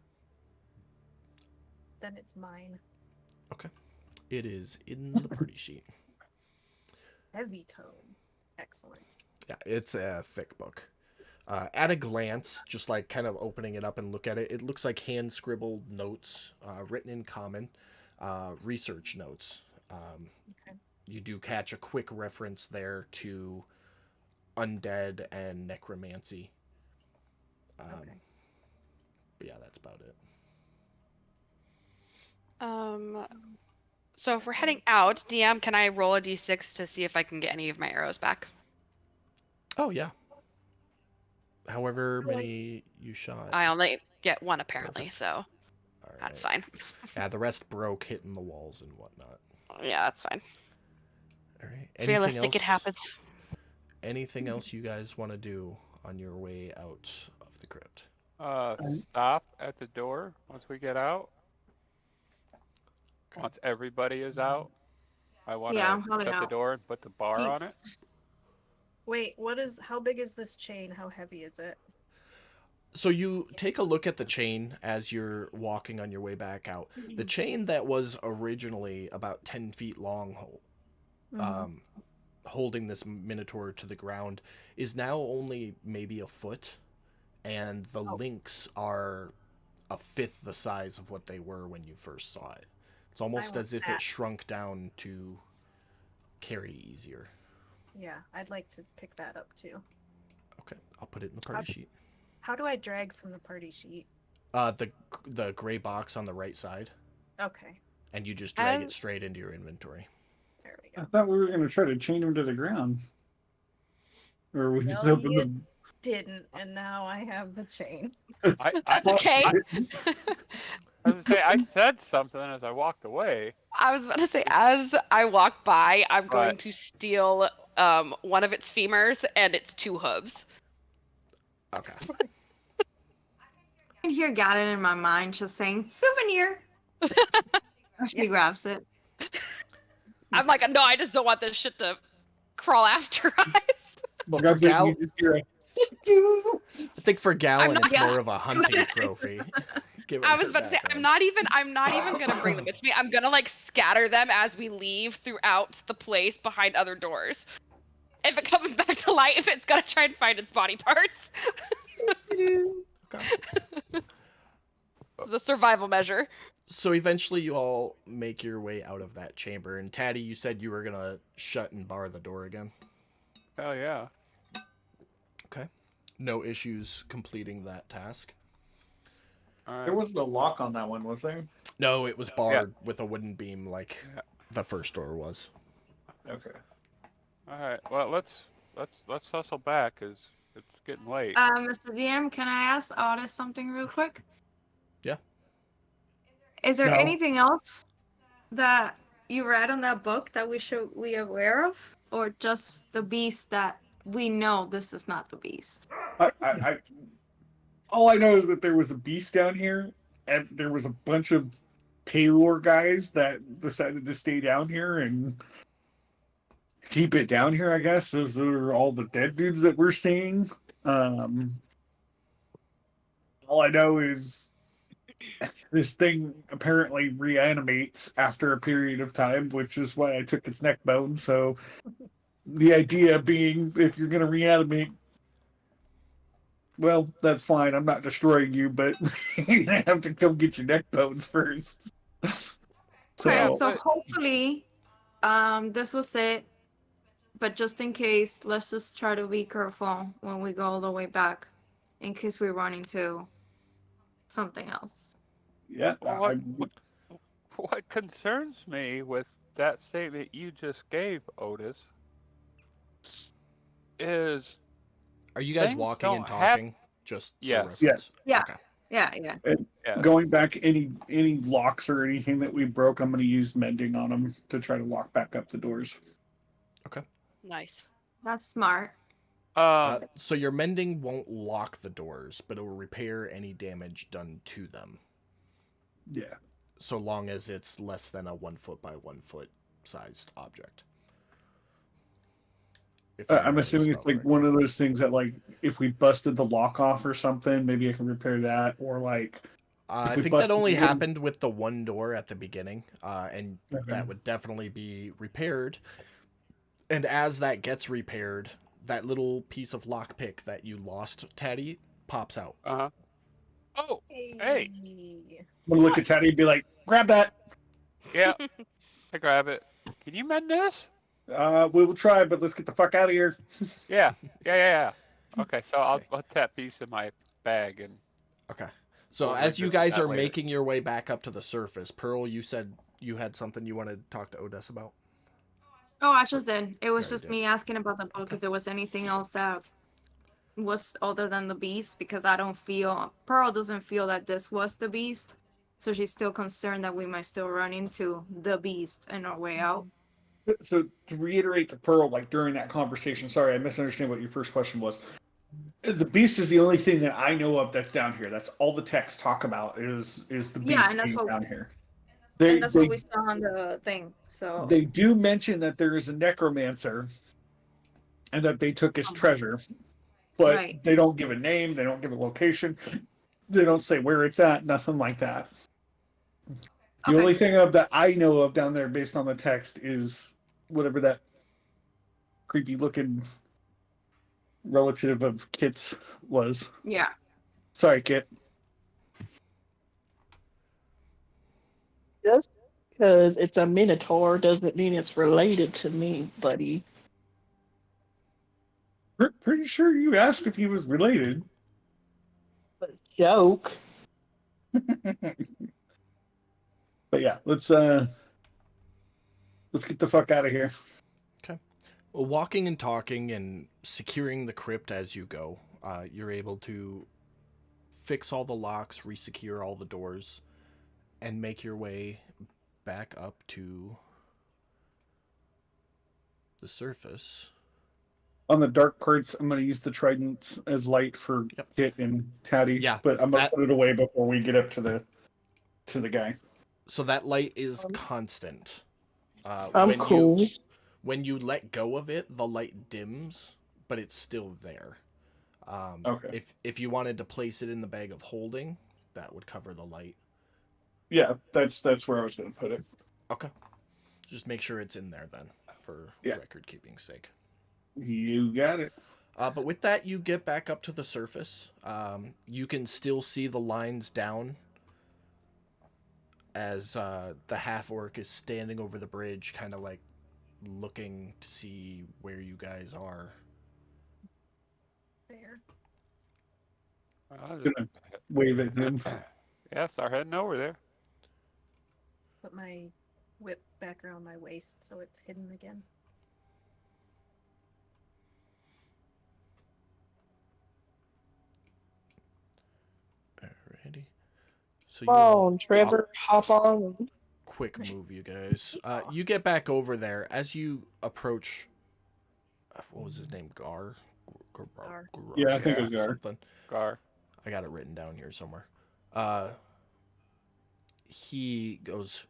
Then it's mine. Okay. It is in the party sheet. Heavy tome. Excellent. Yeah, it's a thick book. At a glance, just like kind of opening it up and look at it, it looks like hand scribbled notes, written in common, research notes. Okay. You do catch a quick reference there to undead and necromancy. Okay. But yeah, that's about it. So if we're heading out, DM, can I roll a d6 to see if I can get any of my arrows back? Oh yeah. However many you shot. I only get one apparently, Perfect. so All that's right. fine. Yeah, the rest broke hitting the walls and whatnot. Yeah, that's fine. All right. It's realistic. It happens. Anything else you guys want to do on your way out of the crypt? Stop at the door once we get out. Okay. Once everybody is out, I want to Yeah, I'm probably shut the out. door and put the bar on it. Wait, how big is this chain? How heavy is it? So you take a look at the chain as you're walking on your way back out. The chain that was originally about 10 feet long, holding this minotaur to the ground, is now only maybe a foot, and the links are a fifth the size of what they were when you first saw it. It's almost want as if that. it shrunk down to carry easier. Yeah, I'd like to pick that up too. Okay, I'll put it in the party sheet. How do I drag from the party sheet? The gray box on the right side, Okay, and you just drag it straight into your inventory. there we I go. thought we were going to try to chain him to the ground. Or we just Well, open you the... didn't, and now I have the chain. That's okay. I was gonna say, I said something as I walked away. I was about to say, as I walk by, I'm going Right. to steal one of its femurs and its two hooves. Okay. I can hear Galen in my mind just saying, souvenir! She grabs it. I'm like, no, I just don't want this shit to crawl after us. But God, for Gal, you just hear a... I think for Galen, not- it's more of a hunting trophy. Given I was her about to say, I'm background. not even gonna bring them with me. I'm gonna like scatter them as we leave throughout the place behind other doors. If it comes back to life, it's gonna try and find its body parts. Okay. It's a survival measure. So eventually, you all make your way out of that chamber. And Taddy, you said you were gonna shut and bar the door again. Hell yeah. Okay. No issues completing that task. All right. There wasn't a lock on that one, was there? No, it was barred with a wooden beam like Yeah. the first door was. Okay. All right. Well, let's hustle back, cause it's getting late. Mr. DM, can I ask Otis something real quick? Yeah. Is there No. anything else that you read on that book that we should be aware of? Or just the beast that we know this is not the beast? All I know is that there was a beast down here, and there was a bunch of Paylor guys that decided to stay down here and keep it down here, I guess. Those are all the dead dudes that we're seeing. All I know is this thing apparently reanimates after a period of time, which is why I took its neck bone. So the idea being, if you're going to reanimate, well, that's fine. I'm not destroying you, but you're going to have to come get your neck bones first. Okay, So- so hopefully, this was it. But just in case, let's just try to be careful when we go all the way back, in case we run into something else. Yeah. Well, what concerns me with that statement you just gave, Otis, is Are you guys Things walking and don't have- talking? Just for Yes. reference. Yes. Yeah. Okay. Yeah. yeah. Going back, any locks or anything that we broke, I'm going to use mending on them to try to lock back up the doors. Nice. That's smart. So your mending won't lock the doors, but it will repair any damage done to them, Yeah. so long as it's less than a 1 foot by 1 foot sized object. If I I'm remember the assuming it's spell like correctly. one of those things that, like, if we busted the lock off or something, maybe I can repair that, or like. I if we think that busted only the wooden- happened with the one door at the beginning, and Okay. that would definitely be repaired. And as that gets repaired, that little piece of lockpick that you lost, Taddy, pops out. Uh-huh. Oh, Hey. I'm gonna look at Nice. Taddy and be like, "Grab that." yeah. I grab it. Can you mend this? We will try, but let's get the fuck out of here. Yeah. Okay, so I'll put that piece in my bag and Okay. So We'll as you revisit guys that are later. making your way back up to the surface, Pearl, you said you had something you wanted to talk to Odessa about? Oh, I just did. It was Already just did. me asking about the book if there was anything else that was other than the beast, because I don't feel Pearl doesn't feel that this was the beast, so she's still concerned that we might still run into the beast in our way out. So to reiterate to Pearl, like during that conversation, sorry, I misunderstand what your first question was. The beast is the only thing that I know of that's down here. That's all the texts talk about is the beast Yeah, and that's being what- down here. And that's what we saw on the thing. So They do mention that there is a necromancer and that they took his treasure, but Right. they don't give a name, they don't give a location, they don't say where it's at, nothing like that. The Okay. only thing of that I know of down there based on the text is whatever that creepy looking relative of Kit's was. yeah. Sorry, Kit. Just because it's a minotaur doesn't mean it's related to me, buddy. Pretty sure you asked if he was related. But joke. But yeah, let's get the fuck out of here. Well, walking and talking and securing the crypt as you go, you're able to fix all the locks, resecure all the doors, and make your way back up to the surface. On the dark parts, I'm going to use the tridents as light for Yep. Kit and Taddy. Yeah, but I'm going that- to put it away before we get up to the guy. So that light is constant. I'm when cool. When you let go of it, the light dims, but it's still there. Okay. If you wanted to place it in the bag of holding, that would cover the light. Yeah, that's where I was going to put it. Okay. Just make sure it's in there then, for Yeah. record keeping sake. You got it. But with that, you get back up to the surface. You can still see the lines down as the half-orc is standing over the bridge, kind of like looking to see where you guys are. There. Gonna wave at him. Yeah, start heading over there. Put my whip back around my waist so it's hidden again. Alrighty. So Come all on, Trevor, hop on. quick move, you guys. You get back over there as you approach. What was his name? Gar. Gar. Yeah, I think it was Gar. Something. Gar. I got it written down here somewhere. He goes,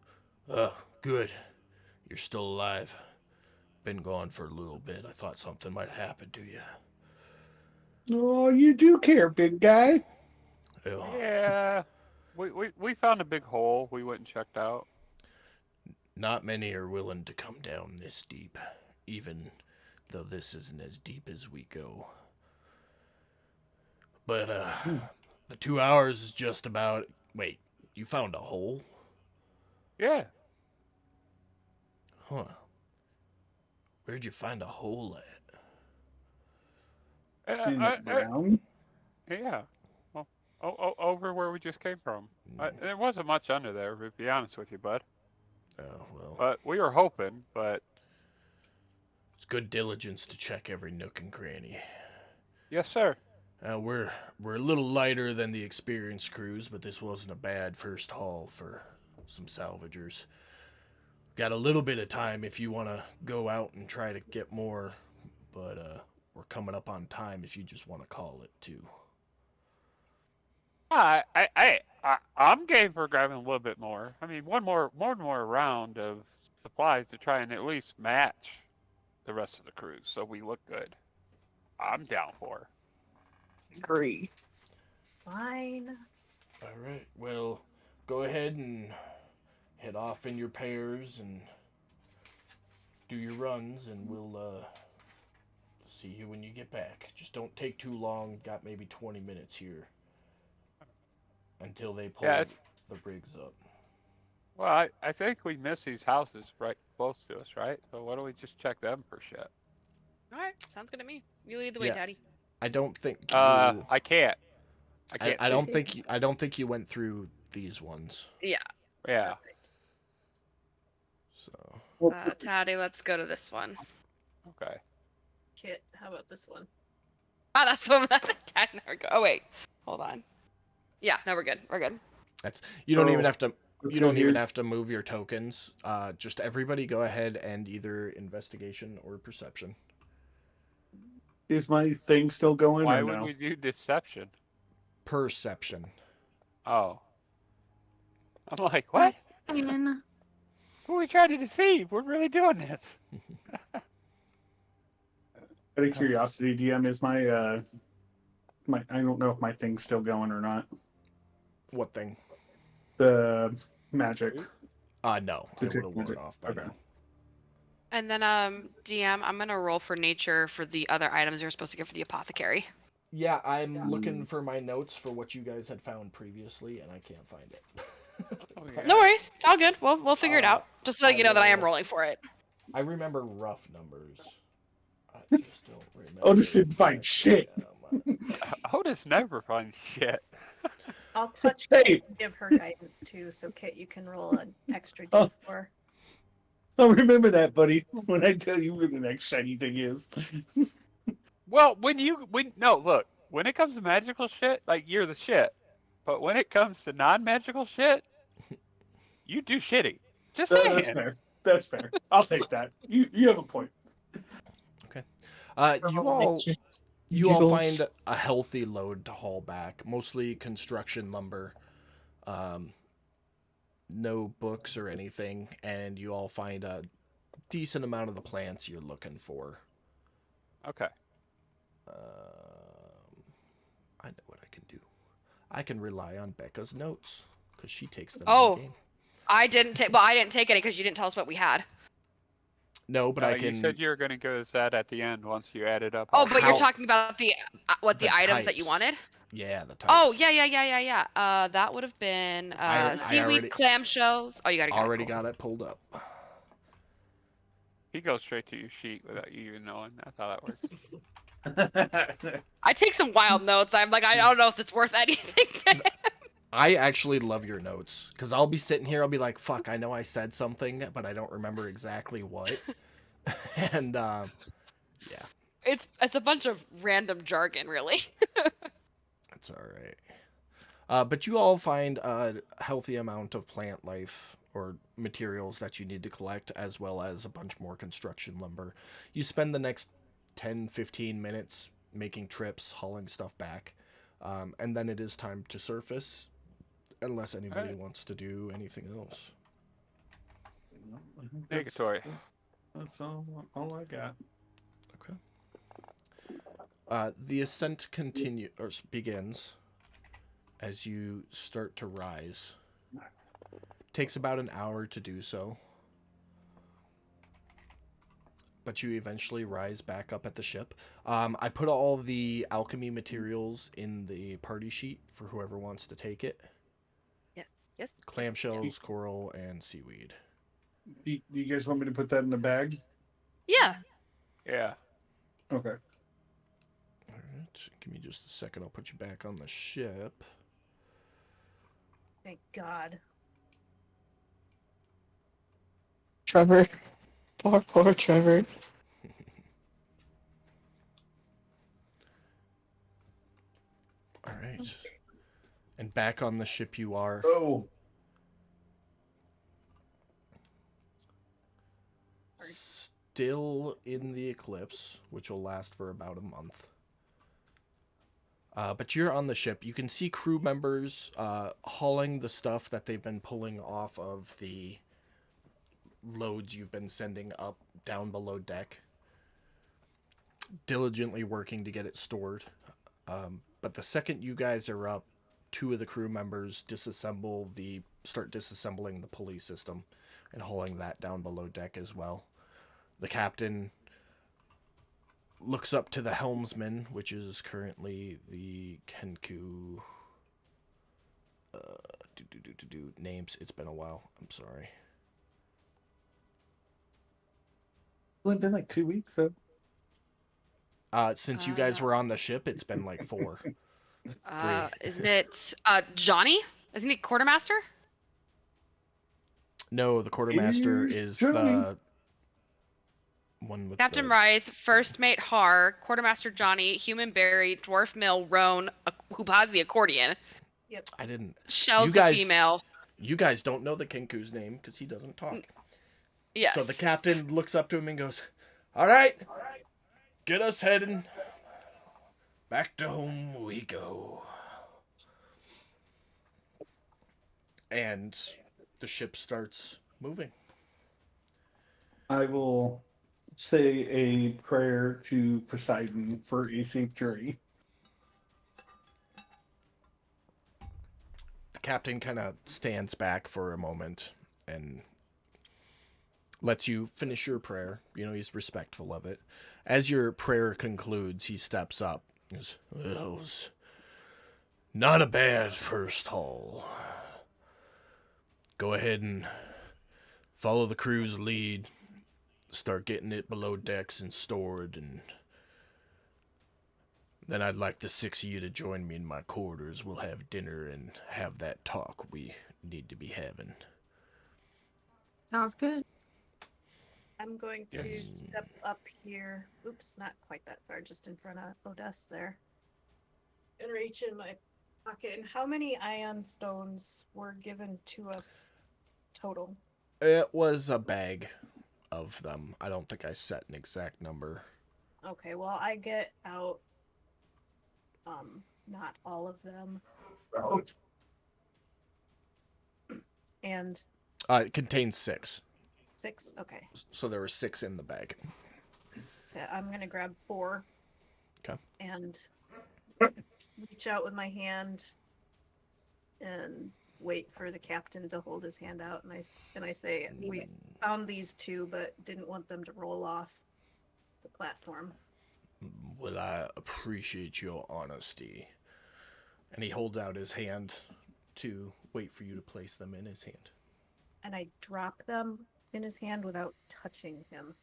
good. You're still alive. Been gone for a little bit. I thought something might happen to you. Oh, you do care, big guy. Oh, Yeah. We found a big hole we went and checked out. not many are willing to come down this deep, even though this isn't as deep as we go. But, the 2 hours is just about... Wait, you found a hole? Yeah. Huh. Where'd you find a hole at? In the ground. Yeah. Well, over where we just came from. There wasn't much under there, to be honest with you, bud. Oh, well. But we were hoping, but It's good diligence to check every nook and cranny. Yes, sir. We're a little lighter than the experienced crews, but this wasn't a bad first haul for some salvagers. Got a little bit of time if you want to go out and try to get more, but we're coming up on time if you just want to call it too. I'm game for grabbing a little bit more. I mean, one more round of supplies to try and at least match the rest of the crews, so we look good. I'm down for. Agree. Fine. All right. Well, go ahead and head off in your pairs and do your runs, and we'll see you when you get back. Just don't take too long. Got maybe 20 minutes here until they pull the rigs up. Well, I think we miss these houses right close to us, right? So why don't we just check them for shit? All right, sounds good to me. You lead the way, Yeah. Daddy. I don't think. I can't. I don't think. I don't think you went through these ones. Yeah. Yeah. Perfect. So. Taddy, let's go to this one. Okay. Kit, how about this one? Ah, that's the one that Taddy never go. Oh wait, hold on. Yeah, no, we're good. We're good. That's. You don't So, even have to. let's You go don't even here. have to move your tokens. Just everybody go ahead and either investigation or perception. Is my thing still going Why or would no? we do deception? Perception. Oh. I'm like, what? Fine. Who are we trying to deceive? We're really doing this. Out of curiosity, DM, is my I don't know if my thing's still going or not. What thing? The magic. No. I would have Detect worn magic. it off by Okay. now. And then, DM, I'm gonna roll for nature for the other items you're supposed to get for the apothecary. Yeah, I'm looking for my notes for what you guys had found previously, and I can't find it. Oh, yeah. No worries, it's all good. We'll figure it out. Just so I you know that I am will- rolling for it. I remember rough numbers. I just don't remember. Otis didn't find shit. Otis never finds shit. I'll touch Hey. Kit and give her guidance too, so Kit, you can roll an extra Oh. d4. I'll remember that, buddy, when I tell you where the next shiny thing is. Well, when it comes to magical shit, like you're the shit. But when it comes to non-magical shit, you do shitty. Just That's saying. fair. That's fair. I'll take that. You have a point. You all Giggles. find a healthy load to haul back, mostly construction lumber. No books or anything, and you all find a decent amount of the plants you're looking for. Okay. I know what I can do. I can rely on Becca's notes because she takes them. Oh. In the game. I didn't take any because you didn't tell us what we had. No, but No, I can. You said you were going to go to that at the end once you added up. Oh, all but the- you're How- talking about the The items that you types. wanted. Yeah, the types. Oh yeah. That would have been I seaweed already- clamshells. Oh, you got it. Already got it pulled up. He goes straight to your sheet without you even knowing. That's how that works. I take some wild notes. I'm like, I don't know if it's worth anything to him. I actually love your notes because I'll be sitting here. I'll be like, "Fuck, I know I said something, but I don't remember exactly what." And yeah, It's a bunch of random jargon, really. that's all right. But you all find a healthy amount of plant life or materials that you need to collect, as well as a bunch more construction lumber. You spend the next 10-15 minutes making trips, hauling stuff back, and then it is time to surface, unless anybody Alright. wants to do anything else. Negatory. That's all I got. Okay. The ascent begins as you start to rise. Takes about an hour to do so. But you eventually rise back up at the ship. I put all the alchemy materials in the party sheet for whoever wants to take it. Yes. Clamshells, coral, and seaweed. Do you guys want me to put that in the bag? Yeah. Yeah. Okay. Alright, give me just a second. I'll put you back on the ship. Thank God. Trevor. Poor Trevor. All right. And back on the ship you are. Oh, Still in the eclipse, which will last for about a month. But you're on the ship. You can see crew members hauling the stuff that they've been pulling off of the loads you've been sending up down below deck, diligently working to get it stored. But the second you guys are up, two of the crew members start disassembling the pulley system and hauling that down below deck as well. The captain looks up to the helmsman, which is currently the Kenku. Names. It's been a while. I'm sorry. only been like 2 weeks though. Since you guys were on the ship, it's been like 4. Isn't it Johnny? Isn't he quartermaster? No, the quartermaster Here's is Johnny. the one with Captain the... Rythe, First Mate Har, Quartermaster Johnny, Human Barry, Dwarf Mill, Roan, who has the accordion. I didn't. Shell's You guys- the female. You guys don't know the Kenku's name because he doesn't talk. Yes. So the captain looks up to him and goes, "All right, get us heading. Back to home we go." And the ship starts moving. I will say a prayer to Poseidon for a safe journey. The captain kind of stands back for a moment and lets you finish your prayer. You know, he's respectful of it. As your prayer concludes, he steps up. He goes, "Well, it was not a bad first haul. Go ahead and follow the crew's lead. Start getting it below decks and stored, and then I'd like the 6 of you to join me in my quarters. We'll have dinner and have that talk we need to be having." Sounds good. I'm going to step up here. Oops, not quite that far, just in front of Odess there. And reach in my pocket. And how many ion stones were given to us total? It was a bag of them. I don't think I set an exact number. Okay, well, I get out not all of them. And It contains 6. 6, okay. So there were 6 in the bag. So I'm gonna grab 4. Okay. And reach out with my hand and wait for the captain to hold his hand out, and I say, "We found these 2, but didn't want them to roll off the platform." Well, I appreciate your honesty. And he holds out his hand to wait for you to place them in his hand. And I drop them in his hand without touching him.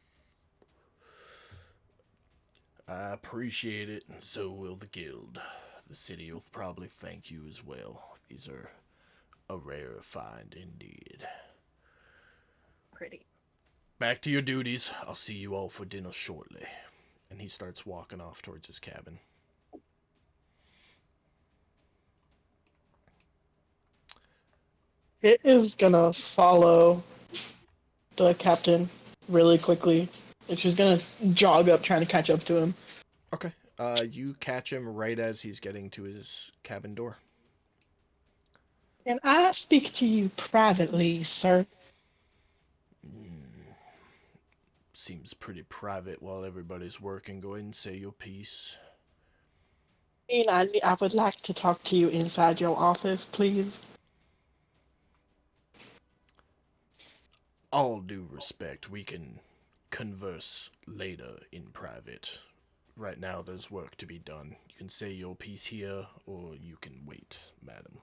I appreciate it, and so will the guild. The city will probably thank you as well. These are a rare find indeed. Pretty. Back to your duties. I'll see you all for dinner shortly. And he starts walking off towards his cabin. It is gonna follow the captain really quickly. Like she's gonna jog up trying to catch up to him. Okay. You catch him right as he's getting to his cabin door. Can I speak to you privately, sir? Seems pretty private while everybody's working. Go ahead and say your piece. I would like to talk to you inside your office, please. All due respect, we can converse later in private. Right now, there's work to be done. You can say your piece here, or you can wait, madam.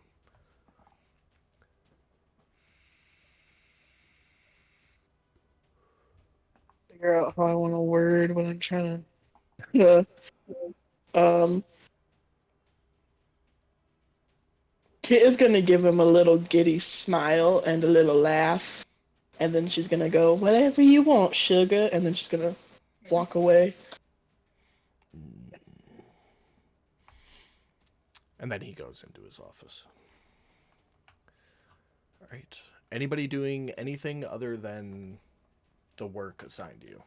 Figure out how I want to word when I'm trying to. Kit is gonna give him a little giddy smile and a little laugh, and then she's gonna go, "Whatever you want, sugar," and then she's gonna walk away. And then he goes into his office. All right. Anybody doing anything other than the work assigned to you?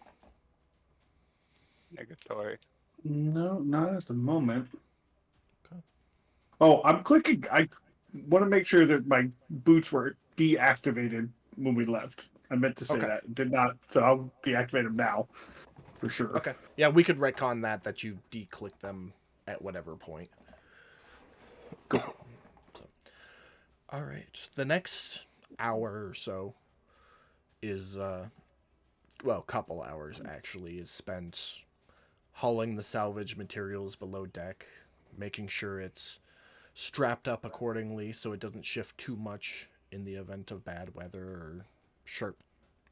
Negatory. No, not at the moment. Okay. Oh, I'm clicking. I want to make sure that my boots were deactivated when we left. I meant to say Okay. that. Did not. So I'll deactivate them now. For sure. Okay. Yeah, we could retcon that you declick them at whatever point. Cool. So, all right. The next hour or so is, couple hours actually, is spent hauling the salvage materials below deck, making sure it's strapped up accordingly so it doesn't shift too much in the event of bad weather or sharp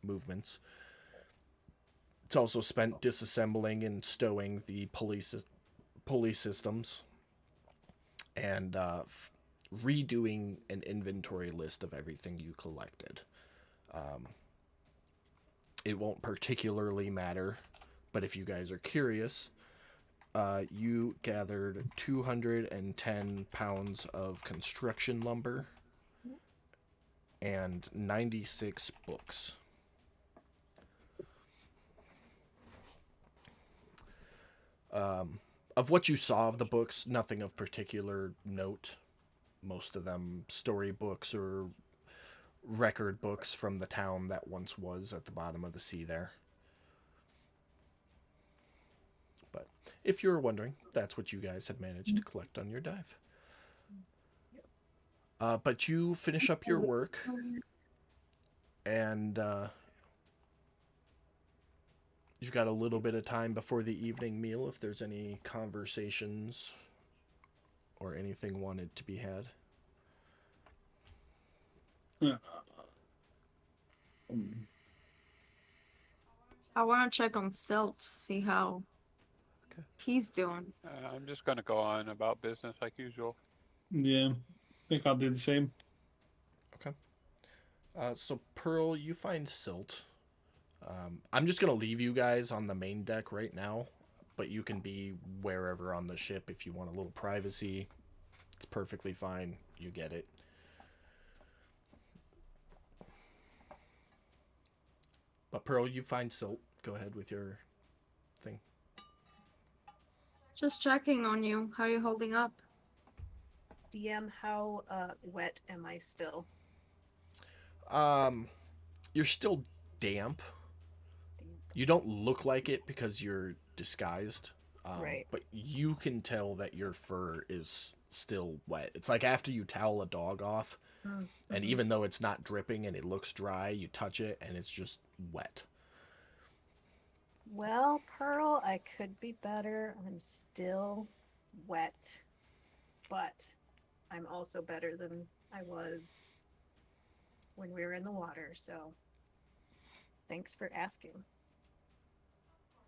movements. It's also spent disassembling and stowing the pulley systems and redoing an inventory list of everything you collected. It won't particularly matter, but if you guys are curious, you gathered 210 pounds of construction lumber and 96 books. Of what you saw of the books, nothing of particular note. Most of them storybooks or record books from the town that once was at the bottom of the sea there. But if you were wondering, that's what you guys had managed to collect on your dive. But you finish up your work, and you've got a little bit of time before the evening meal if there's any conversations or anything wanted to be had. I want to check on Silt, see how he's doing. I'm just going to go on about business like usual. Yeah. I think I'll do the same. Okay. So, Pearl, you find Silt. I'm just going to leave you guys on the main deck right now, but you can be wherever on the ship if you want a little privacy. It's perfectly fine. You get it. But, Pearl, you find Silt. Go ahead with your thing. Just checking on you. How are you holding up? DM, how wet am I still? You're still damp. You don't look like it because you're disguised. Right. But you can tell that your fur is still wet. It's like after you towel a dog off, Mm-hmm. and even though it's not dripping and it looks dry, you touch it and it's just wet. Well, Pearl, I could be better. I'm still wet, but I'm also better than I was when we were in the water, so thanks for asking.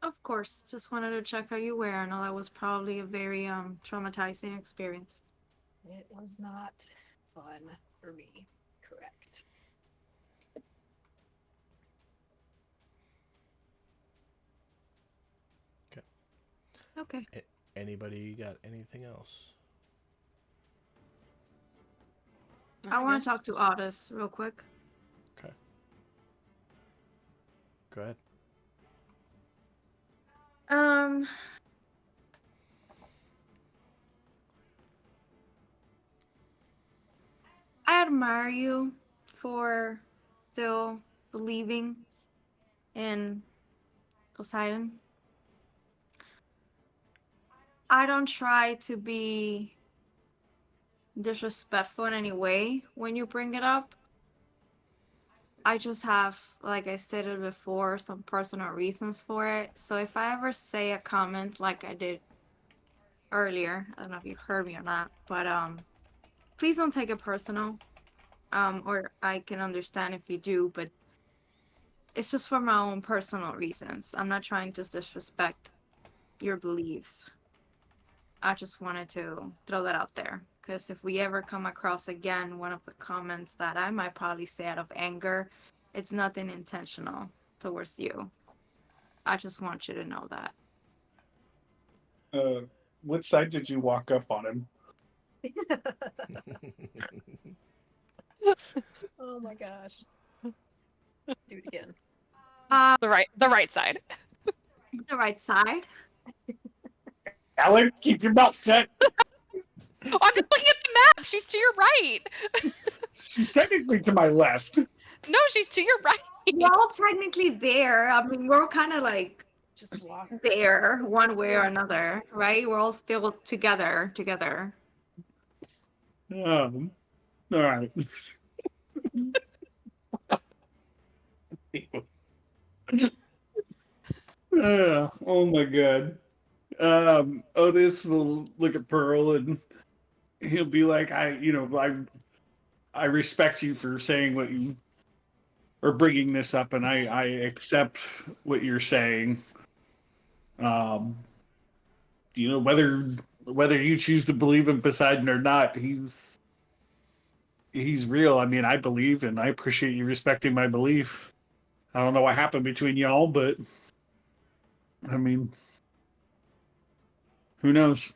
Of course. Just wanted to check how you were. I know that was probably a very traumatizing experience. It was not fun for me, correct. Okay. Anybody got anything else? I want to talk to Otis real quick. Okay. Go ahead. I admire you for still believing in Poseidon. I don't try to be disrespectful in any way when you bring it up. I just have, like I stated before, some personal reasons for it. So if I ever say a comment like I did earlier, I don't know if you heard me or not, but please don't take it personal. Or I can understand if you do, but it's just for my own personal reasons. I'm not trying to disrespect your beliefs. I just wanted to throw that out there. Because if we ever come across again one of the comments that I might probably say out of anger, it's nothing intentional towards you. I just want you to know that. What side did you walk up on him? Oh my gosh. Do it again. The right side. The right side. Alan, keep your mouth shut. Oh, I'm just looking at the map. She's to your right. She's technically to my left. No, she's to your right. We're all technically there. I mean, we're kind of like Just walk. there one way or another, right? We're all still together. All right. Oh my god. Otis will look at Pearl and he'll be like, I respect you for saying what you or bringing this up, and I accept what you're saying. Whether you choose to believe in Poseidon or not, he's real. I mean, I believe, and I appreciate you respecting my belief. I don't know what happened between y'all, but I mean, who knows?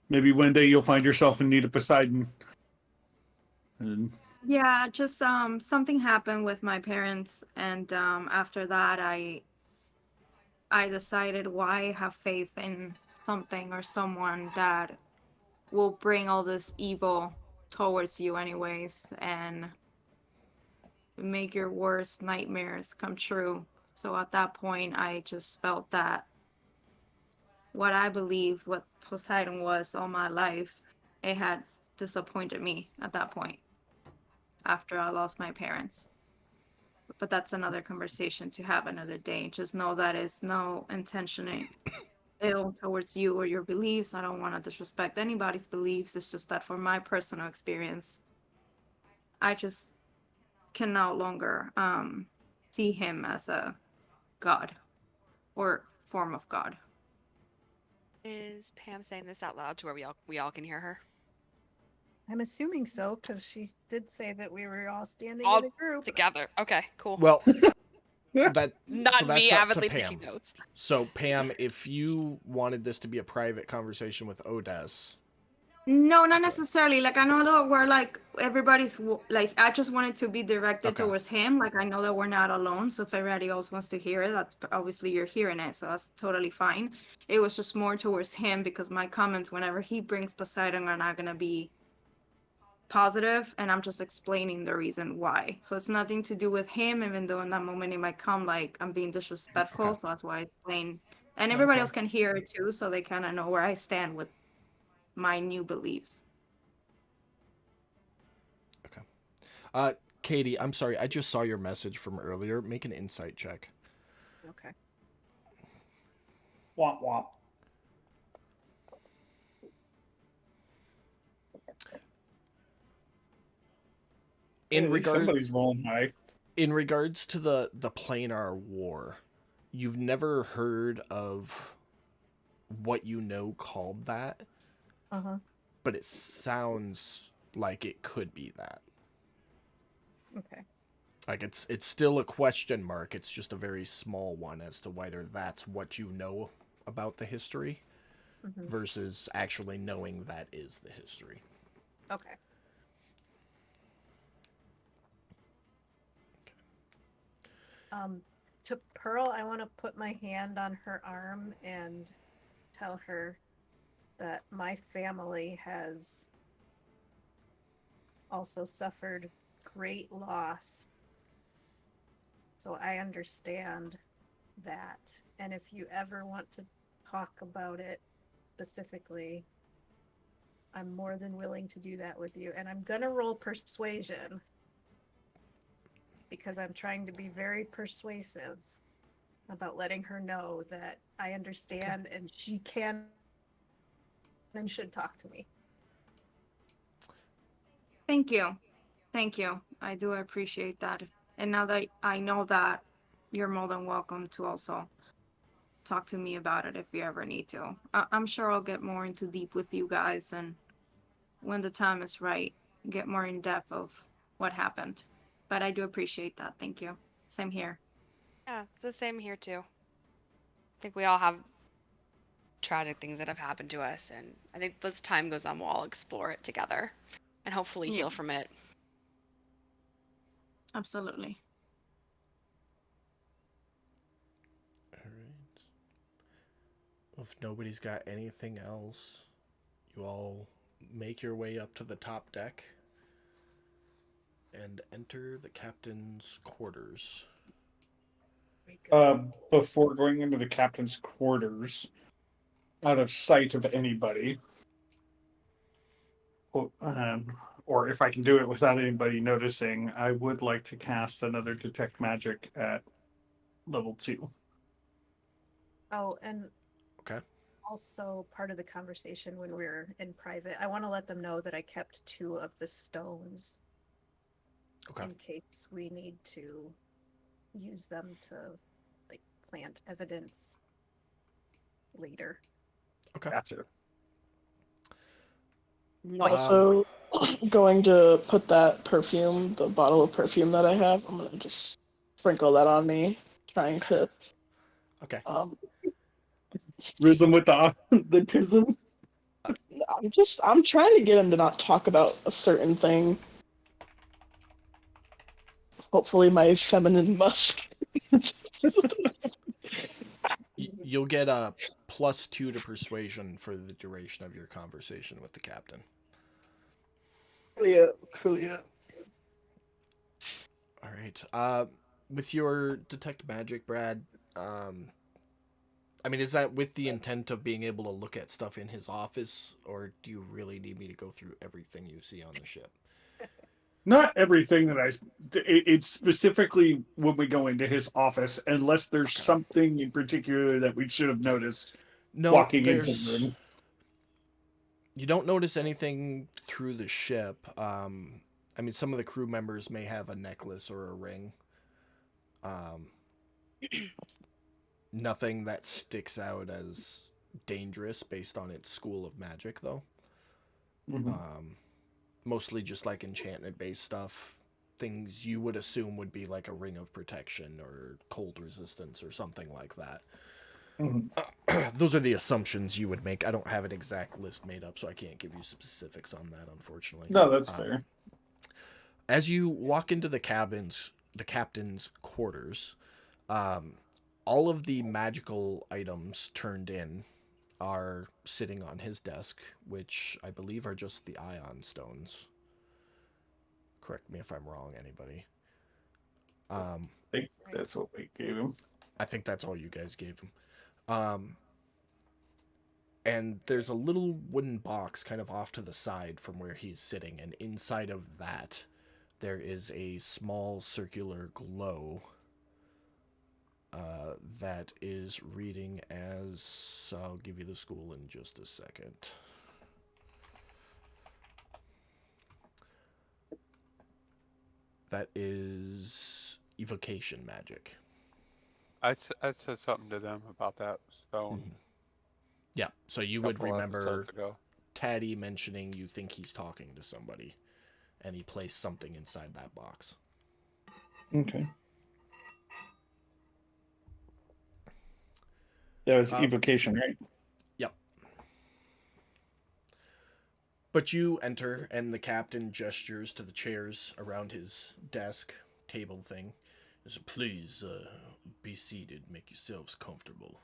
Maybe one day you'll find yourself in need of Poseidon. And Yeah, just something happened with my parents, and after that, I decided why have faith in something or someone that will bring all this evil towards you anyways and make your worst nightmares come true. So at that point, I just felt that what I believed, what Poseidon was all my life, it had disappointed me at that point after I lost my parents. But that's another conversation to have another day. Just know that it's no intention ill towards you or your beliefs. I don't want to disrespect anybody's beliefs. It's just that for my personal experience, I just can no longer see him as a god or form of god. Is Pam saying this out loud to where we all can hear her? I'm assuming so, because she did say that we were all standing All in a group. Together. Okay, cool. Well, that Not so that's me up to avidly Pam. taking notes. So Pam, if you wanted this to be a private conversation with Odes, No, not necessarily. Like I know that we're like everybody's like I just wanted to be directed Okay. towards him. Like I know that we're not alone. So if everybody else wants to hear it, that's obviously you're hearing it. So that's totally fine. It was just more towards him because my comments whenever he brings Poseidon are not gonna be positive, and I'm just explaining the reason why. So it's nothing to do with him, even though in that moment it might come like I'm being disrespectful. Okay. So that's why I explain, and No everybody problem. else can hear it too, so they kind of know where I stand with my new beliefs. Katie, I'm sorry, I just saw your message from earlier. Make an insight check. Okay. womp womp. In Somebody's rolling high. in regards to the planar war, you've never heard of what you know called that, Uh-huh. but it sounds like it could be that. Okay. Like it's still a question mark. It's just a very small one as to whether that's what you know about the history Mhm. versus actually knowing that is the history. Okay. To Pearl, I want to put my hand on her arm and tell her that my family has also suffered great loss. So I understand that. And if you ever want to talk about it specifically, I'm more than willing to do that with you. And I'm going to roll persuasion because I'm trying to be very persuasive about letting her know that I understand and she can and should talk to me. Thank you. Thank you. I do appreciate that. And now that I know that, you're more than welcome to also talk to me about it if you ever need to. I'm sure I'll get more into deep with you guys, and when the time is right, get more in depth of what happened. But I do appreciate that. Thank you. Same here. Yeah, it's the same here too. I think we all have tragic things that have happened to us, and I think as time goes on, we'll all explore it together, and hopefully heal from it. Absolutely. All right. If nobody's got anything else, you all make your way up to the top deck and enter the captain's quarters. Before going into the captain's quarters, out of sight of anybody, or if I can do it without anybody noticing, I would like to cast another detect magic at level 2. Oh, and Okay. also part of the conversation when we were in private, I want to let them know that I kept 2 of the stones Okay. in case we need to use them to like plant evidence later. Okay. Gotcha. Also, going to put that perfume, the bottle of perfume that I have, I'm gonna just sprinkle that on me, trying to. Okay. Rhythm with the tism. I'm trying to get him to not talk about a certain thing. Hopefully, my feminine musk. You'll get a +2 to persuasion for the duration of your conversation with the captain. Cool. All right. With your detect magic, Brad, I mean, is that with the intent of being able to look at stuff in his office, or do you really need me to go through everything you see on the ship? Not everything that it's specifically when we go into his office, unless there's something in particular that we should have noticed walking into the room. You don't notice anything through the ship. I mean, some of the crew members may have a necklace or a ring. Nothing that sticks out as dangerous based on its school of magic, though. Mm-hmm. Mostly just like enchantment-based stuff. Things you would assume would be like a ring of protection or cold resistance or something like that. Mm-hmm. Those are the assumptions you would make. I don't have an exact list made up, so I can't give you specifics on that, unfortunately. No, that's fair. As you walk into the captain's quarters, all of the magical items turned in are sitting on his desk, which I believe are just the ion stones. Correct me if I'm wrong, anybody. I think that's what we gave him. I think that's all you guys gave him. And there's a little wooden box kind of off to the side from where he's sitting, and inside of that there is a small circular glow that is reading as... I'll give you the school in just a second. That is evocation magic. I said something to them about that stone. Mm-hmm. Yeah, so you would remember episodes ago. Taddy mentioning you think he's talking to somebody, and he placed something inside that box. Okay. That was evocation, right? Yep. But you enter, and the captain gestures to the chairs around his desk, table thing. He says, please, be seated, make yourselves comfortable.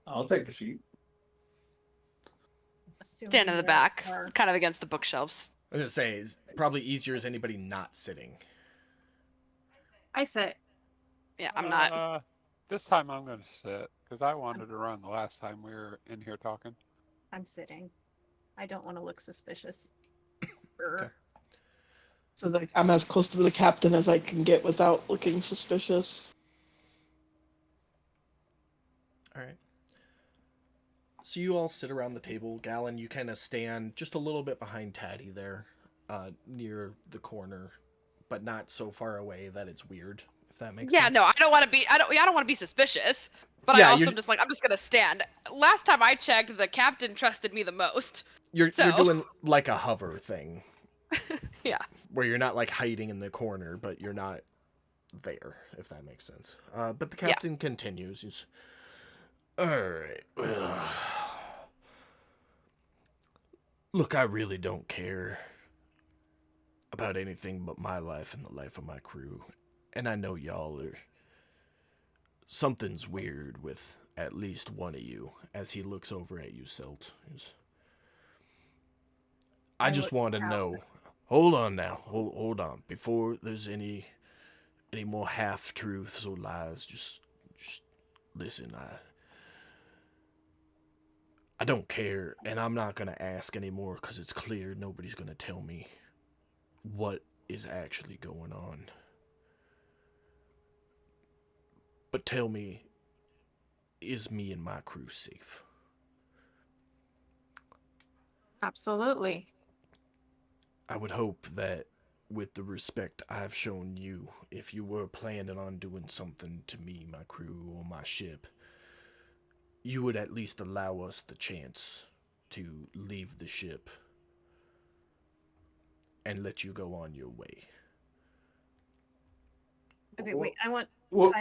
I'll take a seat. Stand in the back, kind of against the bookshelves. I was going to say, it's probably easier as anybody not sitting. I sit. Yeah, I'm not. This time I'm going to sit, because I wanted to run the last time we were in here talking. I'm sitting. I don't want to look suspicious. Okay. So like I'm as close to the captain as I can get without looking suspicious. All right. So you all sit around the table. Galen, you kind of stand just a little bit behind Taddy there, near the corner, but not so far away that it's weird. If that makes sense. Yeah, no, I don't want to be. I don't want to be suspicious. But Yeah, I also you're- am just like, I'm just gonna stand. Last time I checked, the captain trusted me the most. You're So- doing like a hover thing. Yeah. Where you're not like hiding in the corner, but you're not there, if that makes sense. But the captain continues. He's, all right. Look, I really don't care about anything but my life and the life of my crew. And I know y'all are... Something's weird with at least one of you, as he looks over at you, Silt. I just want to know... Hold on now. Hold on. Before there's any more half-truths or lies, just listen. I don't care, and I'm not going to ask anymore because it's clear nobody's going to tell me what is actually going on. But tell me, is me and my crew safe? Absolutely. I would hope that with the respect I've shown you, if you were planning on doing something to me, my crew, or my ship, you would at least allow us the chance to leave the ship and let you go on your way. Okay, wait. I want Well,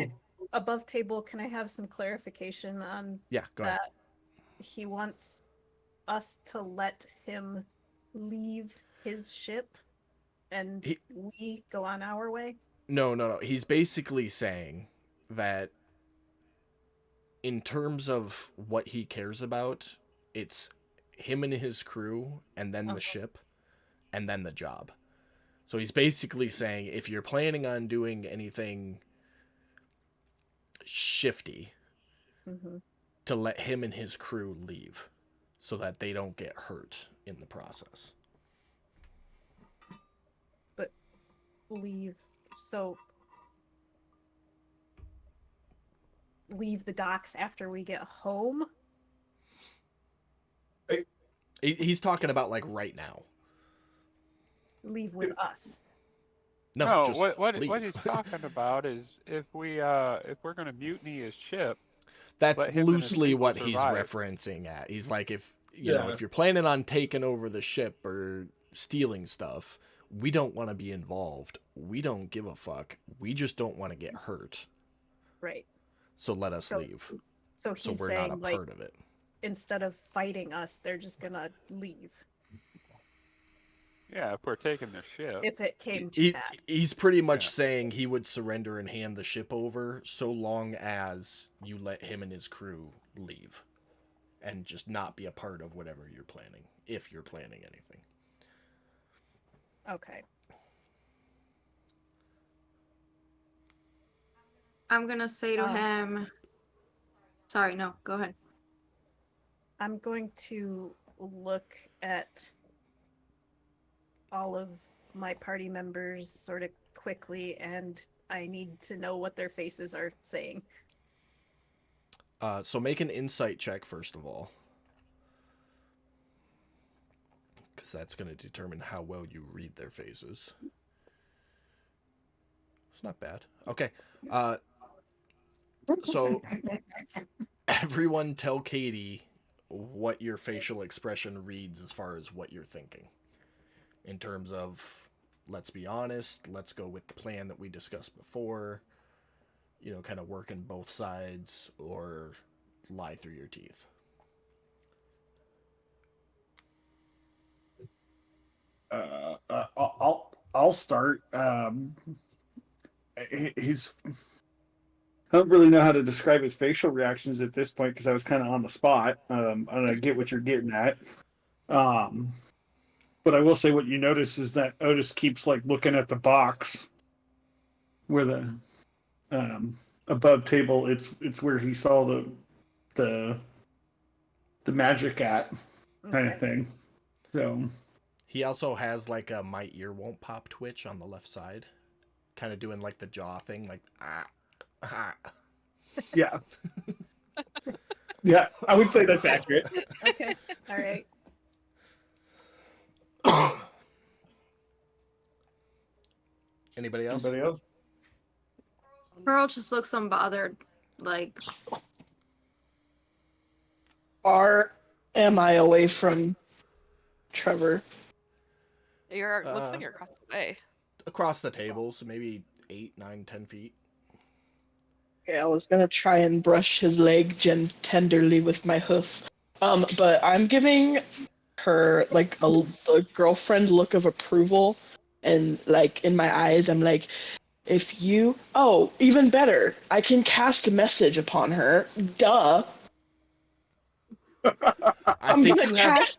above table. Can I have some clarification on Yeah, go ahead. that? He wants us to let him leave his ship, and we go on our way. No. He's basically saying that in terms of what he cares about, it's him and his crew, and then the ship, and then the job. So he's basically saying if you're planning on doing anything shifty, to let him and his crew leave so that they don't get hurt in the process. But leave, so leave the docks after we get home? He's talking about like right now. Leave with us. No, just what leave. he's talking about is if we're going to mutiny his ship. That's let him and his loosely people what he's survive. referencing at. He's like, if you know, if you're planning on taking over the ship or stealing stuff, we don't want to be involved. We don't give a fuck. We just don't want to get hurt. Right. So let us leave. So he's we're saying, not a like, part of it. Instead of fighting us, they're just gonna leave. Yeah, if we're taking their ship. If it came to that. He's pretty much saying he would surrender and hand the ship over so long as you let him and his crew leave. And just not be a part of whatever you're planning, if you're planning anything. Okay. I'm gonna say to him. Sorry, no, go ahead. I'm going to look at all of my party members sort of quickly, and I need to know what their faces are saying. So make an insight check first of all. Because that's going to determine how well you read their faces. It's not bad. Okay. So everyone tell Katie what your facial expression reads as far as what you're thinking. In terms of, let's be honest, let's go with the plan that we discussed before, you know, kind of working both sides, or lie through your teeth. I'll start. He's... I don't really know how to describe his facial reactions at this point because I was kind of on the spot. And I get what you're getting at. But I will say what you notice is that Otis keeps like looking at the box where the above table. It's where he saw the magic at kind of thing. So he also has like a my ear won't pop twitch on the left side, kind of doing like the jaw thing, like Yeah. Yeah, I would say that's accurate. Okay. All right. Anybody else? Pearl just looks unbothered. Like, am I away from Trevor? Looks like you're across the way. Across the table, so maybe 8, 9, 10 feet. Okay, I was gonna try and brush his leg tenderly with my hoof. But I'm giving her like a girlfriend look of approval, and like in my eyes, I'm like, if you, oh, even better, I can cast a message upon her. Duh. I I'm think gonna you have. cast.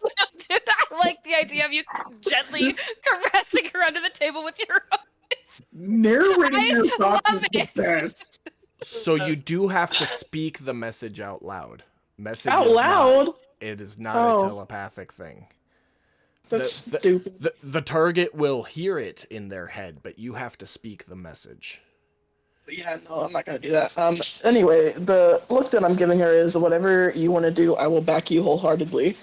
Dude, I like the idea of you gently caressing her under the table with your Narrating I your thoughts love is the it. best. So you do have to speak the message out loud. Message Out is loud? Not, it is not Oh. a telepathic thing. That's stupid. The target will hear it in their head, but you have to speak the message. Yeah, no, I'm not gonna do that. Anyway, the look that I'm giving her is whatever you want to do, I will back you wholeheartedly.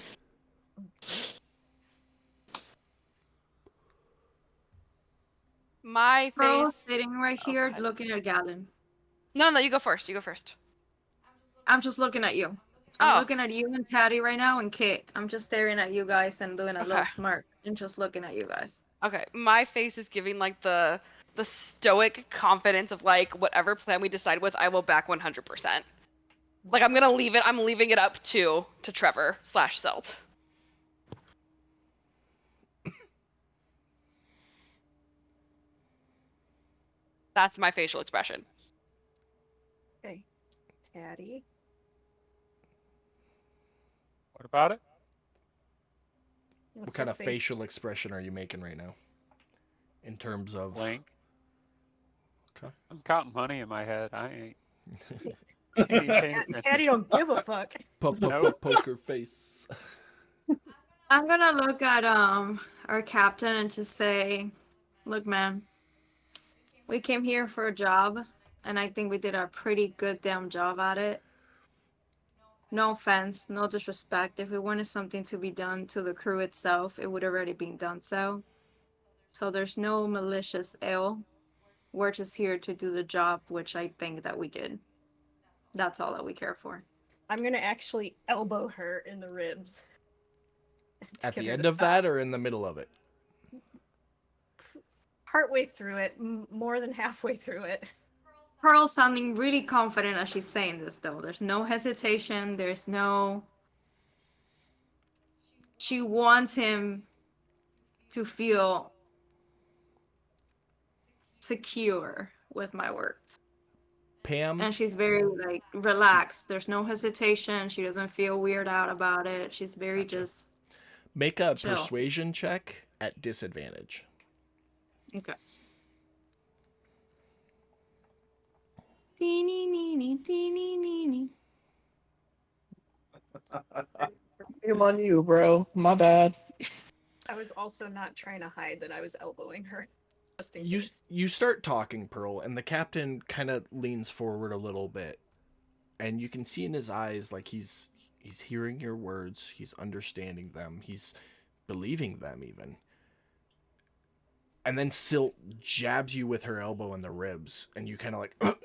My Pearl face. sitting right Oh, here go ahead. looking at Galen. No, you go first. You go first. I'm just looking at you. I'm Oh. looking at you and Taddy right now and Kit. I'm just staring at you guys and doing a little Okay. smirk and just looking at you guys. Okay, my face is giving like the stoic confidence of like whatever plan we decide with, I will back 100%. Like I'm gonna leave it. I'm leaving it up to Trevor / Selt. That's my facial expression. Okay. Taddy. What about it? What What's kind her of face? facial expression are you making right now? In terms of Blank. Okay. I'm counting money in my head. I ain't. ain't paying attention. Taddy don't give a fuck. Nope. poker face. I'm gonna look at our captain and just say, look, man, we came here for a job and I think we did a pretty good damn job at it. No offense, no disrespect. If we wanted something to be done to the crew itself, it would already been done so. So there's no malicious ill. We're just here to do the job, which I think that we did. That's all that we care for. I'm gonna actually elbow her in the ribs. to At get the her end to of stop. that or in the middle of it? Partway through it, more than halfway through it. Pearl's sounding really confident as she's saying this, though. There's no hesitation. There's no. She wants him to feel secure with my words. Pam? And she's very, like, relaxed. There's no hesitation. She doesn't feel weird out about it. She's very Gotcha. just. Make a chill. persuasion check at disadvantage. Okay. Teeny, neeny, teeny, neeny. Shame on you, bro. My bad. I was also not trying to hide that I was elbowing her. Just in You case. you start talking, Pearl, and the captain kind of leans forward a little bit, and you can see in his eyes like he's hearing your words, he's understanding them, he's believing them even. And then Silt jabs you with her elbow in the ribs, and you kind of like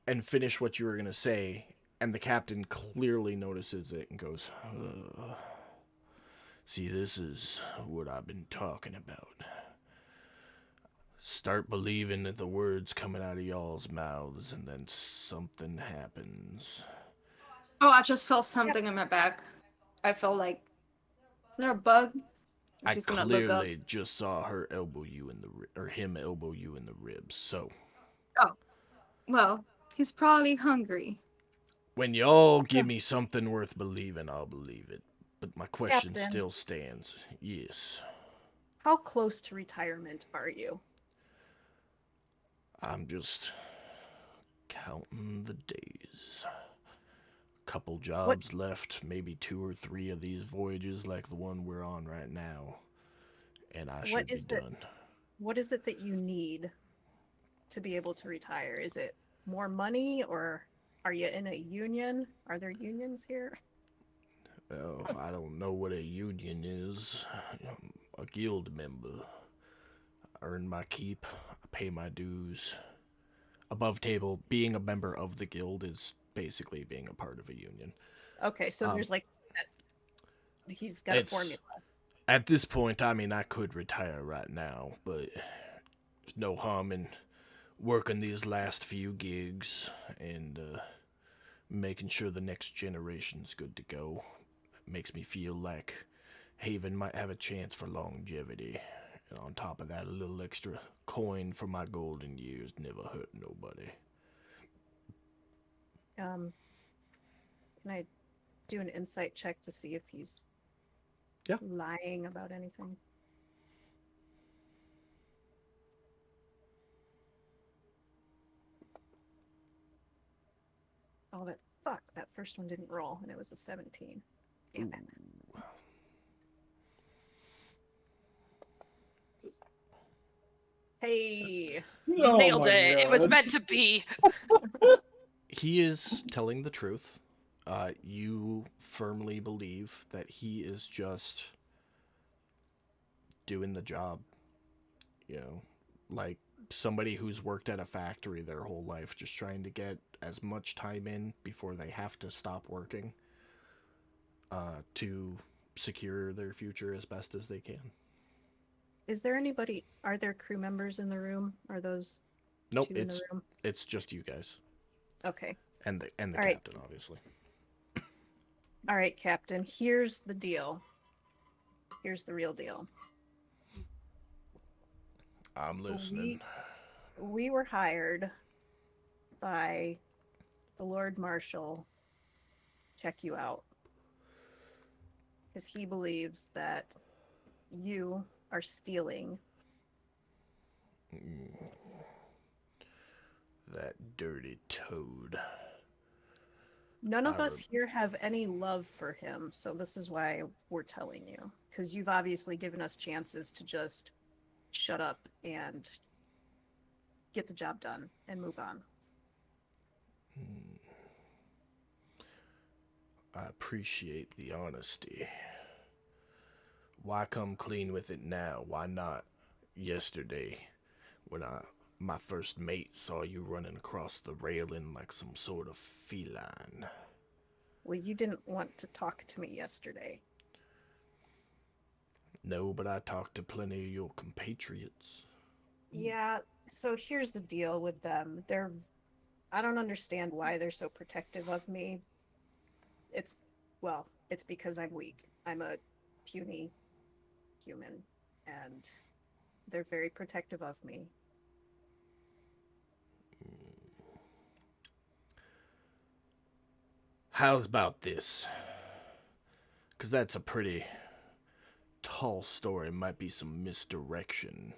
and finish what you were gonna say, and the captain clearly notices it and goes, "See, this is what I've been talking about. Start believing that the words coming out of y'all's mouths, and then something happens." Oh, I just felt something in my back. I felt like. Is there a bug? I She's gonna look up. clearly just saw her elbow you in the or him elbow you in the ribs. So Well, he's probably hungry. when y'all give me something worth believing, I'll believe it. But my question Captain. still stands. Yes, How close to retirement are you? I'm just counting the days. Couple jobs left, maybe 2 or 3 of these voyages like the one we're on right now, and I should be done. What is it that you need to be able to retire? Is it more money, or are you in a union? Are there unions here? Oh, I don't know what a union is. I'm a guild member. I earn my keep. I pay my dues. Above table, being a member of the guild is basically being a part of a union. Okay, so there's like he's got a it's- formula. At this point, I mean, I could retire right now, but there's no harm in working these last few gigs and making sure the next generation's good to go. It makes me feel like Haven might have a chance for longevity. And on top of that, a little extra coin for my golden years never hurt nobody. Can I do an insight check to see if he's Yeah. lying about anything? Oh, that first one didn't roll, and it was a 17. Damn it. Hey, Oh Nailed my it. It was God. meant to be. He is telling the truth. You firmly believe that he is just doing the job. You know, like somebody who's worked at a factory their whole life, just trying to get as much time in before they have to stop working to secure their future as best as they can. is there anybody? Are there crew members in the room? Are those Nope, two in the room? it's just you guys Okay. and the All right. captain, obviously. All right, Captain. Here's the deal. Here's the real deal. I'm listening. We were hired by the Lord Marshal to check you out because he believes that you are stealing. That dirty toad. None of us here have any love for him, so this is why we're telling you, because you've obviously given us chances to just shut up and get the job done and move on. I appreciate the honesty. Why come clean with it now? Why not yesterday when my first mate saw you running across the railing like some sort of feline? Well, you didn't want to talk to me yesterday. No, but I talked to plenty of your compatriots. Yeah, so here's the deal with them. I don't understand why they're so protective of me. It's because I'm weak. I'm a puny human, and they're very protective of me. How's about this? Because that's a pretty tall story. Might be some misdirection.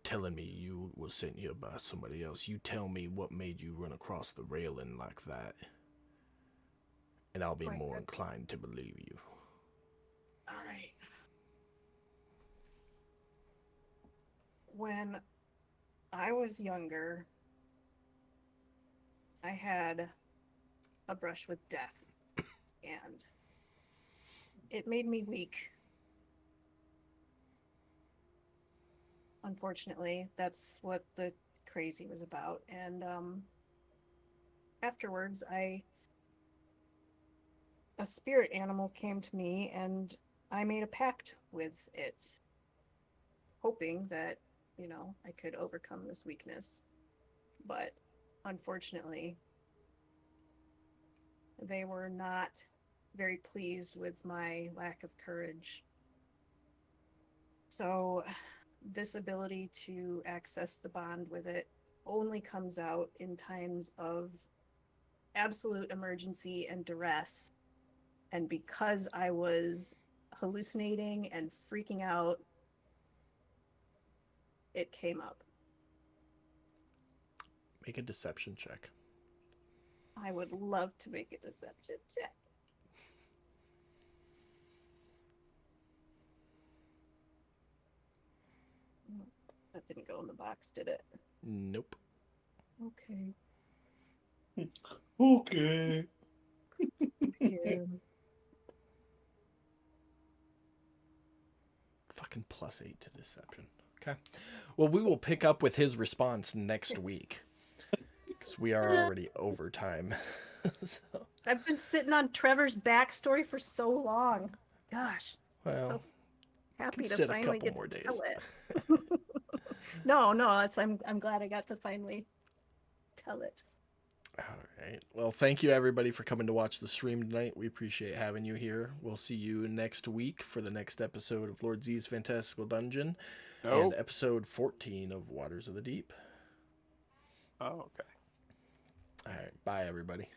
Telling me you was sent here by somebody else. You tell me what made you run across the railing like that, and I'll be more inclined to believe you. All right. When I was younger, I had a brush with death, and it made me weak. Unfortunately, that's what the crazy was about. And afterwards, a spirit animal came to me, and I made a pact with it, hoping that, I could overcome this weakness. But unfortunately, they were not very pleased with my lack of courage. So this ability to access the bond with it only comes out in times of absolute emergency and duress. And because I was hallucinating and freaking out, it came up. Make a deception check. I would love to make a deception check. That didn't go in the box, did it? Nope. Okay. Okay. Yeah. Fucking +8 to deception. Okay. Well, we will pick up with his response next week. Because we are already over time. So, I've been sitting on Trevor's backstory for so long. Gosh, well, so happy to sit a finally couple get more to days. tell it. No, that's I'm glad I got to finally tell it. All right. Well, thank you everybody for coming to watch the stream tonight. We appreciate having you here. We'll see you next week for the next episode of Lord Z's Fantastical Dungeon and Nope. episode 14 of Waters of the Deep. Oh, okay. All right. Bye, everybody.